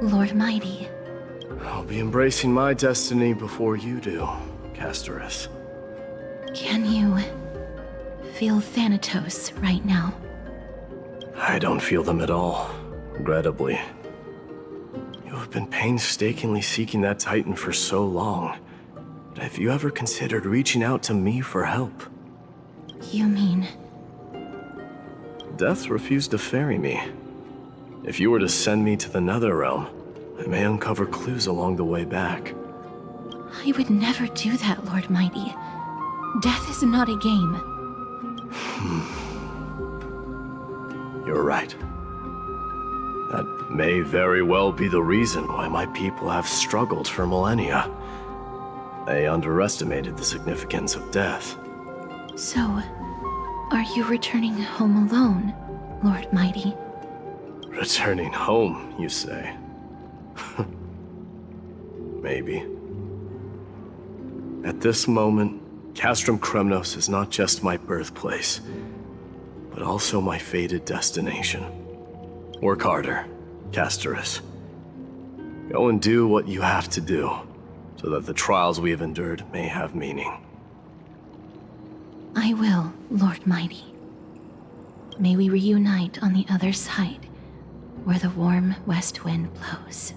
Lord Mighty. I'll be embracing my destiny before you do, Castorus. Can you feel Thanatos right now? I don't feel them at all, regrettably. You have been painstakingly seeking that Titan for so long. But have you ever considered reaching out to me for help? You mean... Death refused to ferry me. If you were to send me to the Netherrealm, I may uncover clues along the way back. I would never do that, Lord Mighty. Death is not a game. You're right. That may very well be the reason why my people have struggled for millennia. They underestimated the significance of death. So, are you returning home alone, Lord Mighty? Returning home, you say? Maybe. At this moment, Castrum Kremnos is not just my birthplace, but also my fated destination. Work harder, Castorus. Go and do what you have to do, so that the trials we have endured may have meaning. I will, Lord Mighty. May we reunite on the other side, where the warm west wind blows.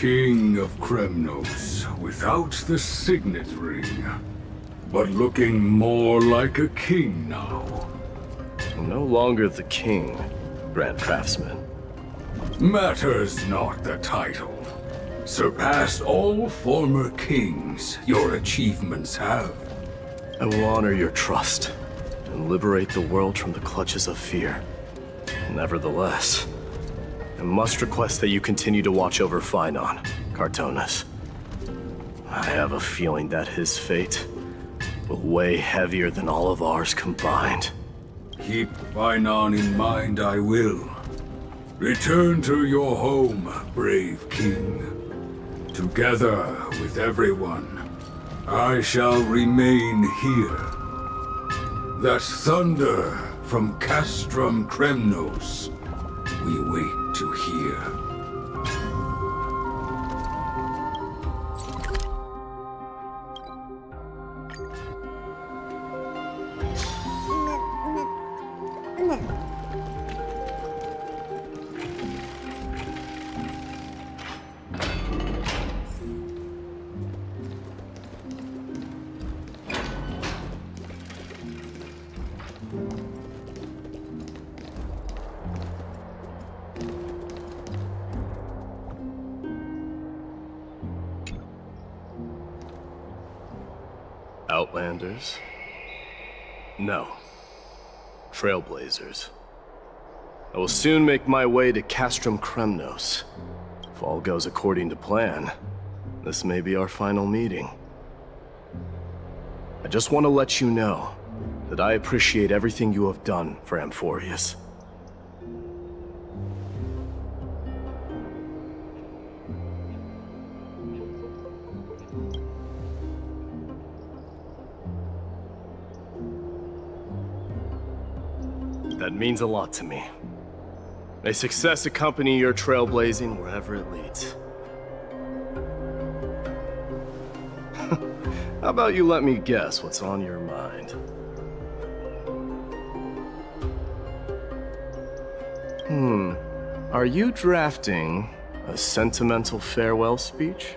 King of Kremnos, without the signet ring, but looking more like a king now. I'm no longer the king, Grand Craftsman. Matters not the title. Surpassed all former kings your achievements have. I will honor your trust and liberate the world from the clutches of fear. Nevertheless, I must request that you continue to watch over Phainon, Cartonis. I have a feeling that his fate will weigh heavier than all of ours combined. Keep Phainon in mind, I will. Return to your home, brave king. Together with everyone, I shall remain here. That thunder from Castrum Kremnos, we wait to hear. Outlanders? No. Trailblazers. I will soon make my way to Castrum Kremnos. If all goes according to plan, this may be our final meeting. I just want to let you know that I appreciate everything you have done for Amphorius. That means a lot to me. May success accompany your trailblazing wherever it leads. How about you let me guess what's on your mind? Are you drafting a sentimental farewell speech?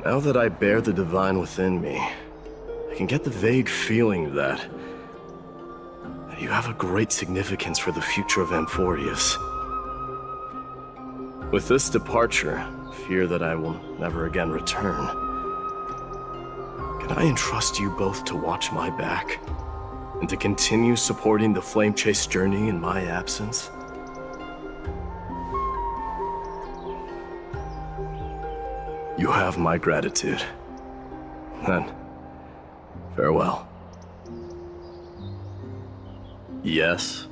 Now that I bear the divine within me, I can get the vague feeling that you have a great significance for the future of Amphorius. With this departure, I fear that I will never again return. Can I entrust you both to watch my back and to continue supporting the Flame Chase journey in my absence? You have my gratitude. Then, farewell. Yes?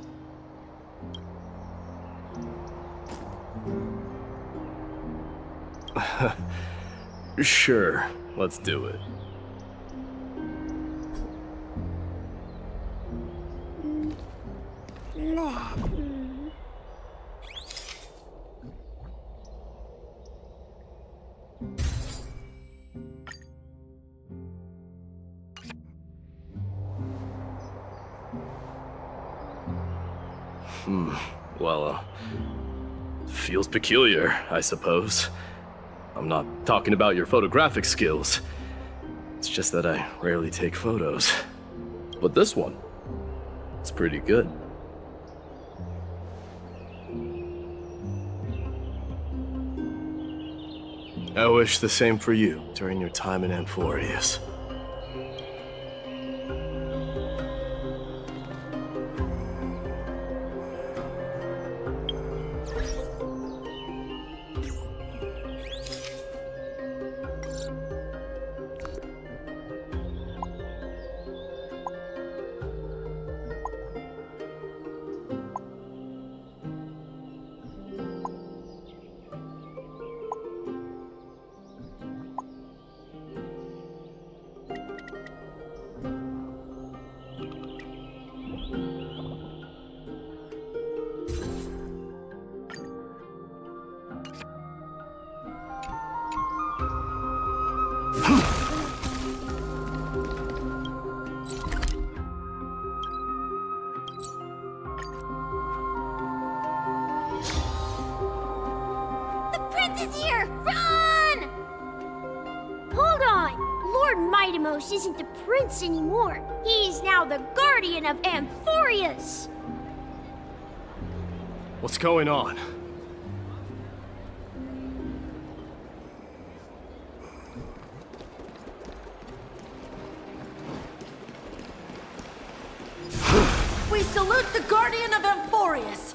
Sure, let's do it. Well, feels peculiar, I suppose. I'm not talking about your photographic skills. It's just that I rarely take photos. But this one, it's pretty good. I wish the same for you during your time in Amphorius. Lord Mightimos isn't the prince anymore. He's now the guardian of Amphorius. What's going on? We salute the guardian of Amphorius.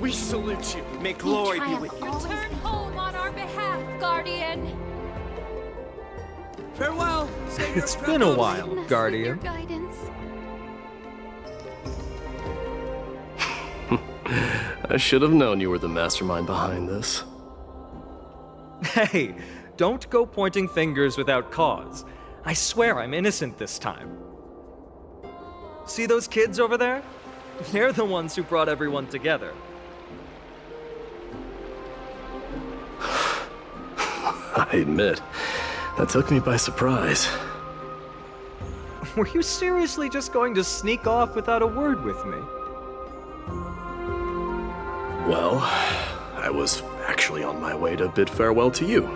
We salute you. May glory be with you. Return home on our behalf, guardian. Farewell. It's been a while, Guardian. Guidance. I should have known you were the mastermind behind this. Hey, don't go pointing fingers without cause. I swear I'm innocent this time. See those kids over there? They're the ones who brought everyone together. I admit, that took me by surprise. Were you seriously just going to sneak off without a word with me? Well, I was actually on my way to bid farewell to you,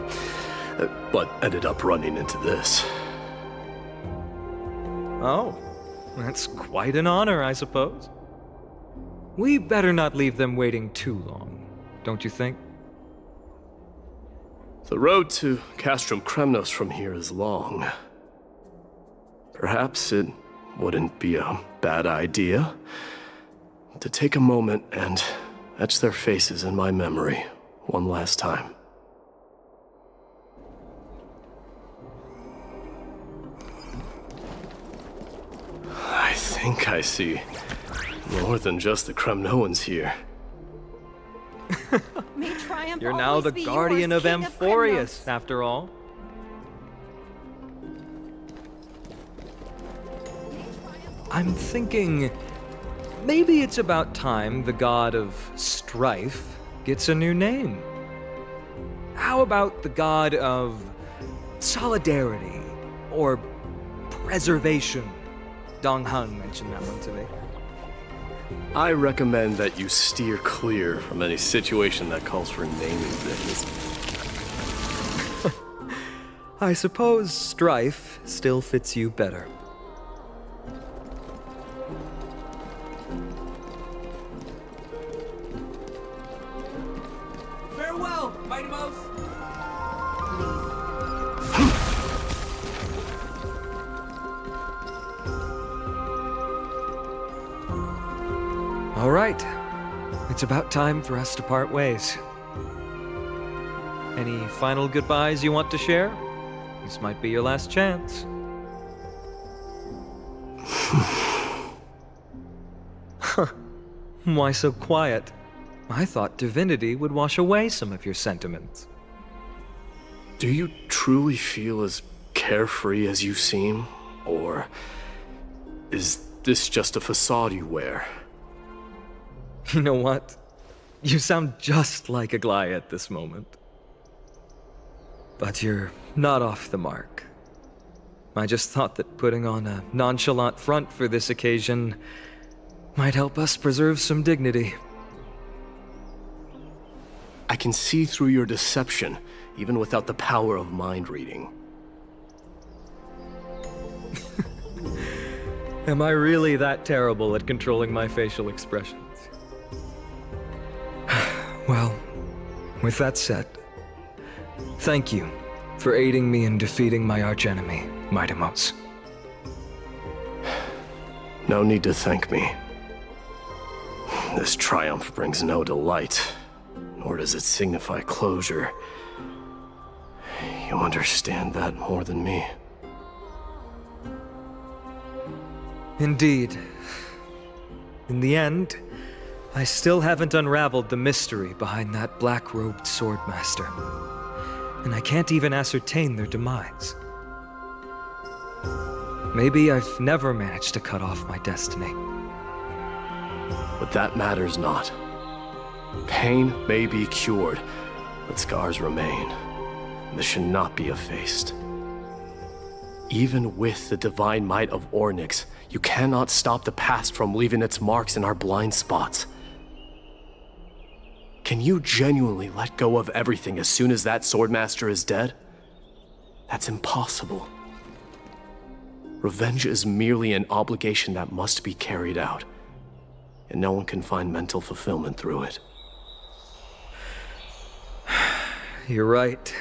but ended up running into this. Oh, that's quite an honor, I suppose. We better not leave them waiting too long, don't you think? The road to Castrum Kremnos from here is long. Perhaps it wouldn't be a bad idea to take a moment and etch their faces in my memory one last time. I think I see more than just the Kremnoans here. You're now the guardian of Amphorius, after all. I'm thinking maybe it's about time the god of strife gets a new name. How about the god of solidarity or preservation? Dong Hung mentioned that one to me. I recommend that you steer clear from any situation that calls for naming things. I suppose strife still fits you better. Farewell, Mightimos. All right. It's about time for us to part ways. Any final goodbyes you want to share? This might be your last chance. Why so quiet? I thought divinity would wash away some of your sentiments. Do you truly feel as carefree as you seem? Or is this just a facade you wear? You know what? You sound just like Aglaia at this moment. But you're not off the mark. I just thought that putting on a nonchalant front for this occasion might help us preserve some dignity. I can see through your deception, even without the power of mind reading. Am I really that terrible at controlling my facial expressions? Well, with that said, thank you for aiding me in defeating my archenemy, Mightimos. No need to thank me. This triumph brings no delight, nor does it signify closure. You understand that more than me. Indeed. In the end, I still haven't unraveled the mystery behind that black-robed swordmaster, and I can't even ascertain their demise. Maybe I've never managed to cut off my destiny. But that matters not. Pain may be cured, but scars remain. This should not be effaced. even with the divine might of Ornyx, you cannot stop the past from leaving its marks in our blind spots. Can you genuinely let go of everything as soon as that Swordmaster is dead? That's impossible. Revenge is merely an obligation that must be carried out, and no one can find mental fulfillment through it. You're right.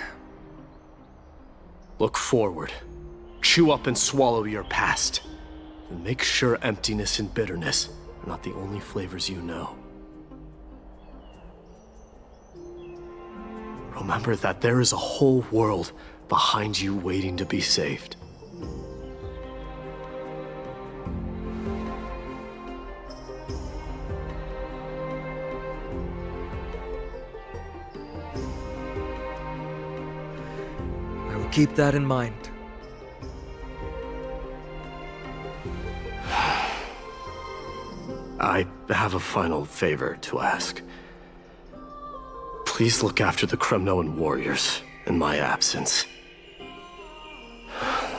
Look forward. Chew up and swallow your past. And make sure emptiness and bitterness are not the only flavors you know. Remember that there is a whole world behind you waiting to be saved. I will keep that in mind. I have a final favor to ask. Please look after the Kremnoan warriors in my absence.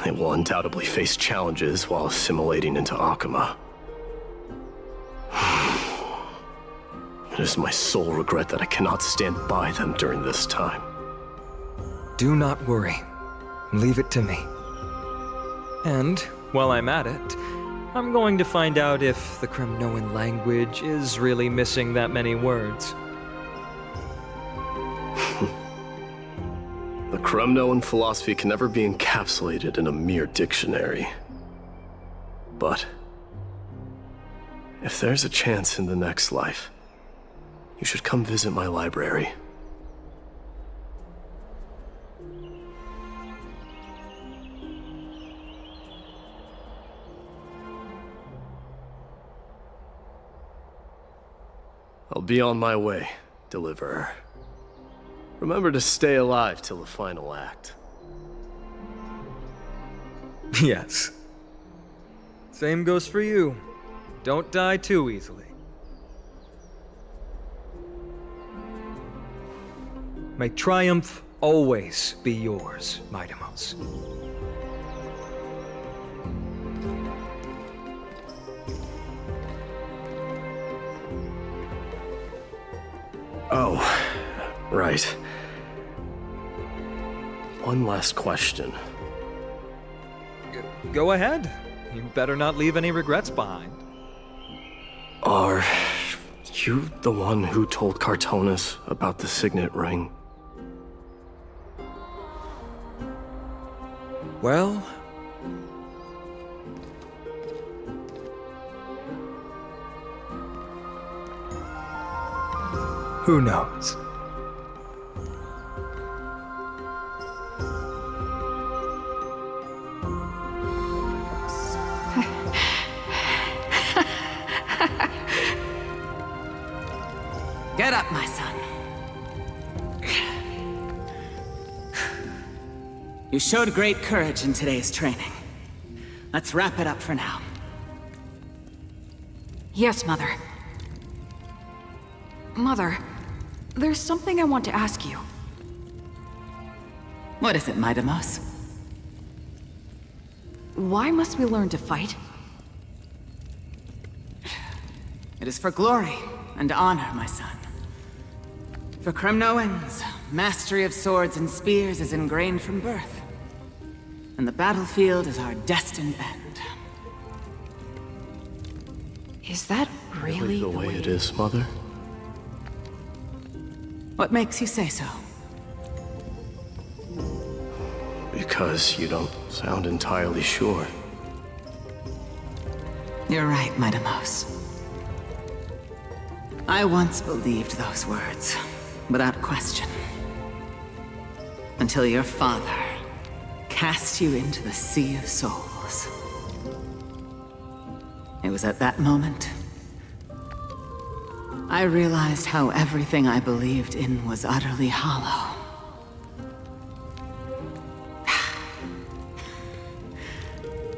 They will undoubtedly face challenges while assimilating into Akama. It is my sole regret that I cannot stand by them during this time. Do not worry. Leave it to me. And, while I'm at it, I'm going to find out if the Kremnoan language is really missing that many words. The Kremnoan philosophy can never be encapsulated in a mere dictionary. But if there's a chance in the next life, you should come visit my library. I'll be on my way, Deliverer. Remember to stay alive till the final act. Yes. Same goes for you. Don't die too easily. May triumph always be yours, Midamos. Oh, right. One last question. Go ahead. You better not leave any regrets behind. Are you the one who told Cartonis about the signet ring? Well... who knows? Get up, my son. You showed great courage in today's training. Let's wrap it up for now. Yes, Mother. Mother, there's something I want to ask you. What is it, Midamos? Why must we learn to fight? It is for glory and honor, my son. For Kremnoans, mastery of swords and spears is ingrained from birth. And the battlefield is our destined end. Is that really the way it is, Mother? What makes you say so? Because you don't sound entirely sure. You're right, Midamos. I once believed those words, without question. Until your father cast you into the Sea of Souls. It was at that moment I realized how everything I believed in was utterly hollow.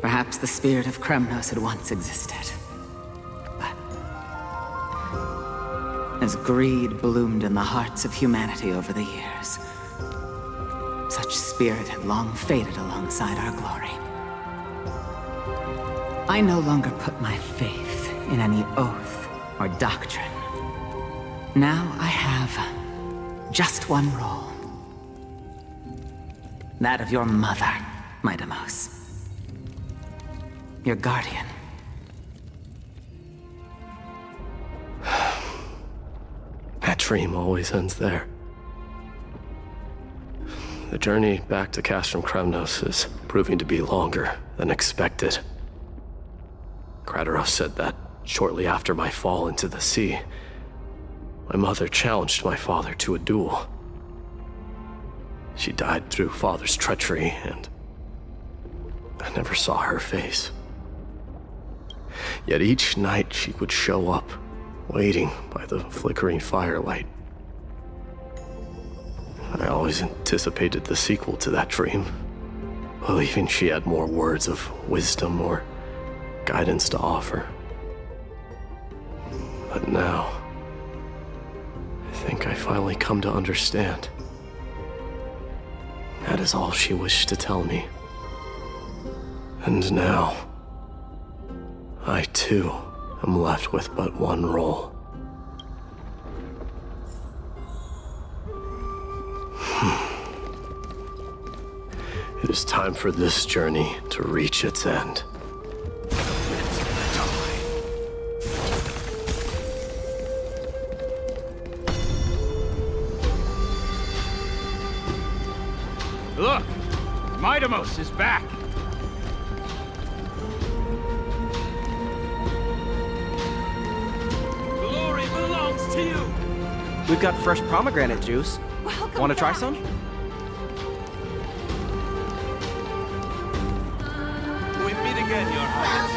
Perhaps the spirit of Kremnos had once existed. But as greed bloomed in the hearts of humanity over the years, such spirit had long faded alongside our glory. I no longer put my faith in any oath or doctrine. Now I have just one role. That of your mother, Midamos. Your guardian. That dream always ends there. The journey back to Castrum Kremnos is proving to be longer than expected. Krateros said that shortly after my fall into the sea, my mother challenged my father to a duel. She died through father's treachery, and I never saw her face. Yet each night she would show up, waiting by the flickering firelight. I always anticipated the sequel to that dream, believing she had more words of wisdom or guidance to offer. But now, I think I finally come to understand. That is all she wished to tell me. And now, I too am left with but one role. It is time for this journey to reach its end. Look! Midamos is back! Glory belongs to you! We've got fresh pomegranate juice. Want to try some? We meet again, Your Highness.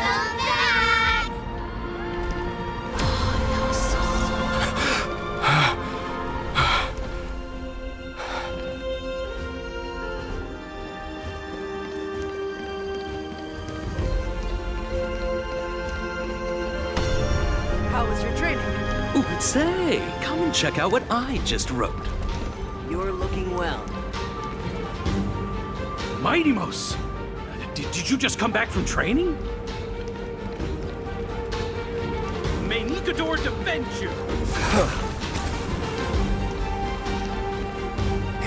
How was your training? Ooh, say, come and check out what I just wrote. You're looking well. Midamos! Did you just come back from training? May Nikador defend you!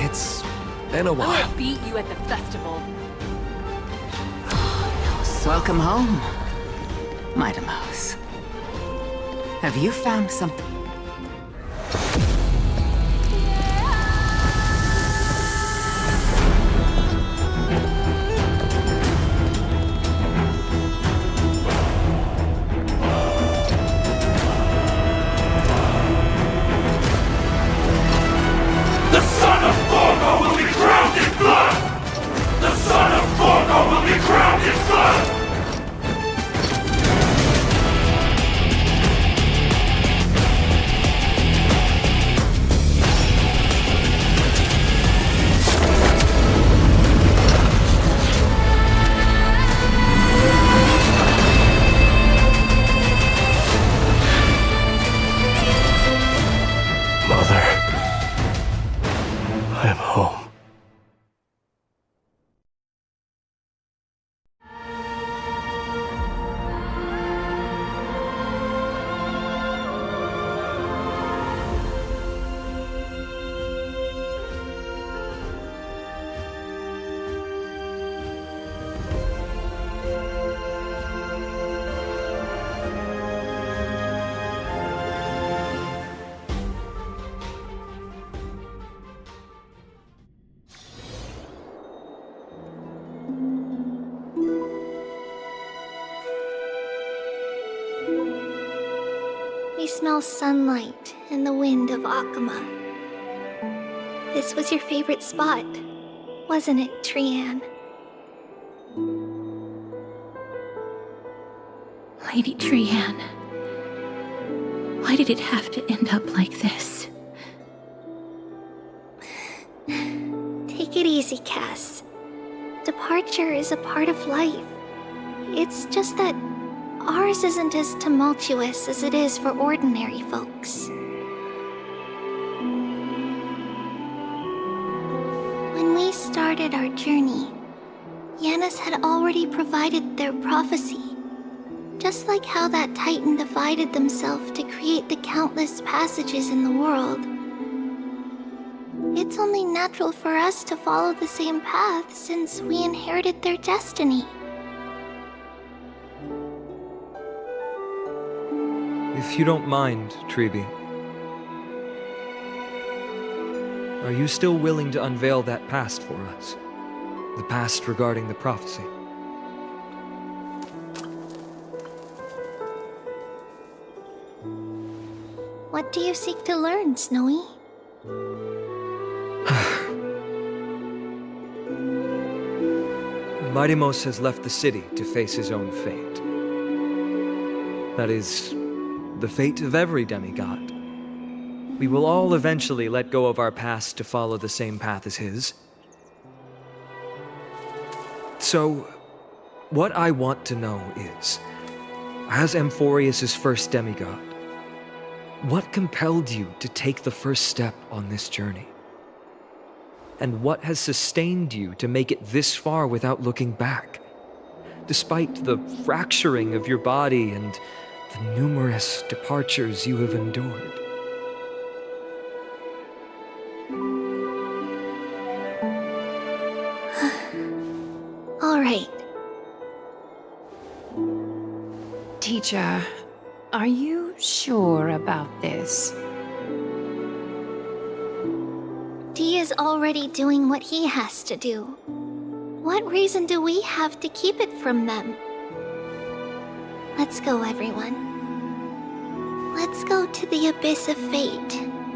It's been a I'm while. gonna beat you at the festival. Welcome home, Midamos. Have you found something? The son of Borgo will be crowned in blood! The son of Borgo will be crowned in blood! Mother, I am home. We smell sunlight and the wind of Akama. This was your favorite spot, wasn't it, Trian? Lady Trian, why did it have to end up like this? Take it easy, Cass. Departure is a part of life. It's just that ours isn't as tumultuous as it is for ordinary folks. When we started our journey, Yanis had already provided their prophecy, Just like how that Titan divided themselves to create the countless passages in the world. It's only natural for us to follow the same path since we inherited their destiny. If you don't mind, Treeby, are you still willing to unveil that past for us? The past regarding the prophecy? What do you seek to learn, Snowy? Mightimos has left the city to face his own fate. That is, the fate of every demigod. We will all eventually let go of our past to follow the same path as his. So, what I want to know is, as Amphorius' first demigod, what compelled you to take the first step on this journey? And what has sustained you to make it this far without looking back? Despite the fracturing of your body and the numerous departures you have endured. All right. Teacher, are you sure about this? Dee is already doing what he has to do. What reason do we have to keep it from them? Let's go, everyone. Let's go to the abyss of fate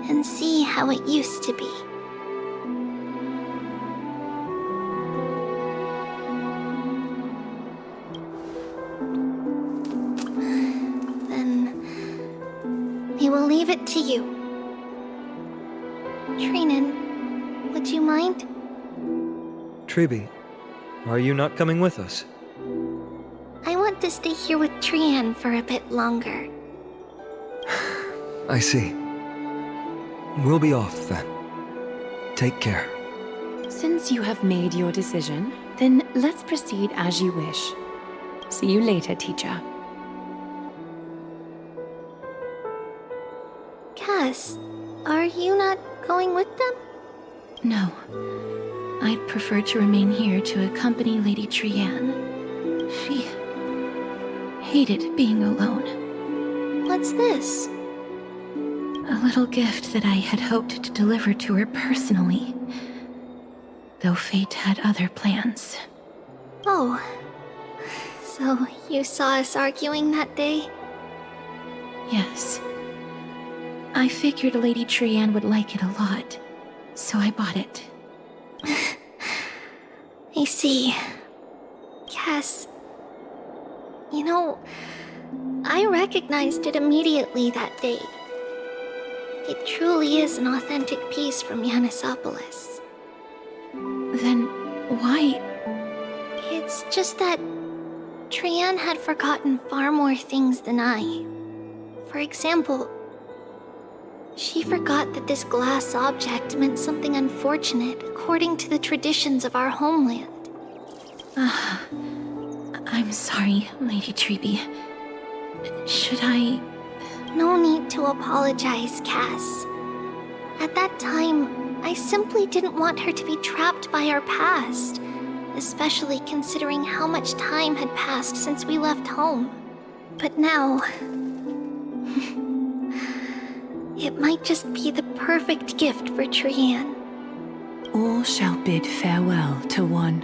and see how it used to be. Then we will leave it to you. Trinan, would you mind? Treeby, are you not coming with us? I want to stay here with Trian for a bit longer. I see. We'll be off then. Take care. Since you have made your decision, then let's proceed as you wish. See you later, teacher. Cass, are you not going with them? No. I'd prefer to remain here to accompany Lady Trian. She hated being alone. What's this? A little gift that I had hoped to deliver to her personally. Though fate had other plans. Oh. So you saw us arguing that day? Yes. I figured Lady Trian would like it a lot, so I bought it. I see. Cass, you know, I recognized it immediately that day. It truly is an authentic piece from Yanisopolis. Then why? It's just that Trian had forgotten far more things than I. For example, she forgot that this glass object meant something unfortunate according to the traditions of our homeland. I'm sorry, Lady Treeby. Should I... No need to apologize, Cass. At that time, I simply didn't want her to be trapped by our past, especially considering how much time had passed since we left home. But now... it might just be the perfect gift for Trian. All shall bid farewell to one,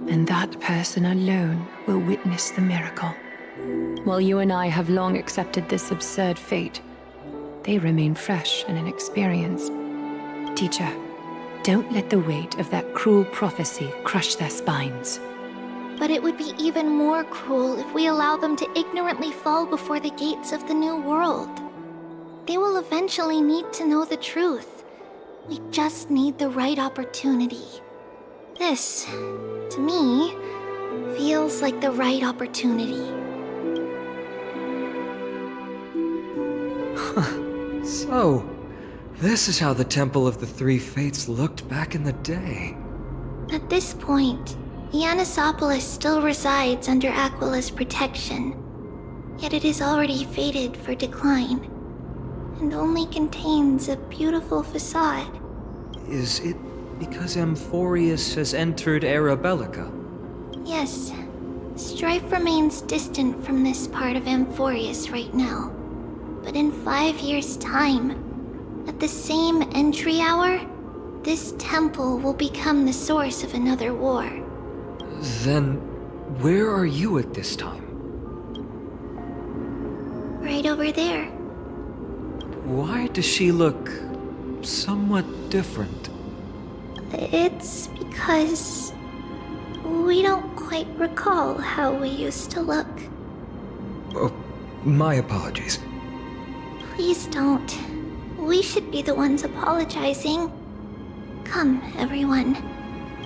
and that person alone will witness the miracle. While you and I have long accepted this absurd fate, they remain fresh and inexperienced. Teacher, don't let the weight of that cruel prophecy crush their spines. But it would be even more cruel if we allow them to ignorantly fall before the gates of the new world. They will eventually need to know the truth. We just need the right opportunity. This, to me, feels like the right opportunity. So, this is how the Temple of the Three Fates looked back in the day. At this point, Yanisopolis still resides under Aquila's protection. yet it is already fated for decline, and only contains a beautiful facade. Is it because Amphorius has entered Era Bellica? Yes, strife remains distant from this part of Amphorius right now. But in 5 years' time, at the same entry hour, this temple will become the source of another war. Then, where are you at this time? Right over there. Why does she look somewhat different? It's because we don't quite recall how we used to look. Oh, my apologies. Please don't. We should be the ones apologizing. Come, everyone.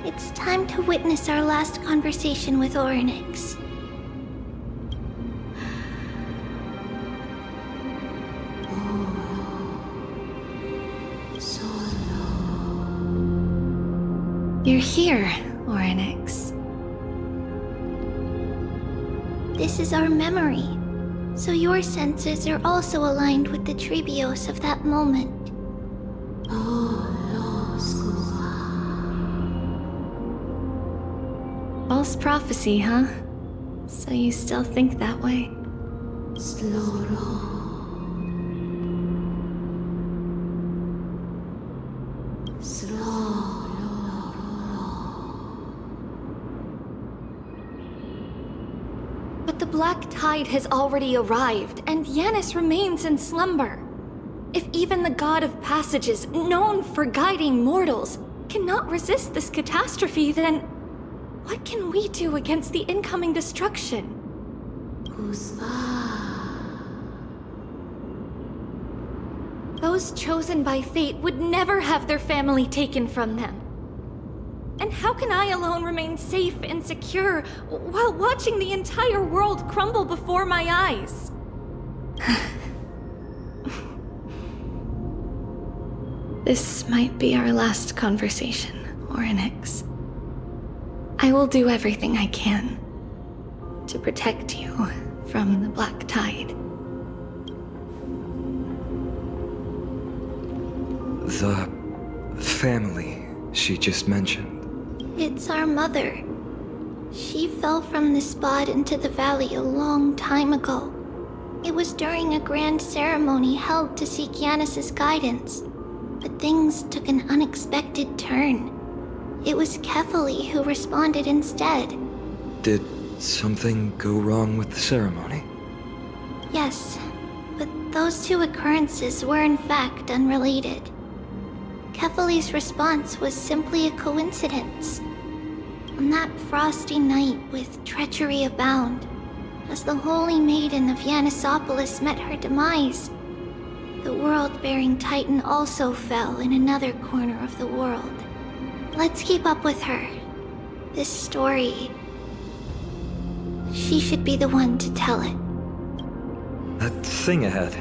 It's time to witness our last conversation with Orynyx. You're here, Orynyx. This is our memory, so your senses are also aligned with the Trebios of that moment. False prophecy, huh? So you still think that way? But the Black Tide has already arrived, and Yanis remains in slumber. If even the God of Passages, known for guiding mortals, cannot resist this catastrophe, then what can we do against the incoming destruction? Those chosen by fate would never have their family taken from them. And how can I alone remain safe and secure while watching the entire world crumble before my eyes? This might be our last conversation, Orynyx. I will do everything I can to protect you from the Black Tide. The family she just mentioned. It's our mother. She fell from the spot into the valley a long time ago. It was during a grand ceremony held to seek Yanis's guidance, but things took an unexpected turn. It was Kefali who responded instead. Did something go wrong with the ceremony? Yes, but those two occurrences were in fact unrelated. Kefali's response was simply a coincidence. On that frosty night with treachery abound, as the Holy Maiden of Yanisopolis met her demise, the world-bearing Titan also fell in another corner of the world. Let's keep up with her. This story... she should be the one to tell it. That thing ahead.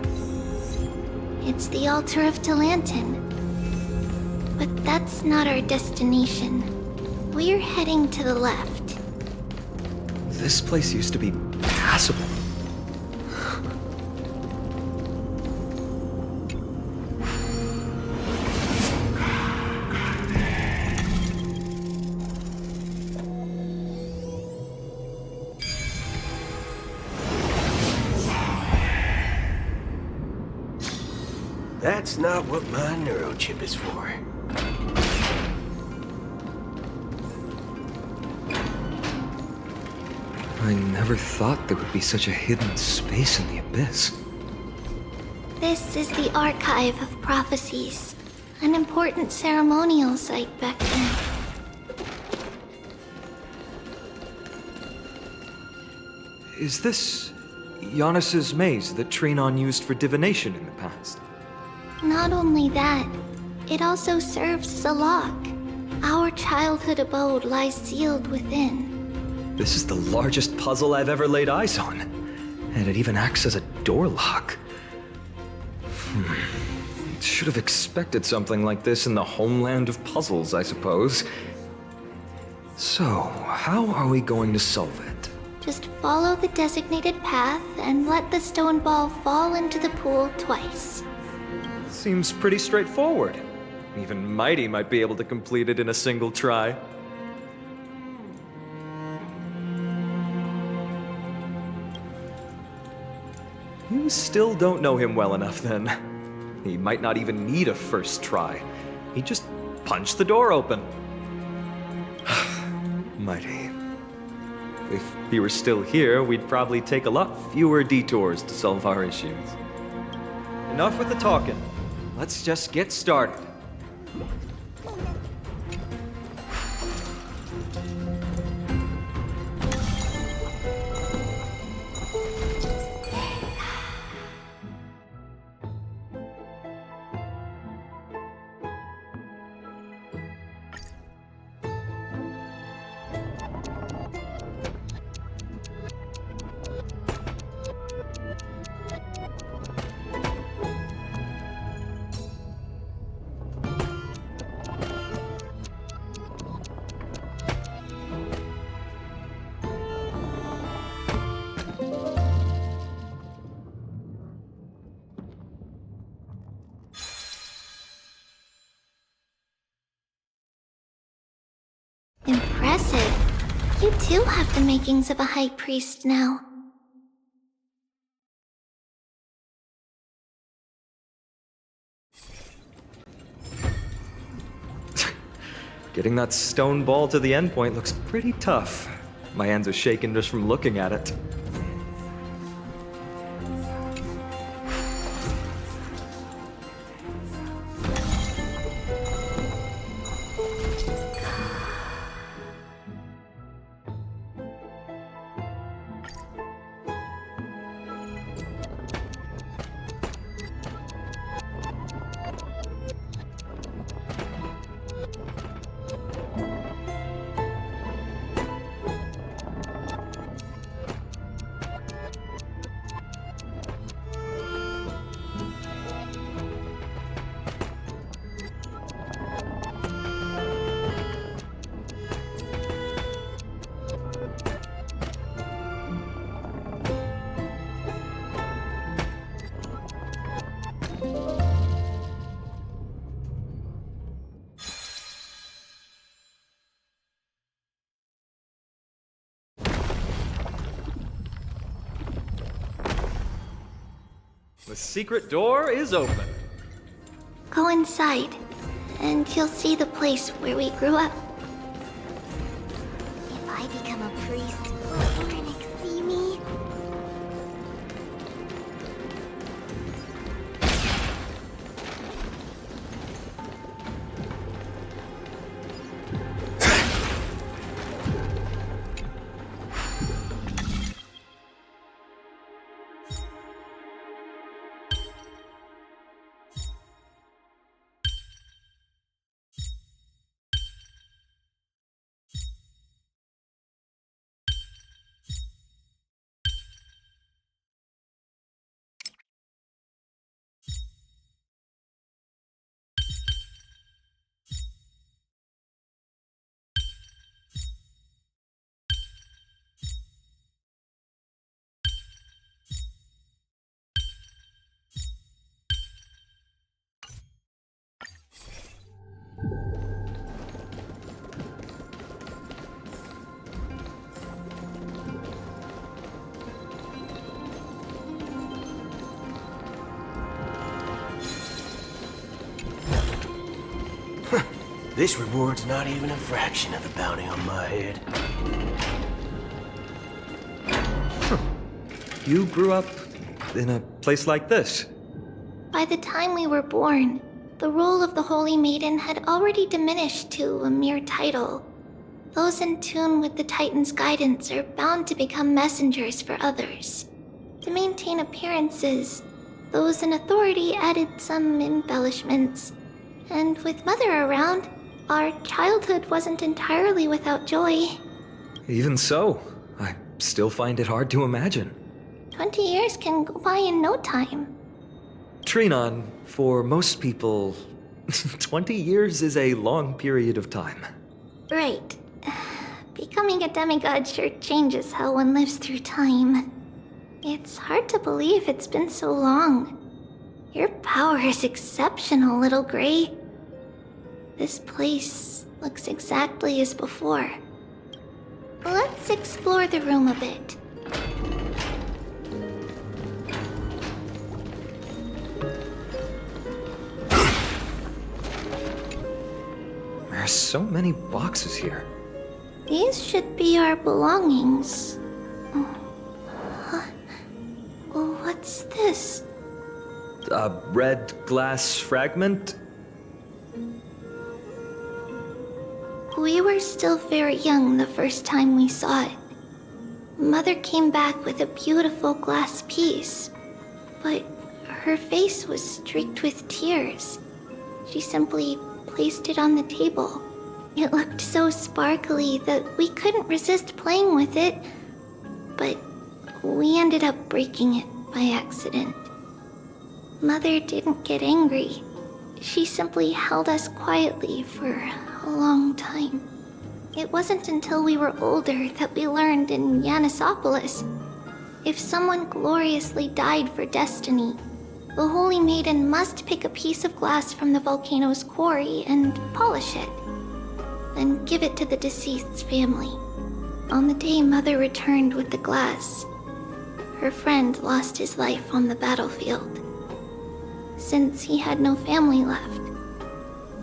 It's the altar of Talantin. But that's not our destination. We're heading to the left. This place used to be passable. That's not what my neurochip is for. I never thought there would be such a hidden space in the abyss. This is the Archive of Prophecies, an important ceremonial site back then. Is this Yanis's maze that Trinon used for divination in the past? Not only that, it also serves as a lock. Our childhood abode lies sealed within. This is the largest puzzle I've ever laid eyes on. And it even acts as a door lock. Should have expected something like this in the homeland of puzzles, I suppose. So, how are we going to solve it? Just follow the designated path and let the stone ball fall into the pool twice. Seems pretty straightforward. Even Mighty might be able to complete it in a single try. You still don't know him well enough, then. He might not even need a first try. He just punched the door open. Mighty. If he were still here, we'd probably take a lot fewer detours to solve our issues. Enough with the talking. Let's just get started. Impressive. You too have the makings of a high priest now. Getting that stone ball to the endpoint looks pretty tough. My hands are shaking just from looking at it. The secret door is open. Go inside, and you'll see the place where we grew up. If I become a priest, will Erinix see me? This reward's not even a fraction of the bounty on my head. You grew up in a place like this? By the time we were born, the role of the Holy Maiden had already diminished to a mere title. Those in tune with the Titan's guidance are bound to become messengers for others. To maintain appearances, those in authority added some embellishments. And with Mother around, our childhood wasn't entirely without joy. Even so, I still find it hard to imagine. 20 years can go by in no time. Trinon, for most people, 20 years is a long period of time. Right. Becoming a demigod sure changes how one lives through time. It's hard to believe it's been so long. Your power is exceptional, little Gray. This place looks exactly as before. Let's explore the room a bit. There are so many boxes here. These should be our belongings. What's this? A red glass fragment? We were still very young the first time we saw it. Mother came back with a beautiful glass piece, but her face was streaked with tears. She simply placed it on the table. It looked so sparkly that we couldn't resist playing with it, but we ended up breaking it by accident. Mother didn't get angry. She simply held us quietly for a long time. It wasn't until we were older that we learned in Yanisopolis, if someone gloriously died for destiny, the Holy Maiden must pick a piece of glass from the volcano's quarry and polish it, then give it to the deceased's family. On the day Mother returned with the glass, her friend lost his life on the battlefield. Since he had no family left,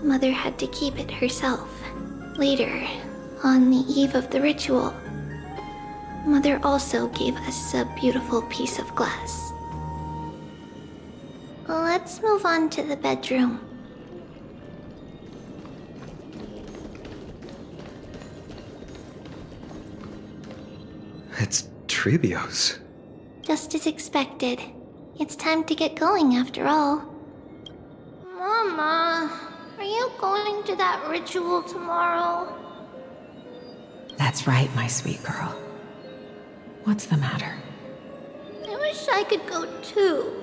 Mother had to keep it herself. Later, on the eve of the ritual, Mother also gave us a beautiful piece of glass. Let's move on to the bedroom. It's Trebios. Just as expected. It's time to get going after all. Mama, are you going to that ritual tomorrow? That's right, my sweet girl. What's the matter? I wish I could go too.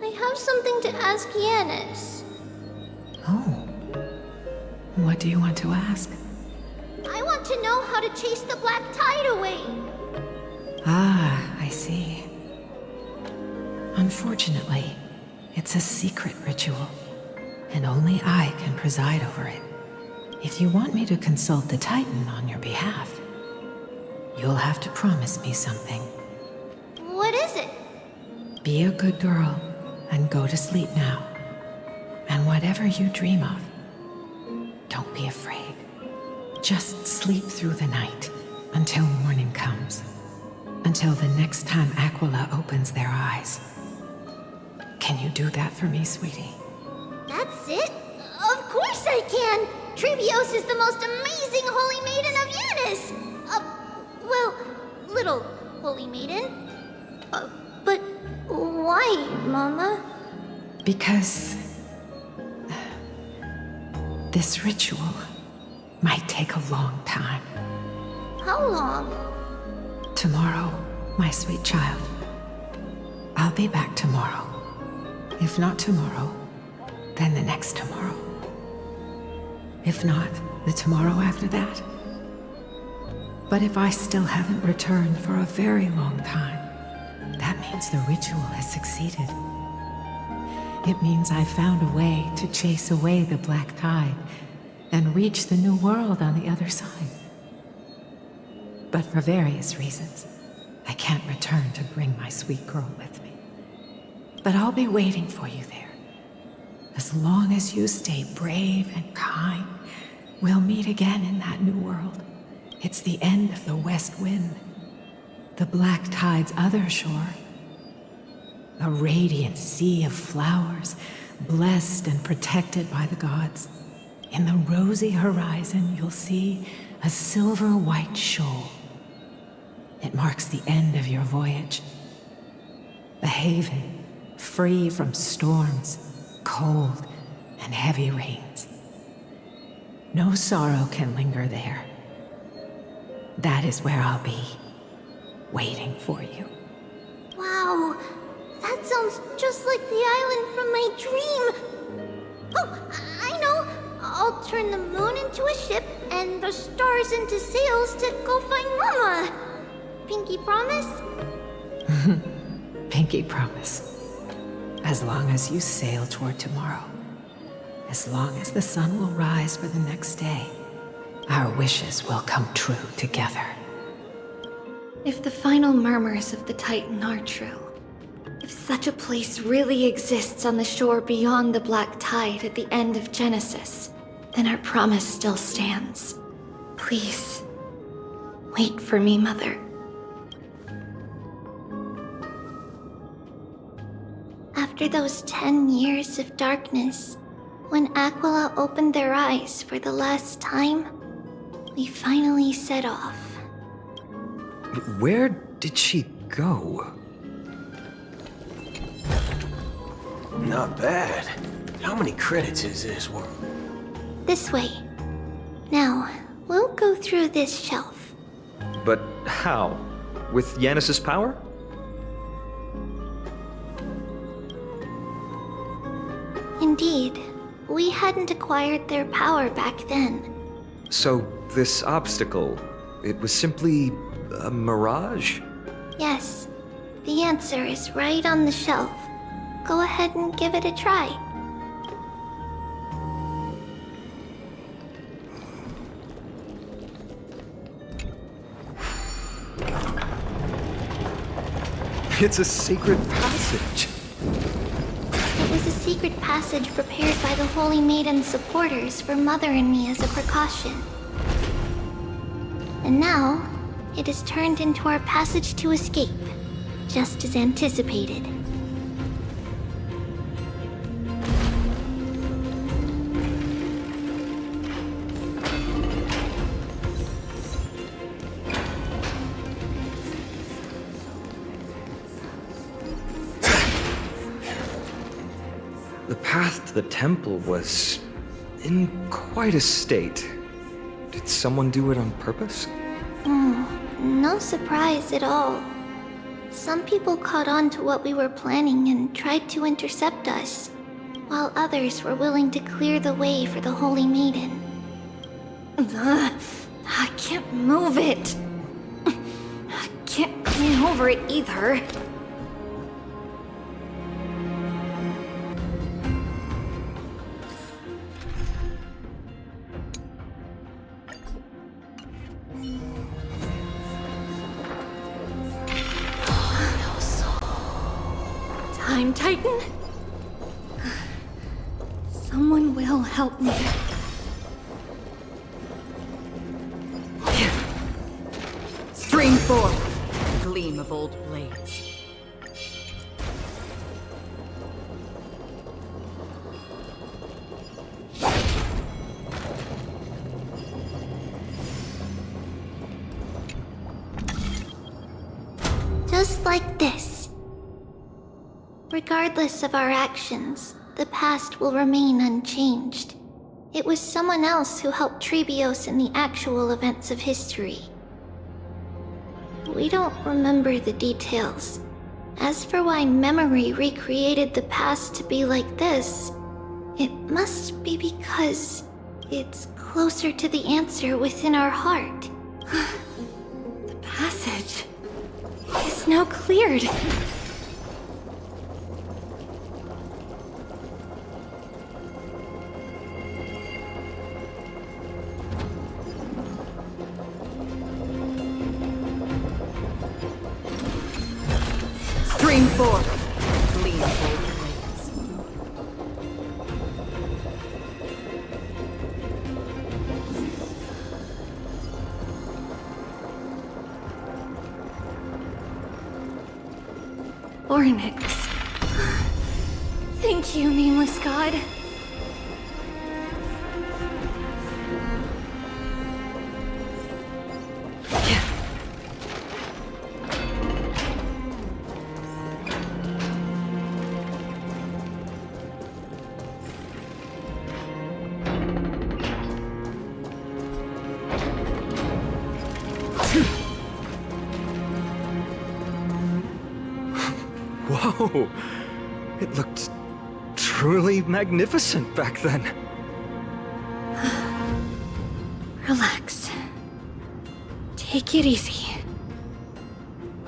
I have something to ask Yanis. Oh. What do you want to ask? I want to know how to chase the black tide away. Ah, I see. Unfortunately, it's a secret ritual, and only I can preside over it. If you want me to consult the Titan on your behalf, you'll have to promise me something. What is it? Be a good girl and go to sleep now. And whatever you dream of, don't be afraid. Just sleep through the night until morning comes. Until the next time Aquila opens their eyes. Can you do that for me, sweetie? That's it? Of course I can! Trebios is the most amazing Holy Maiden of Yanis! Well, little Holy Maiden. But why, Mama? Because this ritual might take a long time. How long? Tomorrow, my sweet child. I'll be back tomorrow. If not tomorrow, then the next tomorrow. If not, the tomorrow after that. But if I still haven't returned for a very long time, that means the ritual has succeeded. It means I found a way to chase away the black tide and reach the new world on the other side. But for various reasons, I can't return to bring my sweet girl with me. But I'll be waiting for you there. As long as you stay brave and kind, we'll meet again in that new world. It's the end of the west wind, the black tide's other shore. A radiant sea of flowers, blessed and protected by the gods. In the rosy horizon, you'll see a silver-white shoal. It marks the end of your voyage. A haven, free from storms, cold, and heavy rains. No sorrow can linger there. That is where I'll be, waiting for you. Wow, that sounds just like the island from my dream. Oh, I know. I'll turn the moon into a ship and the stars into sails to go find Mama. Pinky promise? Pinky promise. As long as you sail toward tomorrow, as long as the sun will rise for the next day, our wishes will come true together. If the final murmurs of the Titan are true, if such a place really exists on the shore beyond the Black Tide at the end of Genesis, then our promise still stands. Please, wait for me, Mother. After those 10 years of darkness, when Aquila opened their eyes for the last time, we finally set off. Where did she go? Not bad. How many credits is this one? This way. Now, we'll go through this shelf. But how? With Yanis's power? Indeed, we hadn't acquired their power back then. So, this obstacle, it was simply a mirage? Yes, the answer is right on the shelf. Go ahead and give it a try. It's a secret passage. It was a secret passage prepared by the Holy Maiden's supporters for Mother and me as a precaution. And now, it is turned into our passage to escape, just as anticipated. The path to the temple was in quite a state. Did someone do it on purpose? No surprise at all. Some people caught on to what we were planning and tried to intercept us, while others were willing to clear the way for the Holy Maiden. I can't move it. I can't clean over it either. Time Titan? Someone will help me. Stream forward, gleam of old blades. Just like this. Regardless of our actions, the past will remain unchanged. It was someone else who helped Trebios in the actual events of history. We don't remember the details. As for why memory recreated the past to be like this, it must be because it's closer to the answer within our heart. The passage is now cleared. Stream forward, gleam of old blades. Ornix. Thank you, nameless god. Whoa! It looked truly magnificent back then. Relax. Take it easy.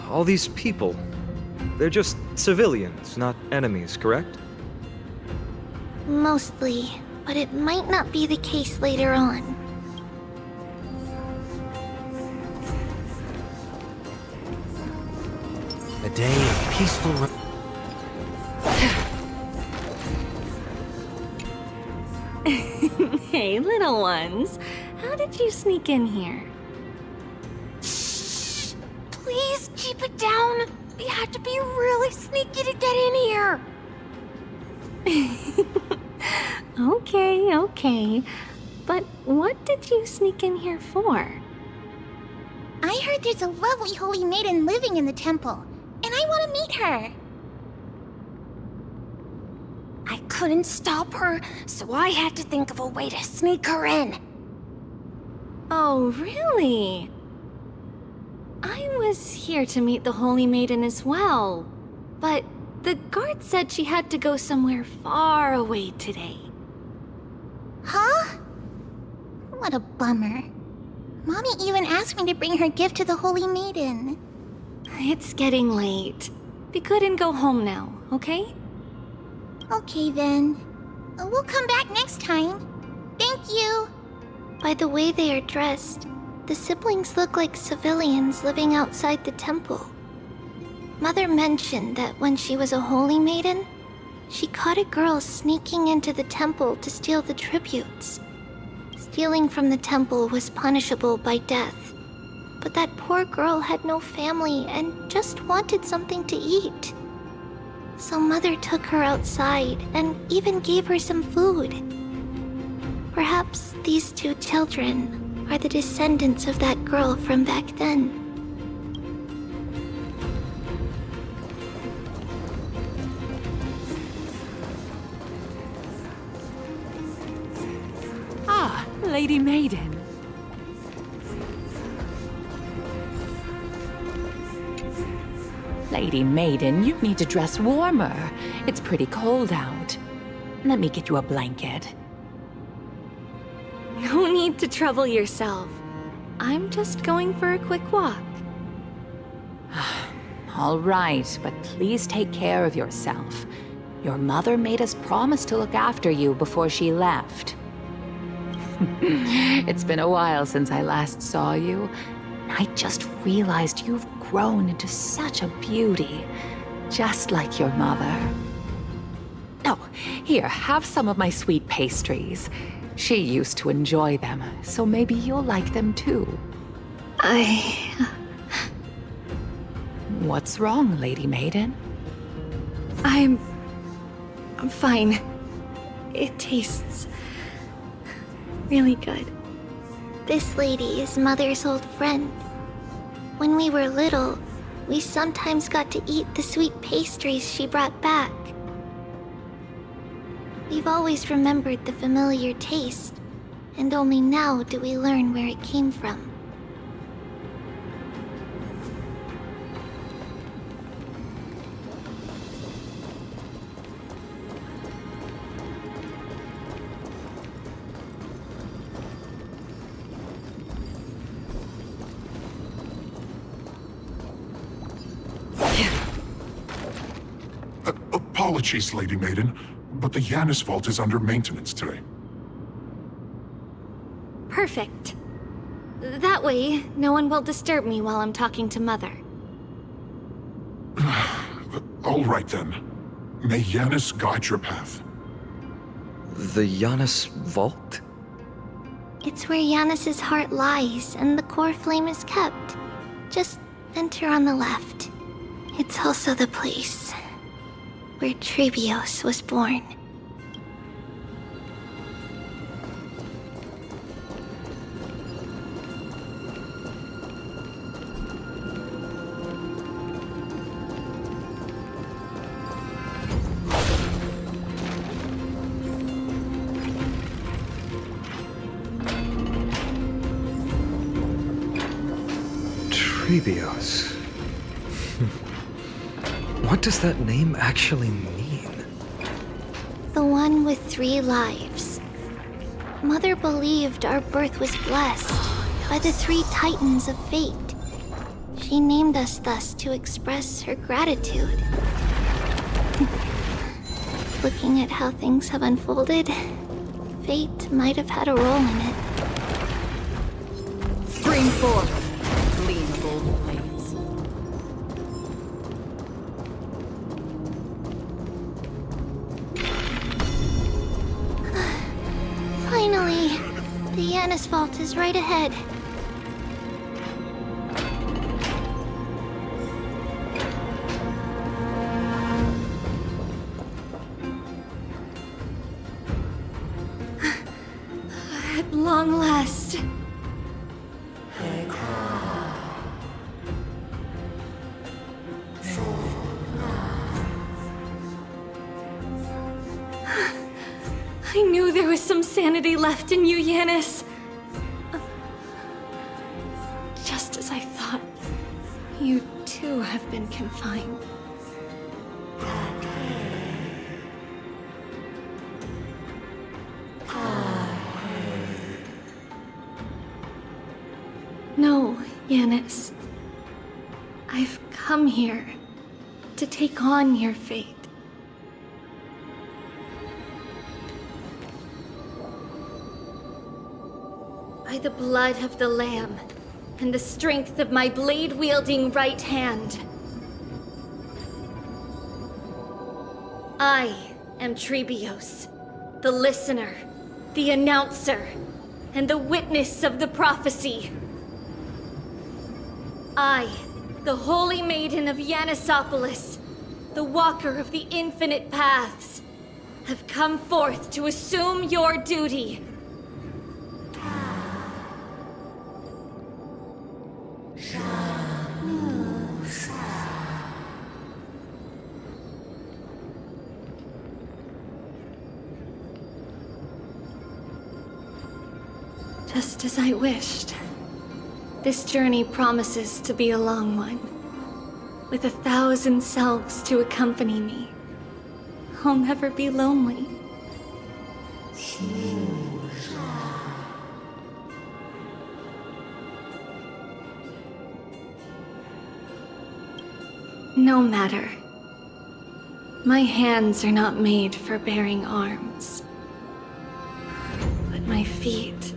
All these people, they're just civilians, not enemies, correct? Mostly, but it might not be the case later on. A day of peaceful... Hey, little ones. How did you sneak in here? Please keep it down. We have to be really sneaky to get in here. Okay. But what did you sneak in here for? I heard there's a lovely holy maiden living in the temple, and I want to meet her. I couldn't stop her, so I had to think of a way to sneak her in. Oh, really? I was here to meet the Holy Maiden as well, but the guard said she had to go somewhere far away today. Huh? What a bummer. Mommy even asked me to bring her gift to the Holy Maiden. It's getting late. We couldn't go home now, okay? Okay then. We'll come back next time. Thank you. By the way they are dressed, the siblings look like civilians living outside the temple. Mother mentioned that when she was a holy maiden, she caught a girl sneaking into the temple to steal the tributes. Stealing from the temple was punishable by death, but that poor girl had no family and just wanted something to eat. So Mother took her outside and even gave her some food. Perhaps these two children are the descendants of that girl from back then. Ah, Lady Maiden. Lady Maiden, you need to dress warmer. It's pretty cold out. Let me get you a blanket. No need to trouble yourself. I'm just going for a quick walk. All right, but please take care of yourself. Your mother made us promise to look after you before she left. It's been a while since I last saw you. I just realized you've grown into such a beauty, just like your mother. Oh, here, have some of my sweet pastries. She used to enjoy them, so maybe you'll like them too. What's wrong, Lady Maiden? I'm fine. It tastes really good. This lady is Mother's old friend. When we were little, we sometimes got to eat the sweet pastries she brought back. We've always remembered the familiar taste, and only now do we learn where it came from. Apologies, Lady Maiden, but the Yanis vault is under maintenance today. Perfect. That way, no one will disturb me while I'm talking to Mother. All right then. May Yanis guide your path. The Yanis vault? It's where Yanis's heart lies and the core flame is kept. Just enter on the left. It's also the place where Trebios was born. Trebios. What does that name actually mean? The one with 3 lives. Mother believed our birth was blessed by the 3 titans of fate. She named us thus to express her gratitude. Looking at how things have unfolded, fate might have had a role in it. Stream 4. Gleam of old blades. Finally, the Yanis vault is right ahead. At long last. I knew there was some sanity left in you, Yanis. Just as I thought, you too have been confined. No, Yanis. I've come here to take on your fate. By the blood of the Lamb and the strength of my blade-wielding right hand, I am Trebios, the listener, the announcer, and the witness of the prophecy. I, the Holy Maiden of Yanisopolis, the Walker of the Infinite Paths, have come forth to assume your duty. Just as I wished. This journey promises to be a long one, with 1,000 selves to accompany me. I'll never be lonely. No matter. My hands are not made for bearing arms, but my feet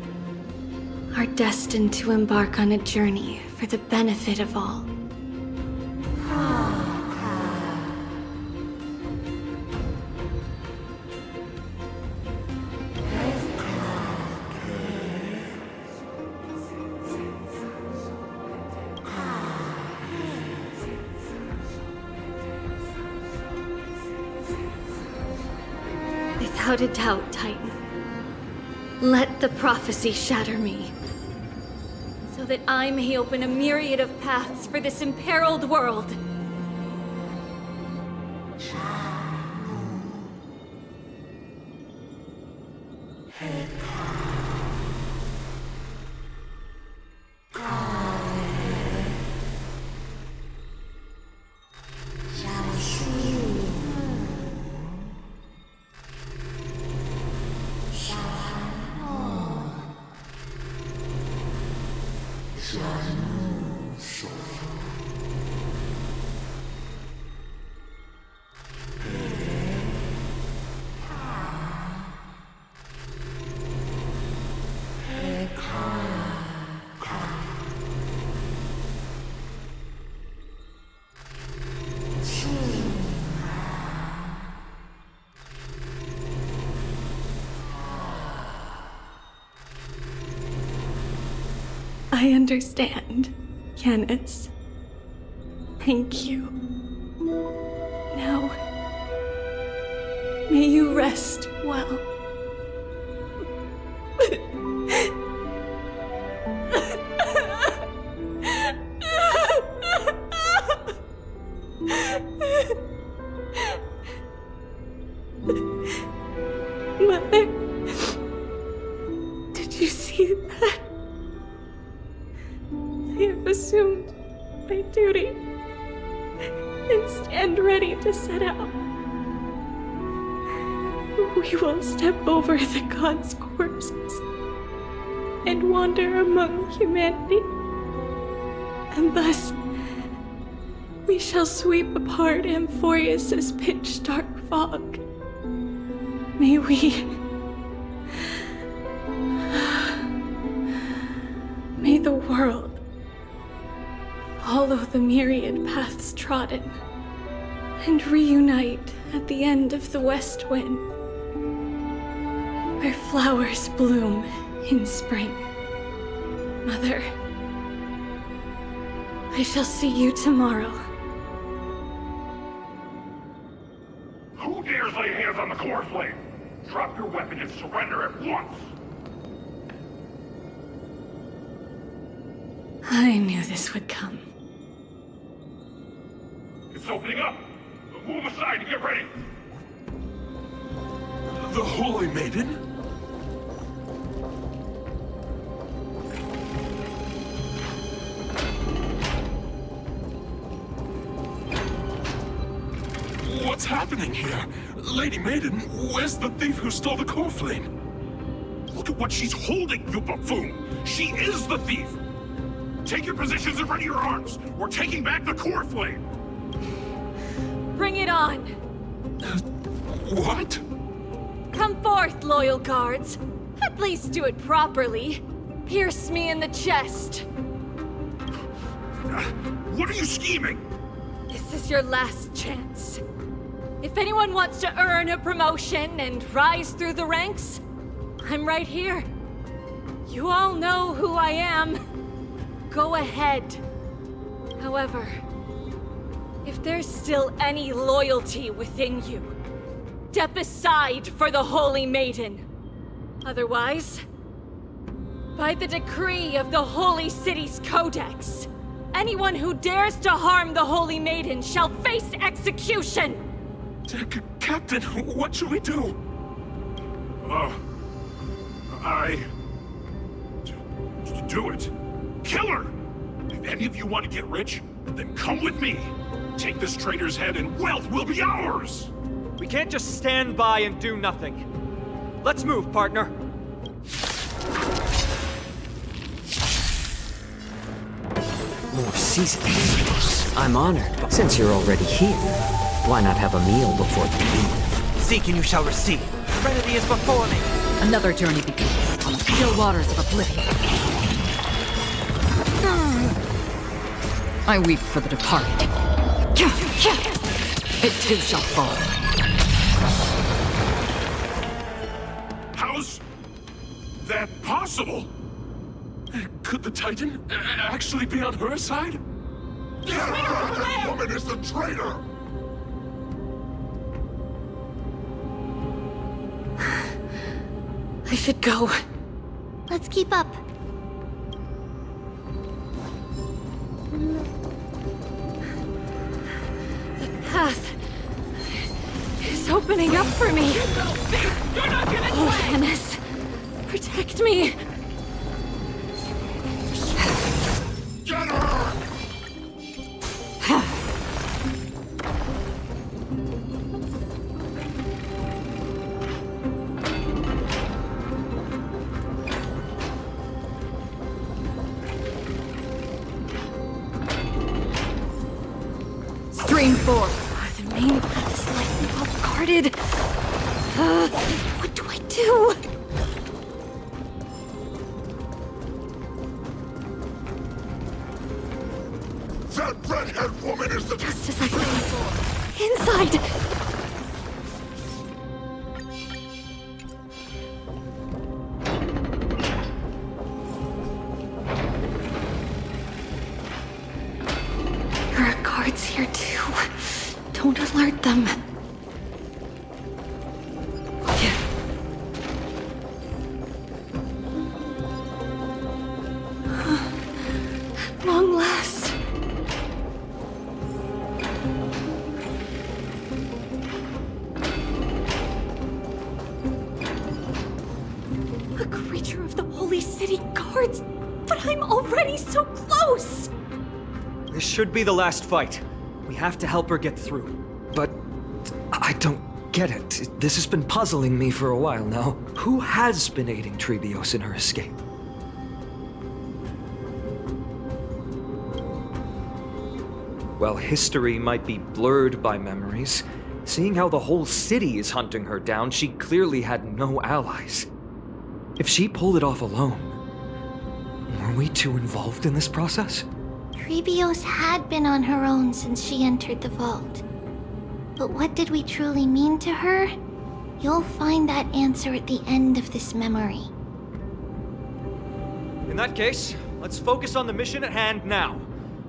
are destined to embark on a journey for the benefit of all. Without a doubt, Titan. Let the prophecy shatter me, so that I may open a myriad of paths for this imperiled world. I understand, Yanis. Thank you. Now, may you rest well. Mother, did you see that? I have assumed my duty and stand ready to set out. we will step over the gods' corpses and wander among humanity. And thus, we shall sweep apart Amphorius's pitch-dark fog. May the world follow the myriad paths trodden and reunite at the end of the west wind, where flowers bloom in spring. Mother, I shall see you tomorrow. Who dares lay hands on the core flame? Drop your weapon and surrender at once! I knew this would come. It's opening up! Move aside and get ready! The Holy Maiden? What's happening here? Lady Maiden, where's the thief who stole the core flame? Look at what she's holding, you buffoon! She is the thief! Take your positions and ready your arms! We're taking back the core flame! Bring it on! What? Come forth, loyal guards. At least do it properly. Pierce me in the chest. What are you scheming? This is your last chance. If anyone wants to earn a promotion and rise through the ranks, I'm right here. You all know who I am. Go ahead. However, if there's still any loyalty within you, step aside for the Holy Maiden. Otherwise, by the decree of the Holy City's Codex, anyone who dares to harm the Holy Maiden shall face execution! Captain, what should we do? Do it. Kill her! If any of you want to get rich, then come with me. Take this traitor's head and wealth will be ours! We can't just stand by and do nothing. Let's move, partner. More seasons. I'm honored, but since you're already here, why not have a meal before you leave? Seek and you shall receive. Serenity is before me. Another journey begins on the still waters of oblivion. I weep for the departed. It too shall fall. How's that possible? Could the Titan actually be on her side? That woman is the traitor! I should go. Let's keep up. The path is opening up for me. Oh, Dennis, protect me. Get her! Stream 4. The main path is slightly well guarded. What do I do? That redhead woman is the... Just as I thought. Inside! There are guards here too. Don't alert them. At long last. A creature of the Holy City Guards, but I'm already so close! This should be the last fight. We have to help her get through. But I don't get it. This has been puzzling me for a while now. Who has been aiding Trebios in her escape? While history might be blurred by memories, seeing how the whole city is hunting her down, she clearly had no allies. If she pulled it off alone, were we too involved in this process? Trebios had been on her own since she entered the vault. But what did we truly mean to her? You'll find that answer at the end of this memory. In that case, let's focus on the mission at hand now.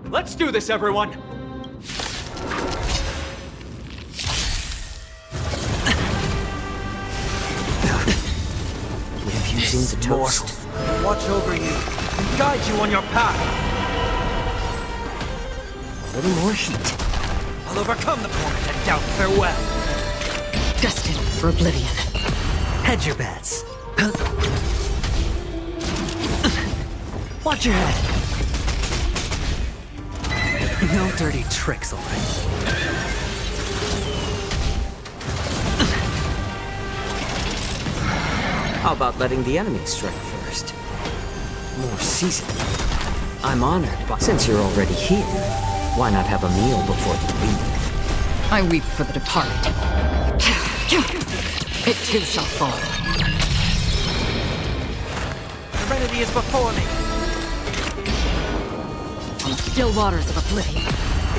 Let's do this, everyone! Using the toast. Watch over you and guide you on your path. A little more heat. I'll overcome the moment and doubt farewell. Destined for oblivion. Hedge your bets. Watch your head. No dirty tricks, all right. How about letting the enemy strike first? More seasoned. I'm honored, but since you're already here, why not have a meal before you leave? I weep for the departed. It too shall fall. Serenity is before me. On the still waters of oblivion.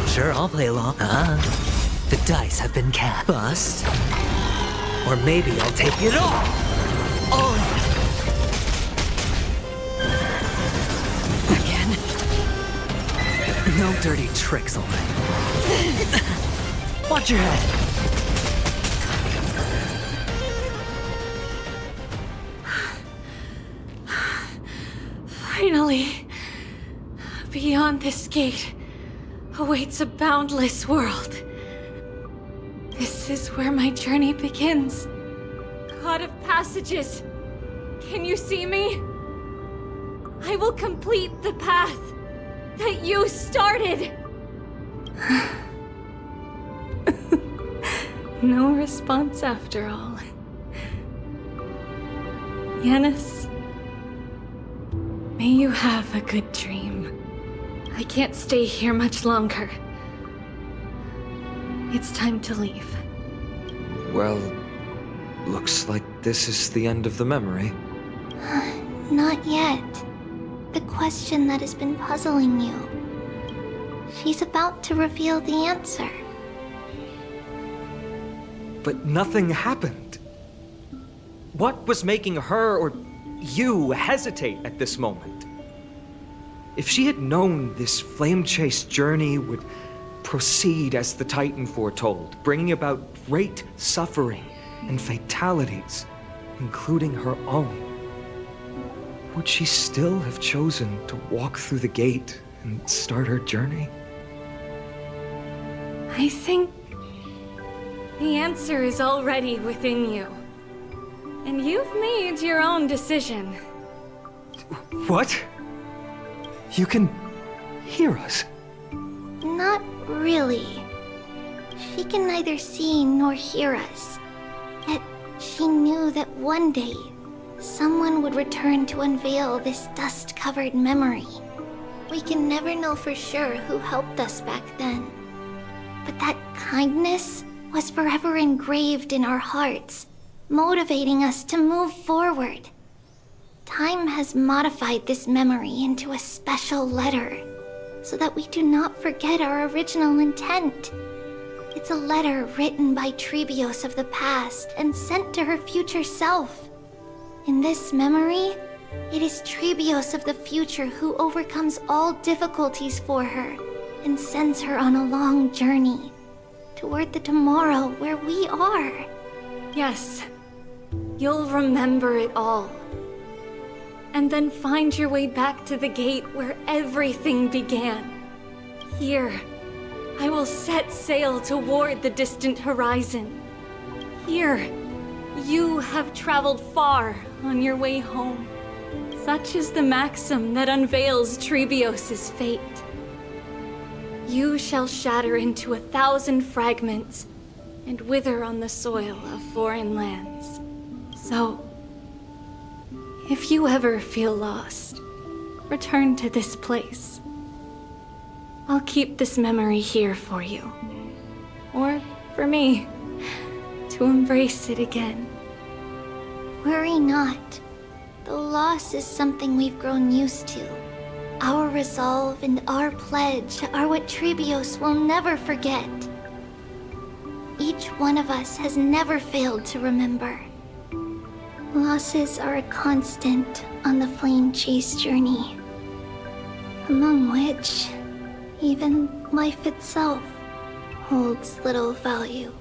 Sure, I'll play along. The dice have been cast. Bust. Or maybe I'll take it all. All in. Again? No dirty tricks, all right. Watch your head. Finally, beyond this gate awaits a boundless world. This is where my journey begins. God of passages, can you see me? I will complete the path that you started. No response after all. Yanis, may you have a good dream. I can't stay here much longer. It's time to leave. Well, looks like this is the end of the memory. Not yet. The question that has been puzzling you. She's about to reveal the answer. But nothing happened. What was making her or you hesitate at this moment? If she had known this flame-chased journey would proceed as the Titan foretold, bringing about great suffering and fatalities, including her own, would she still have chosen to walk through the gate and start her journey? I think the answer is already within you. And you've made your own decision. What? You can hear us? Not really. She can neither see nor hear us. Yet she knew that one day, someone would return to unveil this dust-covered memory. We can never know for sure who helped us back then. But that kindness was forever engraved in our hearts, motivating us to move forward. Time has modified this memory into a special letter, so that we do not forget our original intent. It's a letter written by Trebios of the past and sent to her future self. In this memory, it is Trebios of the future who overcomes all difficulties for her and sends her on a long journey toward the tomorrow where we are. Yes, you'll remember it all. And then find your way back to the gate where everything began. Here, I will set sail toward the distant horizon. Here, you have traveled far on your way home. Such is the maxim that unveils Trebios' fate. You shall shatter into 1,000 fragments, and wither on the soil of foreign lands. So, if you ever feel lost, return to this place. I'll keep this memory here for you. Or for me, to embrace it again. Worry not. The loss is something we've grown used to. Our resolve and our pledge are what Trebios will never forget. Each one of us has never failed to remember. Losses are a constant on the flame chase journey, among which even life itself holds little value.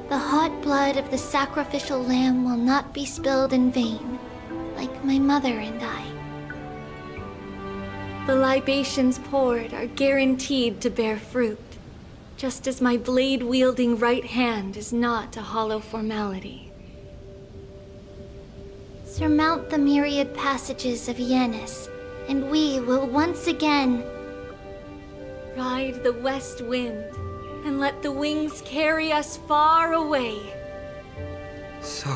The hot blood of the sacrificial lamb will not be spilled in vain, like my mother and I. The libations poured are guaranteed to bear fruit, just as my blade-wielding right hand is not a hollow formality. Surmount the myriad passages of Yanis, and we will once again ride the west wind and let the wings carry us far away. So,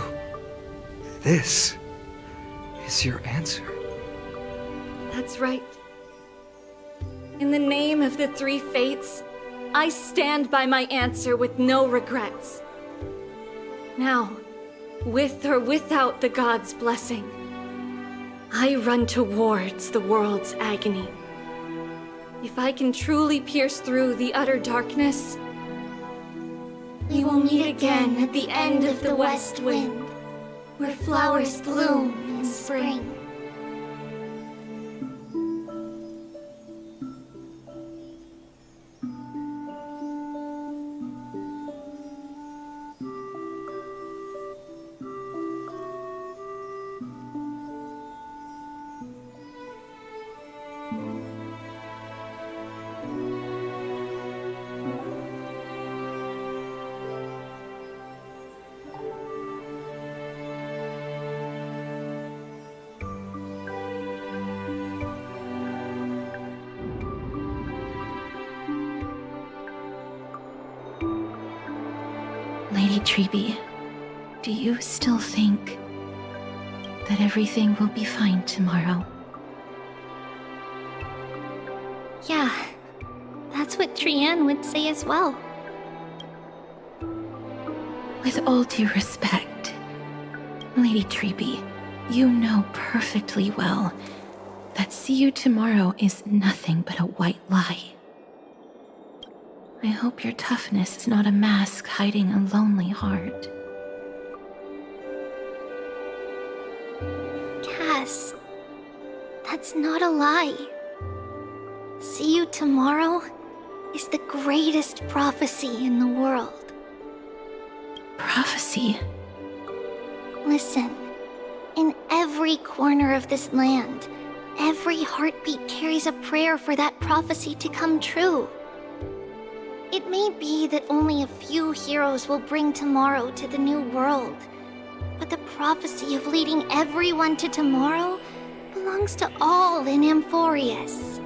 this is your answer. That's right. In the name of the three fates, I stand by my answer with no regrets. Now, with or without the gods' blessing, I run towards the world's agony. If I can truly pierce through the utter darkness, we will meet again at the end of the west wind, where flowers bloom in spring. Lady Treby, do you still think that everything will be fine tomorrow? Yeah, that's what Trianne would say as well. With all due respect, Lady Treby, you know perfectly well that see you tomorrow is nothing but a white lie. I hope your toughness is not a mask hiding a lonely heart. Cass, that's not a lie. See you tomorrow is the greatest prophecy in the world. Prophecy? Listen, in every corner of this land, every heartbeat carries a prayer for that prophecy to come true. It may be that only a few heroes will bring tomorrow to the new world, but the prophecy of leading everyone to tomorrow belongs to all in Amphorius.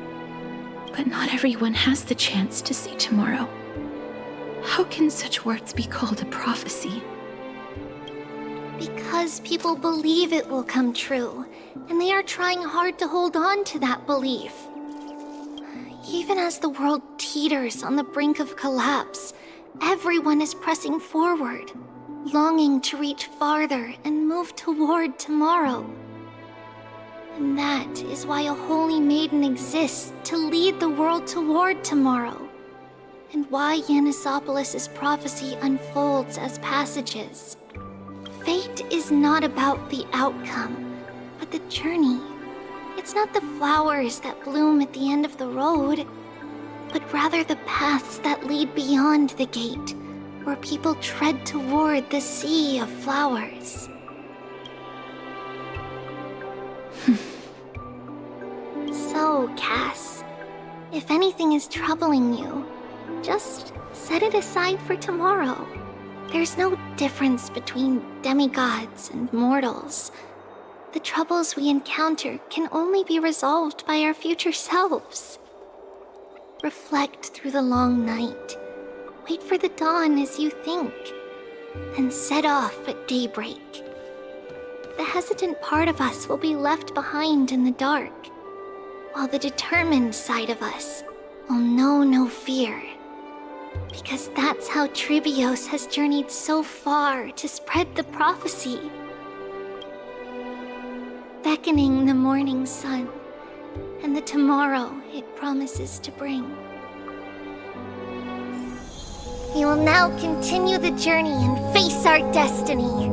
But not everyone has the chance to see tomorrow. How can such words be called a prophecy? Because people believe it will come true, and they are trying hard to hold on to that belief. Even as the world teeters on the brink of collapse, everyone is pressing forward, longing to reach farther and move toward tomorrow. And that is why a holy maiden exists to lead the world toward tomorrow, and why Yanisopolis' prophecy unfolds as passages. Fate is not about the outcome, but the journey. It's not the flowers that bloom at the end of the road, but rather the paths that lead beyond the gate, where people tread toward the sea of flowers. So, Cass, if anything is troubling you, just set it aside for tomorrow. There's no difference between demigods and mortals. The troubles we encounter can only be resolved by our future selves. Reflect through the long night. Wait for the dawn as you think, and set off at daybreak. The hesitant part of us will be left behind in the dark, while the determined side of us will know no fear. Because that's how Trivios has journeyed so far to spread the prophecy. Beckoning the morning sun, and the tomorrow it promises to bring. We will now continue the journey and face our destiny.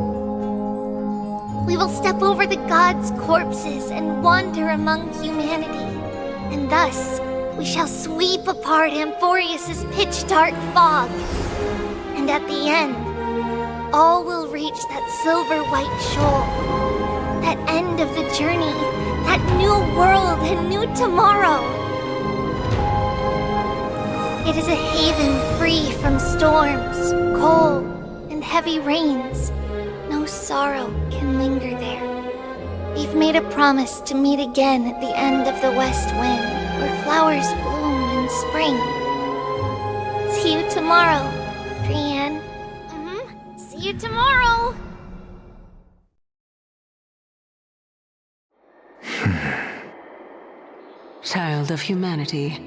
We will step over the gods' corpses and wander among humanity, and thus we shall sweep apart Amphorius' pitch-dark fog. And at the end, all will reach that silver-white shoal, that end of the journey, that new world and new tomorrow. It is a haven free from storms, cold, and heavy rains. No sorrow can linger there. We've made a promise to meet again at the end of the west wind, where flowers bloom in spring. See you tomorrow, Brienne. See you tomorrow! Child of humanity,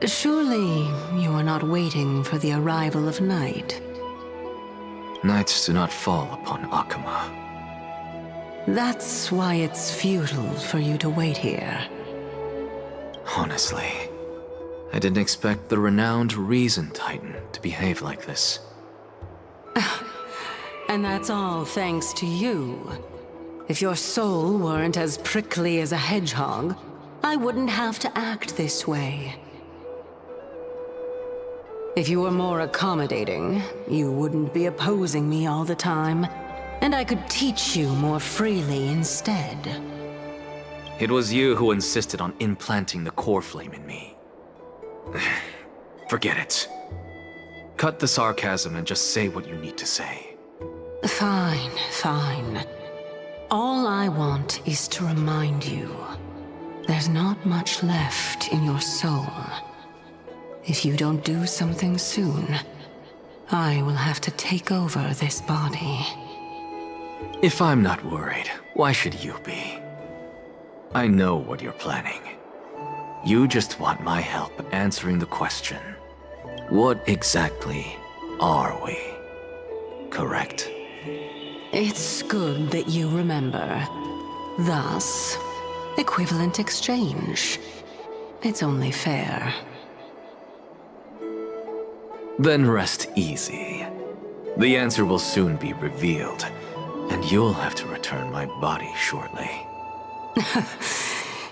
surely you are not waiting for the arrival of night. Nights do not fall upon Akama. That's why it's futile for you to wait here. Honestly, I didn't expect the renowned Reason Titan to behave like this. And that's all thanks to you. If your soul weren't as prickly as a hedgehog, I wouldn't have to act this way. If you were more accommodating, you wouldn't be opposing me all the time, and I could teach you more freely instead. It was you who insisted on implanting the core flame in me. Forget it. Cut the sarcasm and just say what you need to say. Fine, fine. All I want is to remind you, there's not much left in your soul. If you don't do something soon, I will have to take over this body. If I'm not worried, why should you be? I know what you're planning. You just want my help answering the question. What exactly are we? Correct? It's good that you remember. Thus, equivalent exchange. It's only fair. Then rest easy. The answer will soon be revealed, and you'll have to return my body shortly.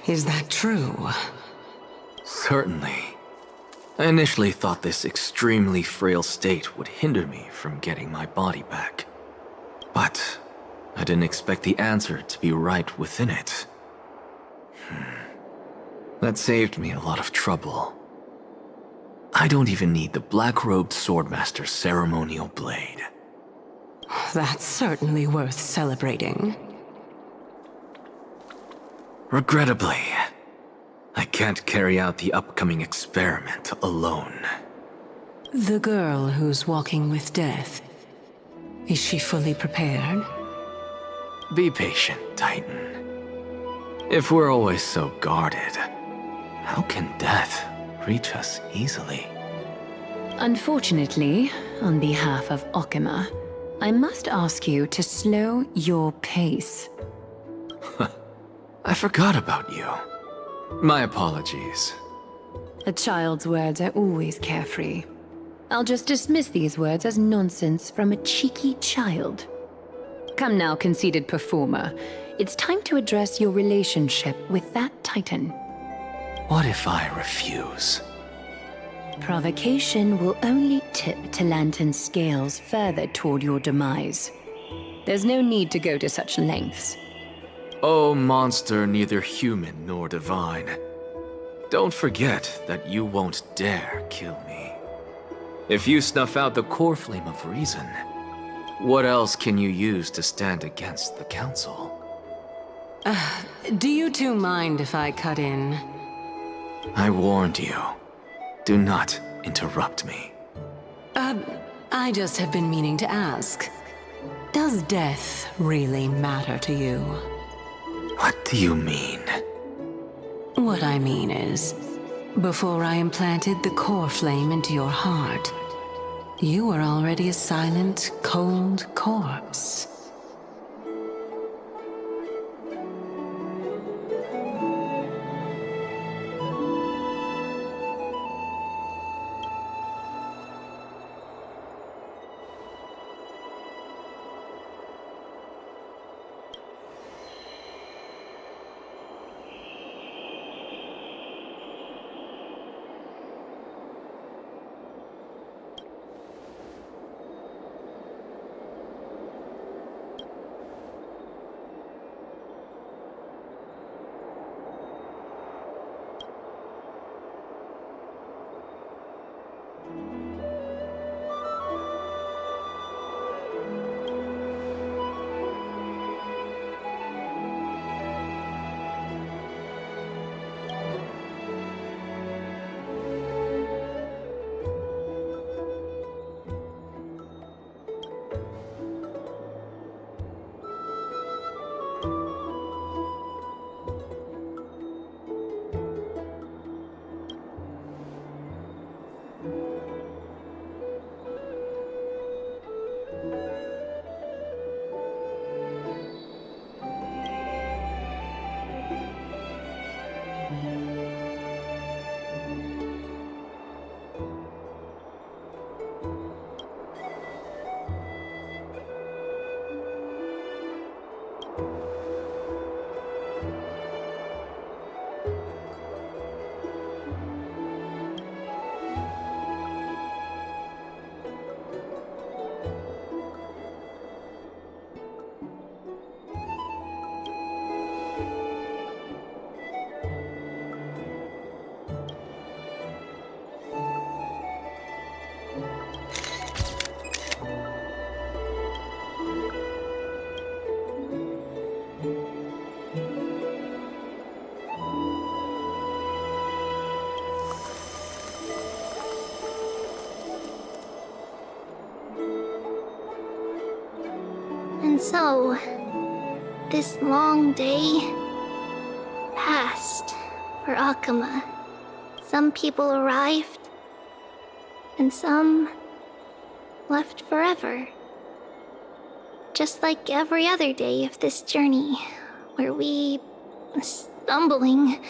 Is that true? Certainly. I initially thought this extremely frail state would hinder me from getting my body back. But I didn't expect the answer to be right within it. That saved me a lot of trouble. I don't even need the black-robed swordmaster's ceremonial blade. That's certainly worth celebrating. Regrettably, I can't carry out the upcoming experiment alone. The girl who's walking with death, is she fully prepared? Be patient, Titan. If we're always so guarded, how can death reach us easily? Unfortunately, on behalf of Okima, I must ask you to slow your pace. I forgot about you. My apologies. A child's words are always carefree. I'll just dismiss these words as nonsense from a cheeky child. Come now, conceited performer. It's time to address your relationship with that Titan. What if I refuse? Provocation will only tip Talantan's scales further toward your demise. There's no need to go to such lengths. Oh, monster neither human nor divine. Don't forget that you won't dare kill me. If you snuff out the core flame of reason, what else can you use to stand against the Council? Do you two mind if I cut in? I warned you. Do not interrupt me. I just have been meaning to ask. Does death really matter to you? What do you mean? What I mean is, before I implanted the core flame into your heart, you were already a silent, cold corpse. And so, this long day passed for Akama. Some people arrived, and some left forever. Just like every other day of this journey, where we, stumbling,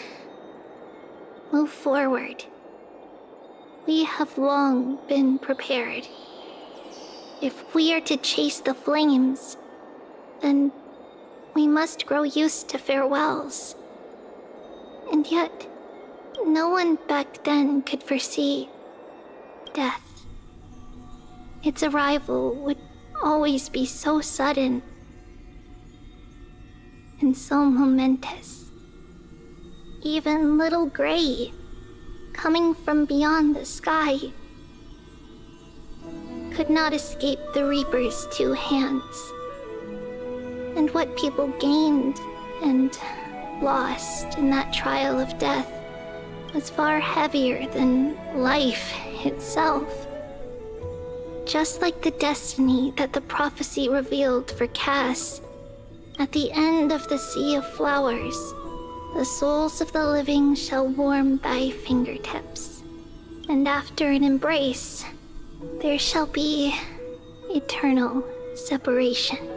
move forward. We have long been prepared. If we are to chase the flames, then we must grow used to farewells. And yet, no one back then could foresee death. Its arrival would always be so sudden and so momentous. Even little Gray, coming from beyond the sky, could not escape the Reaper's two hands. And what people gained and lost in that trial of death was far heavier than life itself. Just like the destiny that the prophecy revealed for Cass, at the end of the Sea of Flowers, the souls of the living shall warm thy fingertips, and after an embrace, there shall be eternal separation.